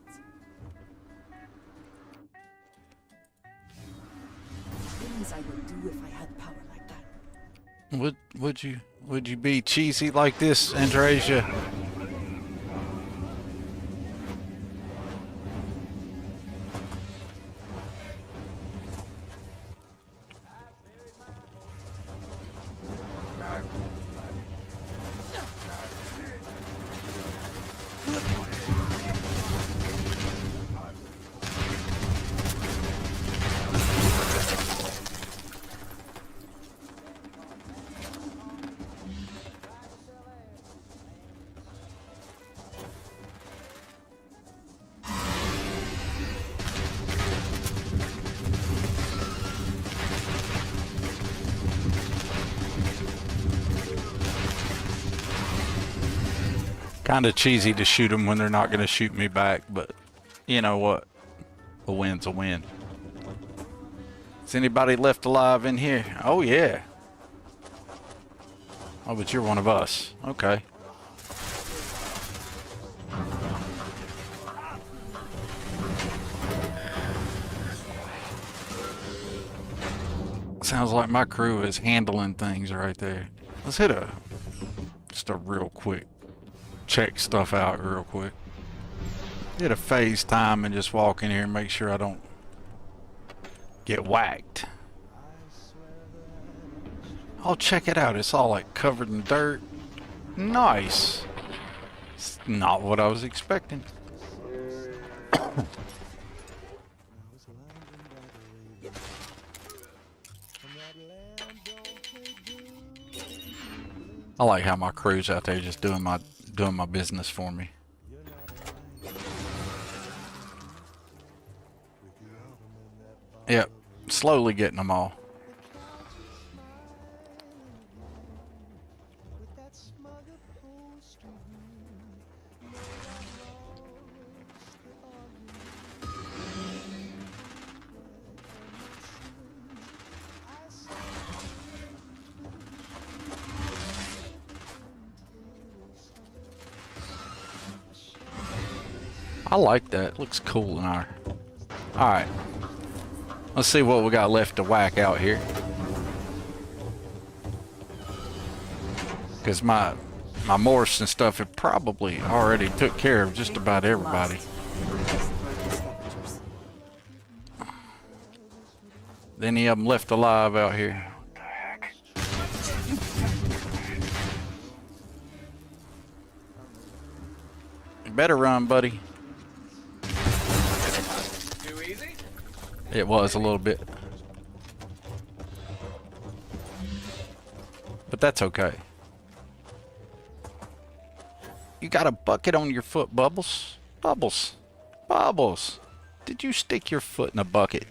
Things I would do if I had power like that. Would you be cheesy like this, Andrasia? Kind of cheesy to shoot them when they're not going to shoot me back, but you know what? A win's a win. Is anybody left alive in here? Oh, yeah. Oh, but you're one of us. Okay. Sounds like my crew is handling things right there. Let's hit just a real quick. Check stuff out real quick. Hit a FaceTime and just walk in here and make sure I don't get whacked. Oh, check it out. It's all like covered in dirt. Nice. It's not what I was expecting. I like how my crew's out there just doing my business for me. Yep, slowly getting them all. I like that. Looks cool in our... Alright. Let's see what we got left to whack out here. Because my morphs and stuff have probably already took care of just about everybody. Any of them left alive out here? You better run, buddy. It was a little bit. But that's okay. You got a bucket on your foot, Bubbles? Bubbles. Bubbles. Did you stick your foot in a bucket?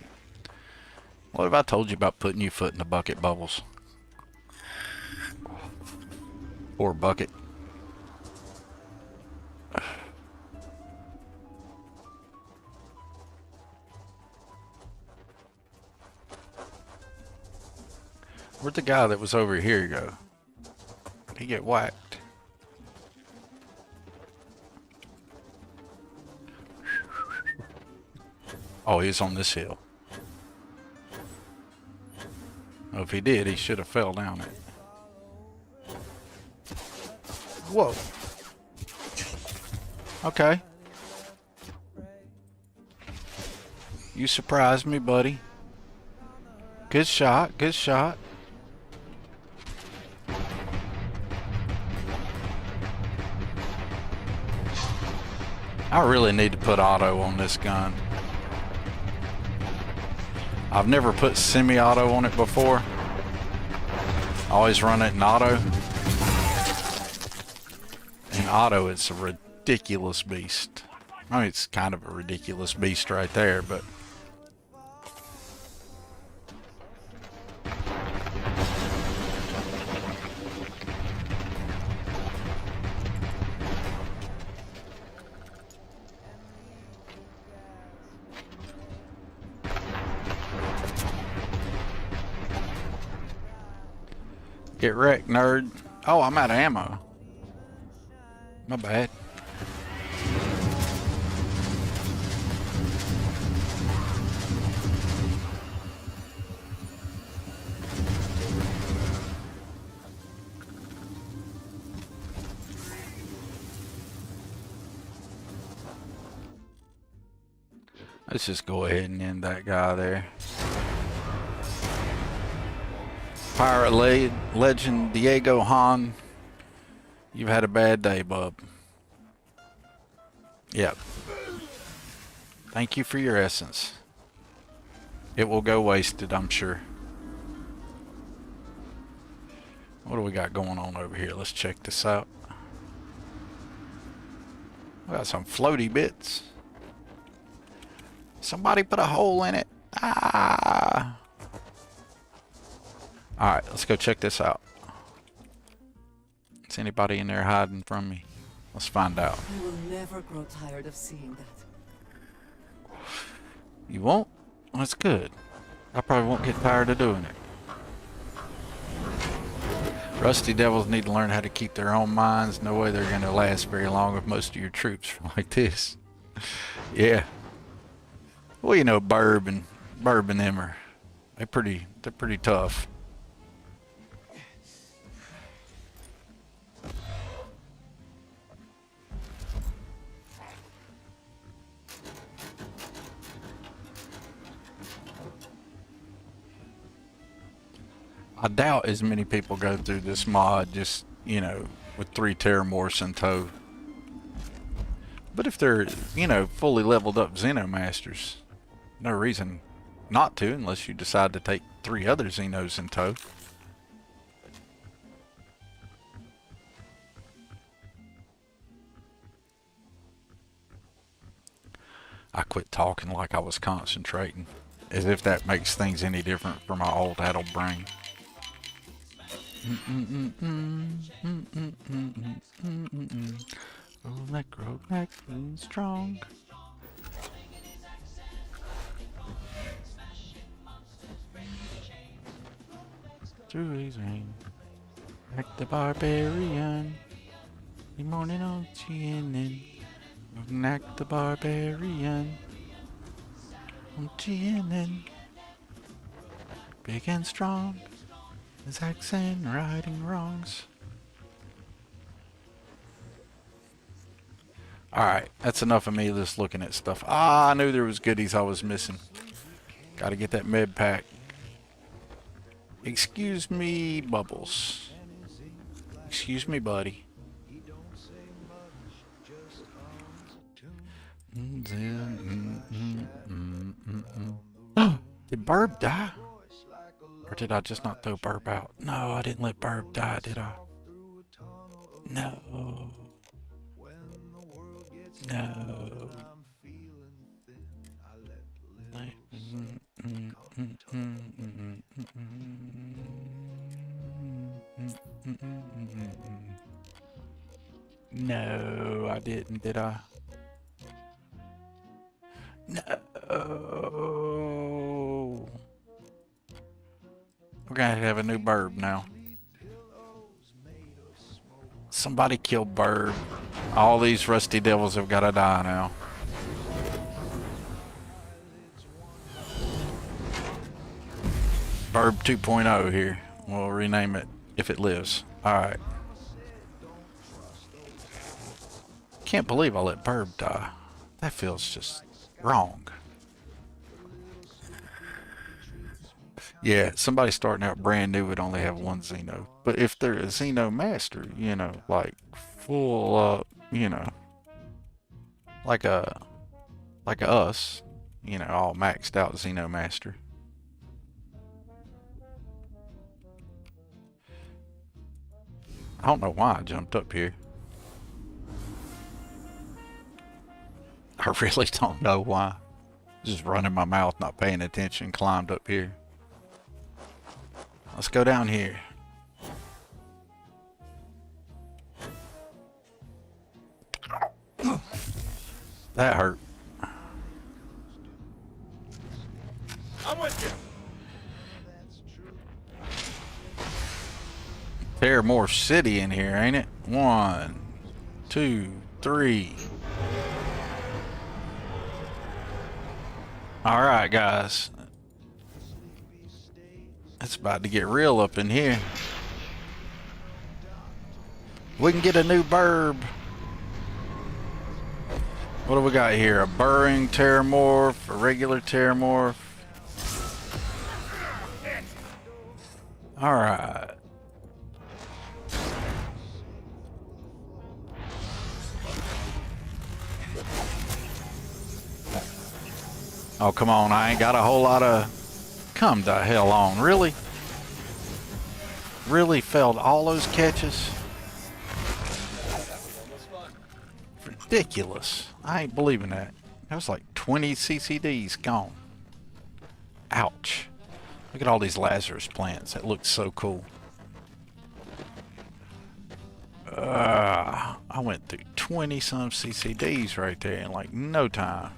What have I told you about putting your foot in a bucket, Bubbles? Or bucket. Where'd the guy that was over here go? He get whacked. Oh, he's on this hill. Well, if he did, he should have fell down it. Whoa. Okay. You surprised me, buddy. Good shot, good shot. I really need to put auto on this gun. I've never put semi-auto on it before. I always run it in auto. In auto, it's a ridiculous beast. I mean, it's kind of a ridiculous beast right there, but... Get wrecked, nerd. Oh, I'm out of ammo. My bad. Let's just go ahead and end that guy there. Pirate legend Diego Han, you've had a bad day, bub. Yep. Thank you for your essence. It will go wasted, I'm sure. What do we got going on over here? Let's check this out. We got some floaty bits. Somebody put a hole in it. Ah! Alright, let's go check this out. Is anybody in there hiding from me? Let's find out. I will never grow tired of seeing that. You won't? That's good. I probably won't get tired of doing it. Rusty Devils need to learn how to keep their own minds. No way they're going to last very long with most of your troops like this. Yeah. Well, you know, Burb and them are they're pretty tough. I doubt as many people go through this mod just, you know, with 3 Terramorphs in tow. But if they're, you know, fully leveled up Xeno Masters, no reason not to unless you decide to take 3 other Xenos in tow. I quit talking like I was concentrating, as if that makes things any different for my old addled brain. Oh, necro back being strong. Through his rain, like the barbarian. The morning on CNN, like the barbarian. On CNN, big and strong. His accent righting wrongs. Alright, that's enough of me just looking at stuff. Ah, I knew there was goodies I was missing. Gotta get that med pack. Excuse me, Bubbles. Excuse me, buddy. Did Burb die? Or did I just not throw Burb out? No, I didn't let Burb die, did I? No. No. No, I didn't, did I? No. We're gonna have a new Burb now. Somebody kill Burb. All these Rusty Devils have gotta die now. Burb 2.0 here. We'll rename it if it lives. Alright. Can't believe I let Burb die. That feels just wrong. Yeah, somebody starting out brand new would only have 1 Xeno. But if they're a Xeno Master, you know, like full up, you know, like us, you know, all maxed out Xeno Master. I don't know why I jumped up here. I really don't know why. Just running my mouth, not paying attention, climbed up here. Let's go down here. That hurt. I'm with you. Terramorph City in here, ain't it? 1, 2, 3. Alright, guys. It's about to get real up in here. We can get a new burb. What do we got here? A burrowing Terramorph, a regular Terramorph. Alright. Oh, come on. I ain't got a whole lot of... Come the hell on. Really? Really failed all those catches? Ridiculous. I ain't believing that. That was like 20 CCDs gone. Ouch. Look at all these Lazarus plants. That looks so cool. I went through 20 some CCDs right there in like no time.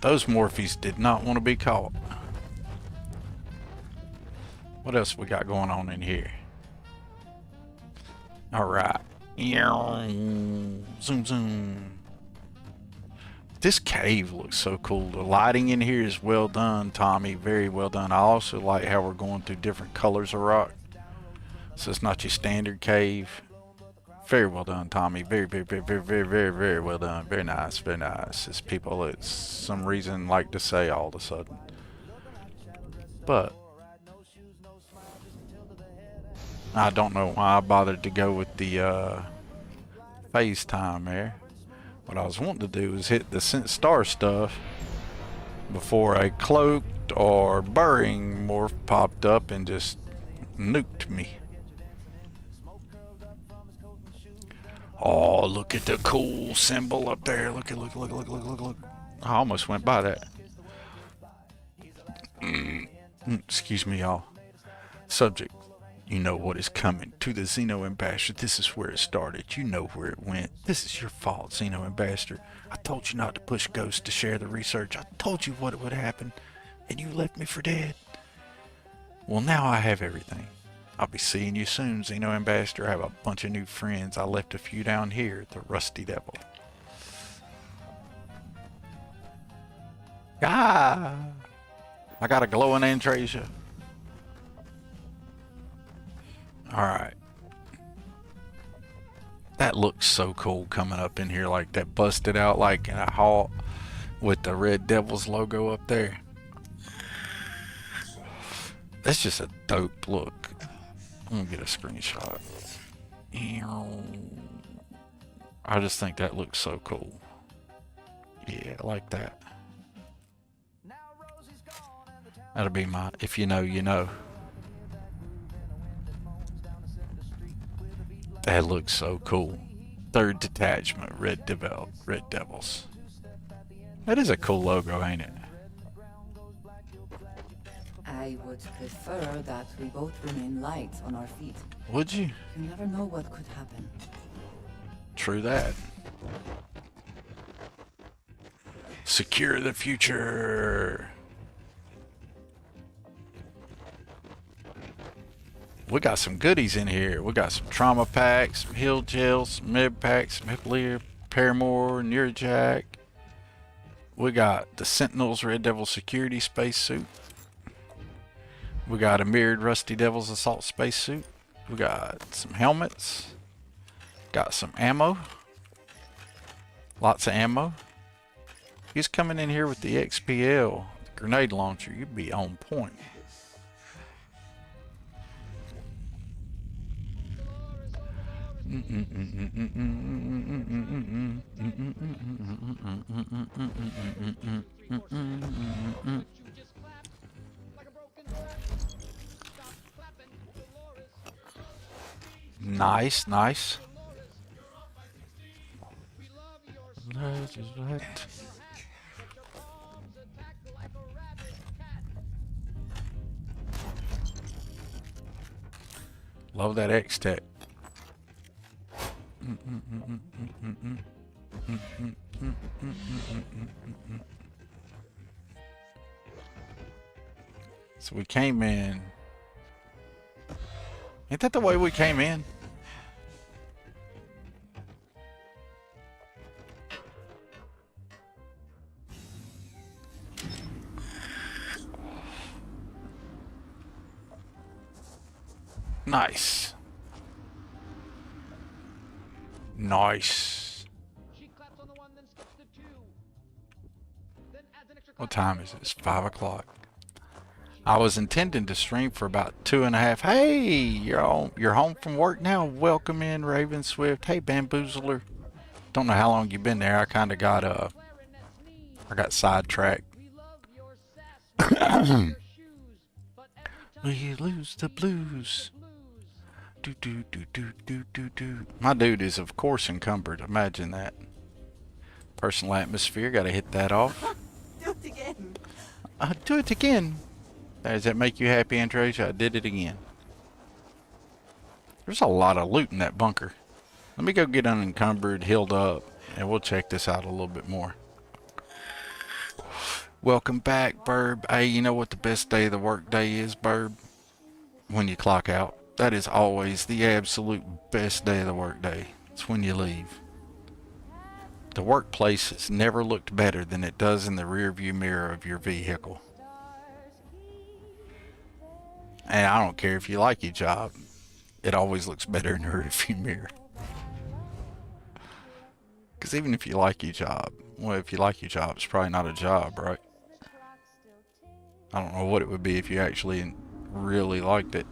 Those Morphees did not want to be caught. What else we got going on in here? Alright. Zoom zoom. This cave looks so cool. The lighting in here is well done, Tommy. Very well done. I also like how we're going through different colors of rock. So it's not your standard cave. Very well done, Tommy. Very well done. Very nice, very nice. It's people that some reason like to say all of a sudden. But I don't know why I bothered to go with the FaceTime there. What I was wanting to do is hit the star stuff before a cloaked or burrowing morph popped up and just nuked me. Oh, look at the cool symbol up there. Look. I almost went by that. Excuse me, y'all. Subject. You know what is coming to the Xeno Ambassador. This is where it started. You know where it went. This is your fault, Xeno Ambassador. I told you not to push Ghost to share the research. I told you what would happen, and you left me for dead. Well, now I have everything. I'll be seeing you soon, Xeno Ambassador. I have a bunch of new friends. I left a few down here at the Rusty Devil. Ah! I got a glowing Antrasia. Alright. That looks so cool coming up in here like that, busted out like in a hall with the Red Devils logo up there. That's just a dope look. I'm gonna get a screenshot. I just think that looks so cool. Yeah, I like that. That'll be my, if you know, you know. That looks so cool. Third detachment, Red Devils. That is a cool logo, ain't it? I would prefer that we both remain light on our feet. Would you? You never know what could happen. True that. Secure the future. We got some goodies in here. We got some trauma packs, some heal gels, some med packs, some Hipplear, Paramore, Neurjack. We got the Sentinels Red Devil security spacesuit. We got a mirrored Rusty Devil's assault spacesuit. We got some helmets. Got some ammo. Lots of ammo. He's coming in here with the XPL the grenade launcher. You'd be on point. Nice, nice. Love that X-Tech. So we came in Ain't that the way we came in? Nice. Nice. What time is it? It's 5 o'clock. I was intending to stream for about 2.5. Hey, you're home from work now. Welcome in, Raven Swift. Hey, Bamboozler. Don't know how long you've been there. I kind of got I got sidetracked. We lose the blues. Do do do do do do do. My dude is of course encumbered. Imagine that. Personal atmosphere. Got to hit that off. Do it again. Do it again. Does that make you happy, Androsia? I did it again. There's a lot of loot in that bunker. Let me go get unencumbered, healed up, and we'll check this out a little bit more. Welcome back, Burb. Hey, you know what the best day of the work day is, Burb? When you clock out. That is always the absolute best day of the work day. It's when you leave. The workplace has never looked better than it does in the rear view mirror of your vehicle. And I don't care if you like your job, it always looks better in the rear view mirror. Because even if you like your job, well, if you like your job, it's probably not a job, right? I don't know what it would be if you actually really liked it.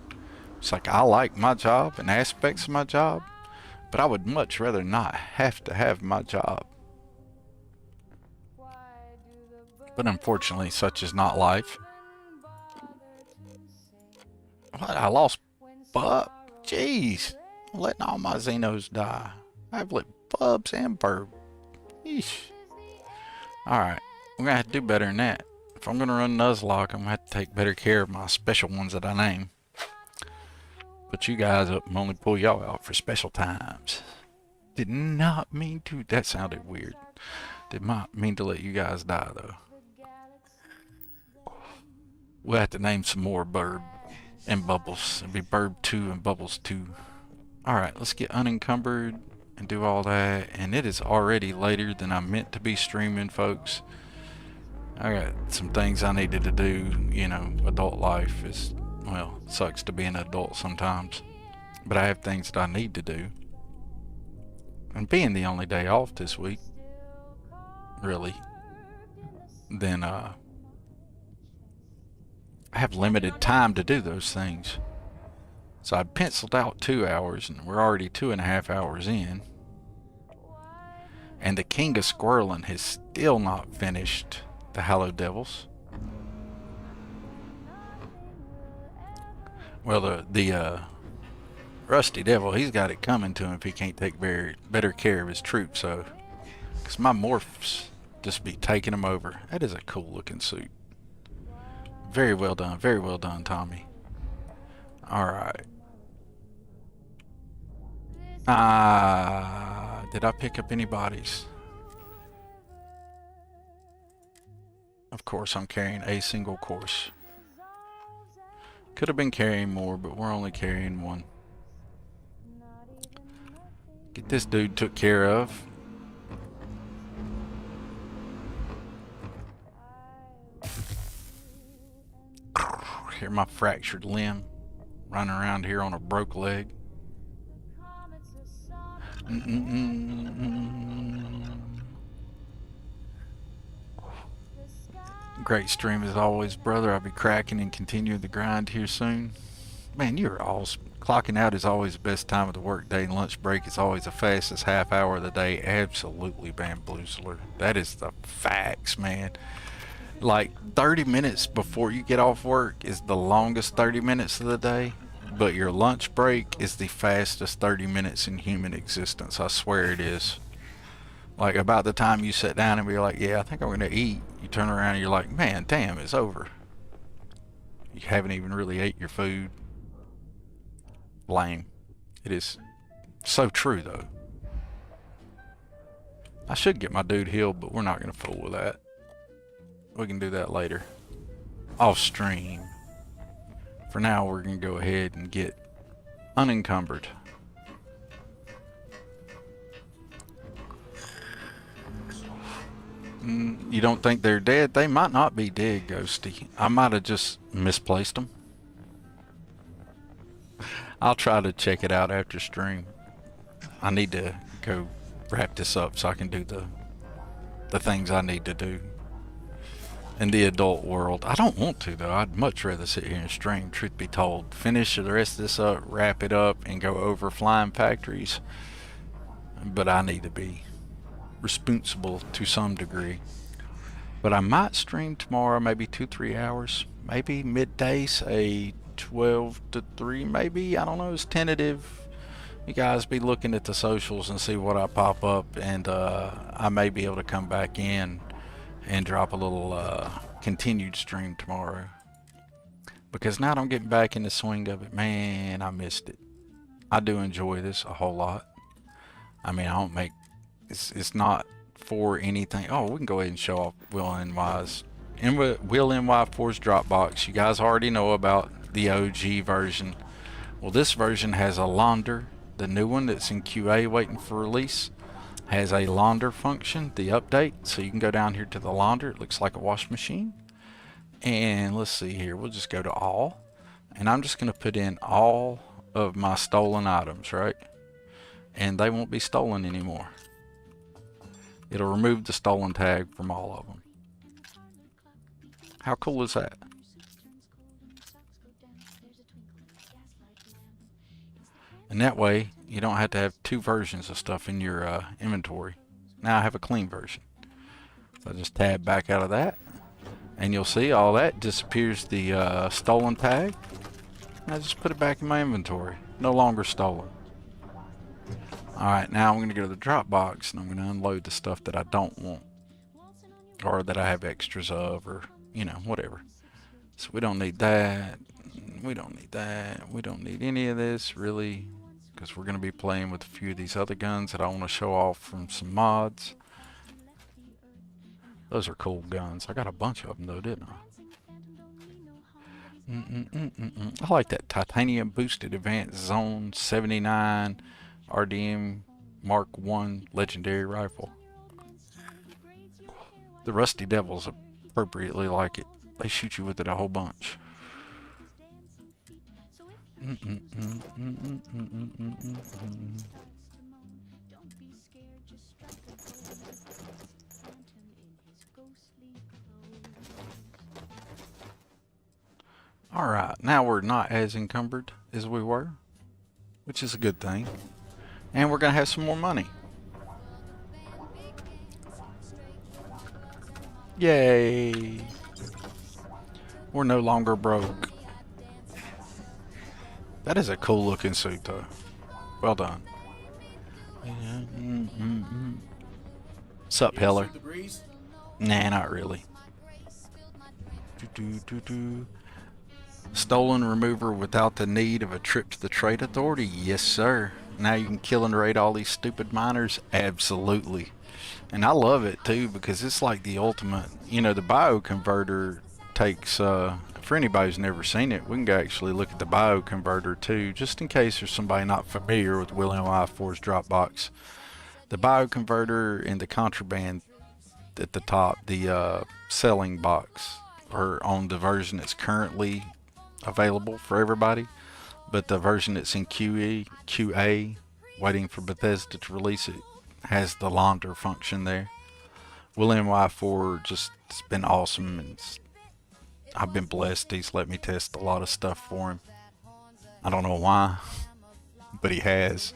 It's like, I like my job and aspects of my job, but I would much rather not have to have my job. But unfortunately, such is not life. What? I lost Bub? Jeez. I'm letting all my Xenos die. I've let Bubs and Burb. Yeesh. Alright. We're going to have to do better than that. If I'm going to run Nuzlocke, I'm going to have to take better care of my special ones that I name. Put you guys up and only pull y'all out for special times. Did not mean to. That sounded weird. Did not mean to let you guys die, though. We'll have to name some more Burb and Bubbles. It'll be Burb 2 and Bubbles 2. Alright, let's get unencumbered and do all that. And it is already later than I meant to be streaming, folks. I got some things I needed to do. You know, adult life is, well, it sucks to be an adult sometimes. But I have things that I need to do. And being the only day off this week, really, then I have limited time to do those things. So I penciled out 2 hours, and we're already 2.5 hours in. And the King of Squirrelin has still not finished the Hallowed Devils. Well, the Rusty Devil, he's got it coming to him if he can't take better care of his troops. So, because my morphs just be taking him over. That is a cool looking suit. Very well done, Tommy. Alright. Did I pick up any bodies? Of course, I'm carrying a single course. Could have been carrying more, but we're only carrying one. Get this dude took care of. Hear my fractured limb running around here on a broke leg. Great stream as always, brother. I'll be cracking and continue the grind here soon. Man, you're awesome. Clocking out is always the best time of the work day, and lunch break is always the fastest half hour of the day. Absolutely, Bamboozler. That is the facts, man. Like 30 minutes before you get off work is the longest 30 minutes of the day, but your lunch break is the fastest 30 minutes in human existence. I swear it is. Like about the time you sit down and be like, yeah, I think I'm gonna eat, you turn around and you're like, man, damn, it's over. You haven't even really ate your food. Lame. It is so true though. I should get my dude healed, but we're not gonna fool with that. We can do that later. Off stream. For now, we're gonna go ahead and get unencumbered. You don't think they're dead? They might not be dead, Ghosty. I might have just misplaced them. I'll try to check it out after stream. I need to go wrap this up so I can do the things I need to do in the adult world. I don't want to, though. I'd much rather sit here and stream, truth be told. Finish the rest of this up, wrap it up, and go over flying factories. But I need to be responsible to some degree. But I might stream tomorrow, maybe 2-3 hours, maybe midday, say 12 to 3, maybe. I don't know, it's tentative. You guys be looking at the socials and see what I pop up, and I may be able to come back in and drop a little continued stream tomorrow, because now that I'm getting back in the swing of it, man, I missed it. I do enjoy this a whole lot. I mean, I don't make it's not for anything. Oh, we can go ahead and show off Will NY's and Will NY4's Dropbox. You guys already know about the OG version. Well, this version has a launder. The new one that's in QA waiting for release has a launder function, the update. So you can go down here to the launder. It looks like a wash machine. And let's see here. We'll just go to all. And I'm just going to put in all of my stolen items, right? And they won't be stolen anymore. It'll remove the stolen tag from all of them. How cool is that? And that way, you don't have to have two versions of stuff in your inventory. Now I have a clean version. So I just tab back out of that. And you'll see all that disappears the stolen tag. And I just put it back in my inventory. No longer stolen. Alright, now I'm going to go to the Dropbox and I'm going to unload the stuff that I don't want. Or that I have extras of, or, you know, whatever. So we don't need that. We don't need that. We don't need any of this, really. Because we're going to be playing with a few of these other guns that I want to show off from some mods. Those are cool guns. I got a bunch of them, though, didn't I? I like that titanium boosted advanced zone 79 RDM Mark I legendary rifle. The Rusty Devils appropriately like it. They shoot you with it a whole bunch. Alright, now we're not as encumbered as we were, which is a good thing. And we're going to have some more money. Yay! We're no longer broke. That is a cool looking suit, though. Well done. Sup, Heller? Nah, not really. Stolen remover without the need of a trip to the trade authority? Yes, sir. Now you can kill and raid all these stupid miners? Absolutely. And I love it, too, because it's like the ultimate, you know, the bioconverter takes, for anybody who's never seen it, we can go actually look at the bioconverter, too, just in case there's somebody not familiar with Will NY4's Dropbox. The bioconverter and the contraband at the top, the selling box, are on the version that's currently available for everybody, but the version that's in QA, waiting for Bethesda to release it, has the launder function there. Will NY4 just, it's been awesome, and I've been blessed. He's let me test a lot of stuff for him. I don't know why, but he has,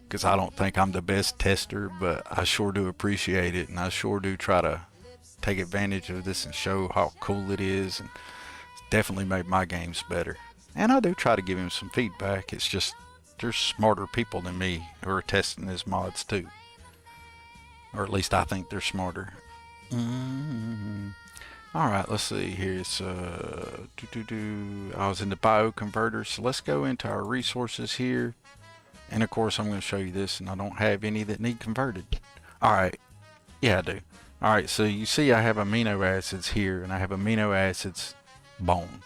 because I don't think I'm the best tester, but I sure do appreciate it, and I sure do try to take advantage of this and show how cool it is, and it's definitely made my games better. And I do try to give him some feedback. It's just there's smarter people than me who are testing his mods too, or at least I think they're smarter. Alright, let's see here. It's I was in the bioconverter, so let's go into our resources here, and of course I'm going to show you this, and I don't have any that need converted. Alright, yeah I do. Alright, so you see I have amino acids here, and I have amino acids bone.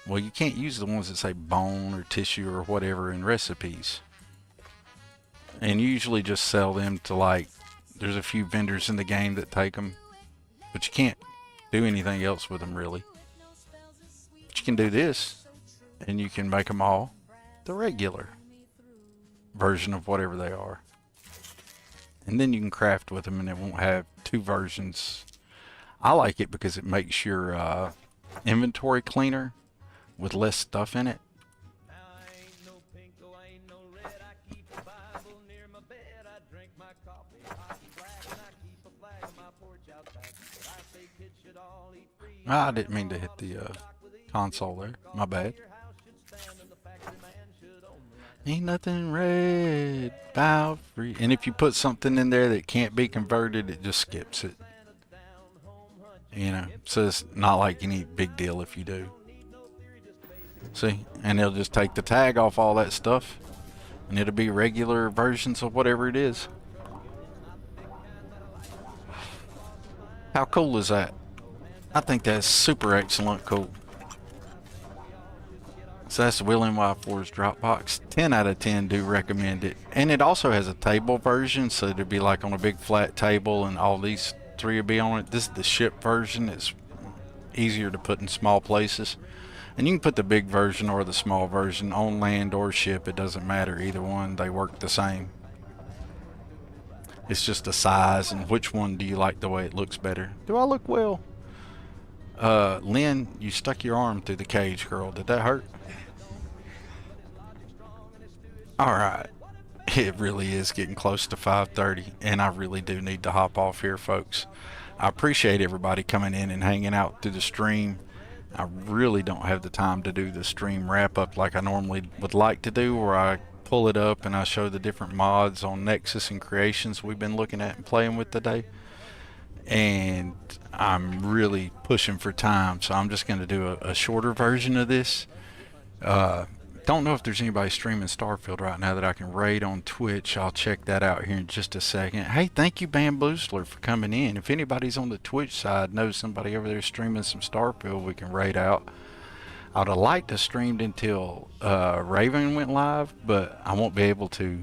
Well, you can't use the ones that say bone or tissue or whatever in recipes. And you usually just sell them to, like, there's a few vendors in the game that take them, but you can't do anything else with them really. But you can do this, and you can make them all the regular version of whatever they are. And then you can craft with them, and it won't have two versions. I like it because it makes your inventory cleaner with less stuff in it. I didn't mean to hit the console there. My bad. Ain't nothing red about free. And if you put something in there that can't be converted, it just skips it. You know, so it's not like any big deal if you do. See, and they'll just take the tag off all that stuff, and it'll be regular versions of whatever it is. How cool is that? I think that's super excellent cool. So that's Will NY4's Dropbox. 10 out of 10 do recommend it. And it also has a table version, so it'll be like on a big flat table and all these three will be on it. This is the ship version. It's easier to put in small places. And you can put the big version or the small version on land or ship. It doesn't matter. Either one, they work the same. It's just the size and which one do you like the way it looks better. Do I look well? Lynn, you stuck your arm through the cage, girl. Did that hurt? Alright. It really is getting close to 5:30, and I really do need to hop off here, folks. I appreciate everybody coming in and hanging out through the stream. I really don't have the time to do the stream wrap-up like I normally would like to do, where I pull it up and I show the different mods on Nexus and creations we've been looking at and playing with today. And I'm really pushing for time, so I'm just going to do a shorter version of this. Don't know if there's anybody streaming Starfield right now that I can raid on Twitch. I'll check that out here in just a second. Hey, thank you, Bamboozler, for coming in. If anybody's on the Twitch side knows somebody over there streaming some Starfield we can raid out. I would have liked to streamed until Raven went live, but I won't be able to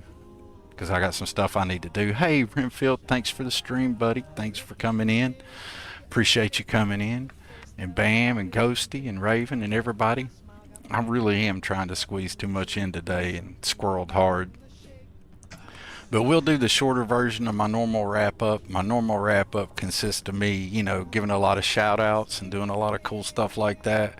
because I got some stuff I need to do. Hey, Renfield, thanks for the stream, buddy. Thanks for coming in. Appreciate you coming in. And Bam and Ghosty and Raven and everybody. I really am trying to squeeze too much in today and squirreled hard. But we'll do the shorter version of my normal wrap-up. My normal wrap-up consists of me, you know, giving a lot of shout-outs and doing a lot of cool stuff like that,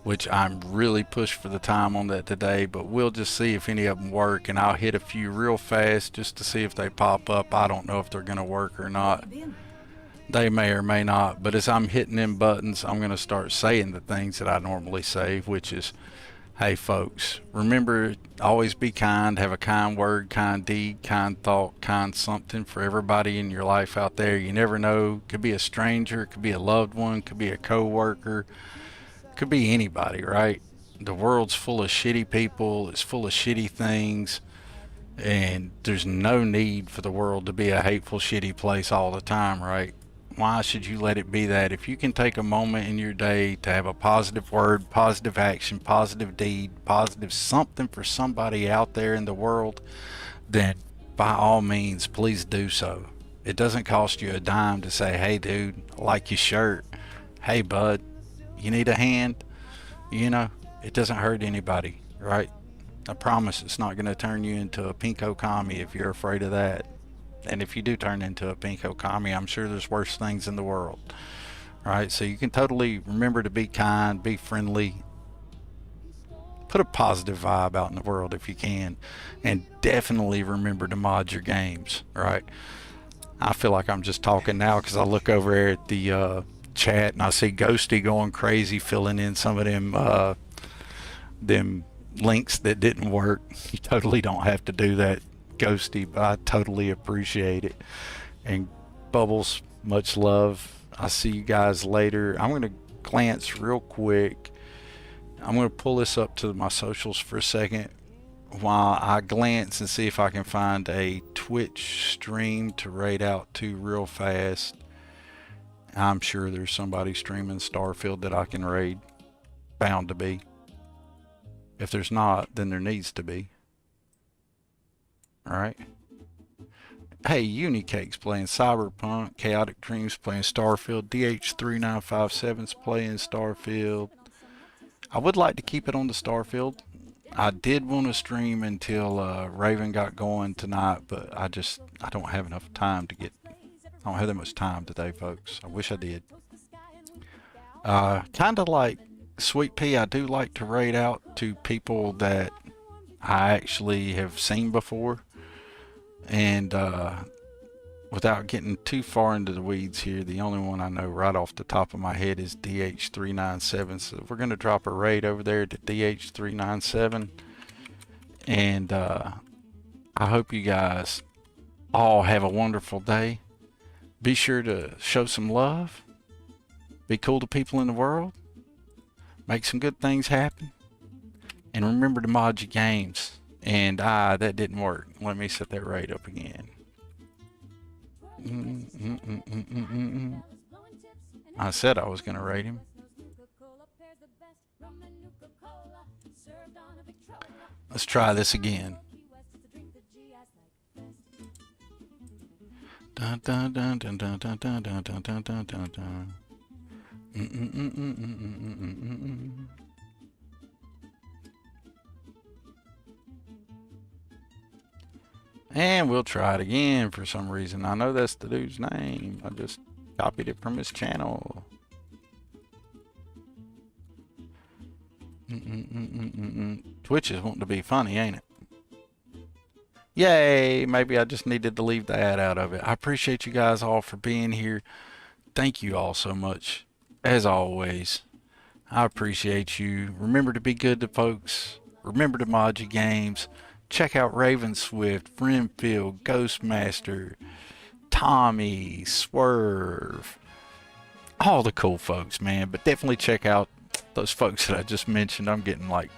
which I'm really pushed for the time on that today. But we'll just see if any of them work, and I'll hit a few real fast just to see if they pop up. I don't know if they're going to work or not. They may or may not, but as I'm hitting them buttons, I'm going to start saying the things that I normally say, which is, hey folks, remember, always be kind, have a kind word, kind deed, kind thought, kind something for everybody in your life out there. You never know. Could be a stranger, could be a loved one, could be a co-worker, could be anybody, right? The world's full of shitty people, it's full of shitty things, and there's no need for the world to be a hateful, shitty place all the time, right? Why should you let it be that? If you can take a moment in your day to have a positive word, positive action, positive deed, positive something for somebody out there in the world, then by all means, please do so. It doesn't cost you a dime to say, hey dude, I like your shirt. Hey bud, you need a hand? You know, it doesn't hurt anybody, right? I promise it's not going to turn you into a pinko commie if you're afraid of that. And if you do turn into a pinko commie, I'm sure there's worse things in the world, right? So you can totally remember to be kind, be friendly, put a positive vibe out in the world if you can, and definitely remember to mod your games, right? I feel like I'm just talking now because I look over there at the chat and I see Ghosty going crazy, filling in some of them links that didn't work. You totally don't have to do that, Ghosty, but I totally appreciate it. And Bubbles, much love. I'll see you guys later. I'm going to glance real quick. I'm going to pull this up to my socials for a second while I glance and see if I can find a Twitch stream to raid out to real fast. I'm sure there's somebody streaming Starfield that I can raid. Bound to be. If there's not, then there needs to be. Alright. Hey, Unicake's playing Cyberpunk. Chaotic Dreams playing Starfield. DH3957's playing Starfield. I would like to keep it on the Starfield. I did want to stream until Raven got going tonight, but I don't have enough time to get. I don't have that much time today, folks. I wish I did. Kind of like Sweet Pea, I do like to raid out to people that I actually have seen before. And without getting too far into the weeds here, the only one I know right off the top of my head is DH397. So we're going to drop a raid over there to DH397. And I hope you guys all have a wonderful day. Be sure to show some love. Be cool to people in the world. Make some good things happen. And remember to mod your games. And that didn't work. Let me set that raid up again. I said I was going to raid him. Let's try this again. Dun, dun, dun, dun, dun, dun, dun, dun, dun, dun, dun, dun. And we'll try it again for some reason. I know that's the dude's name. I just copied it from his channel. Twitch is wanting to be funny, ain't it? Yay! Maybe I just needed to leave the ad out of it. I appreciate you guys all for being here. Thank you all so much. As always, I appreciate you. Remember to be good to folks. Remember to mod your games. Check out Raven Swift, Brimfield, Ghostmaster, Tommy, Swerve. All the cool folks, man. But definitely check out those folks that I just mentioned. I'm getting like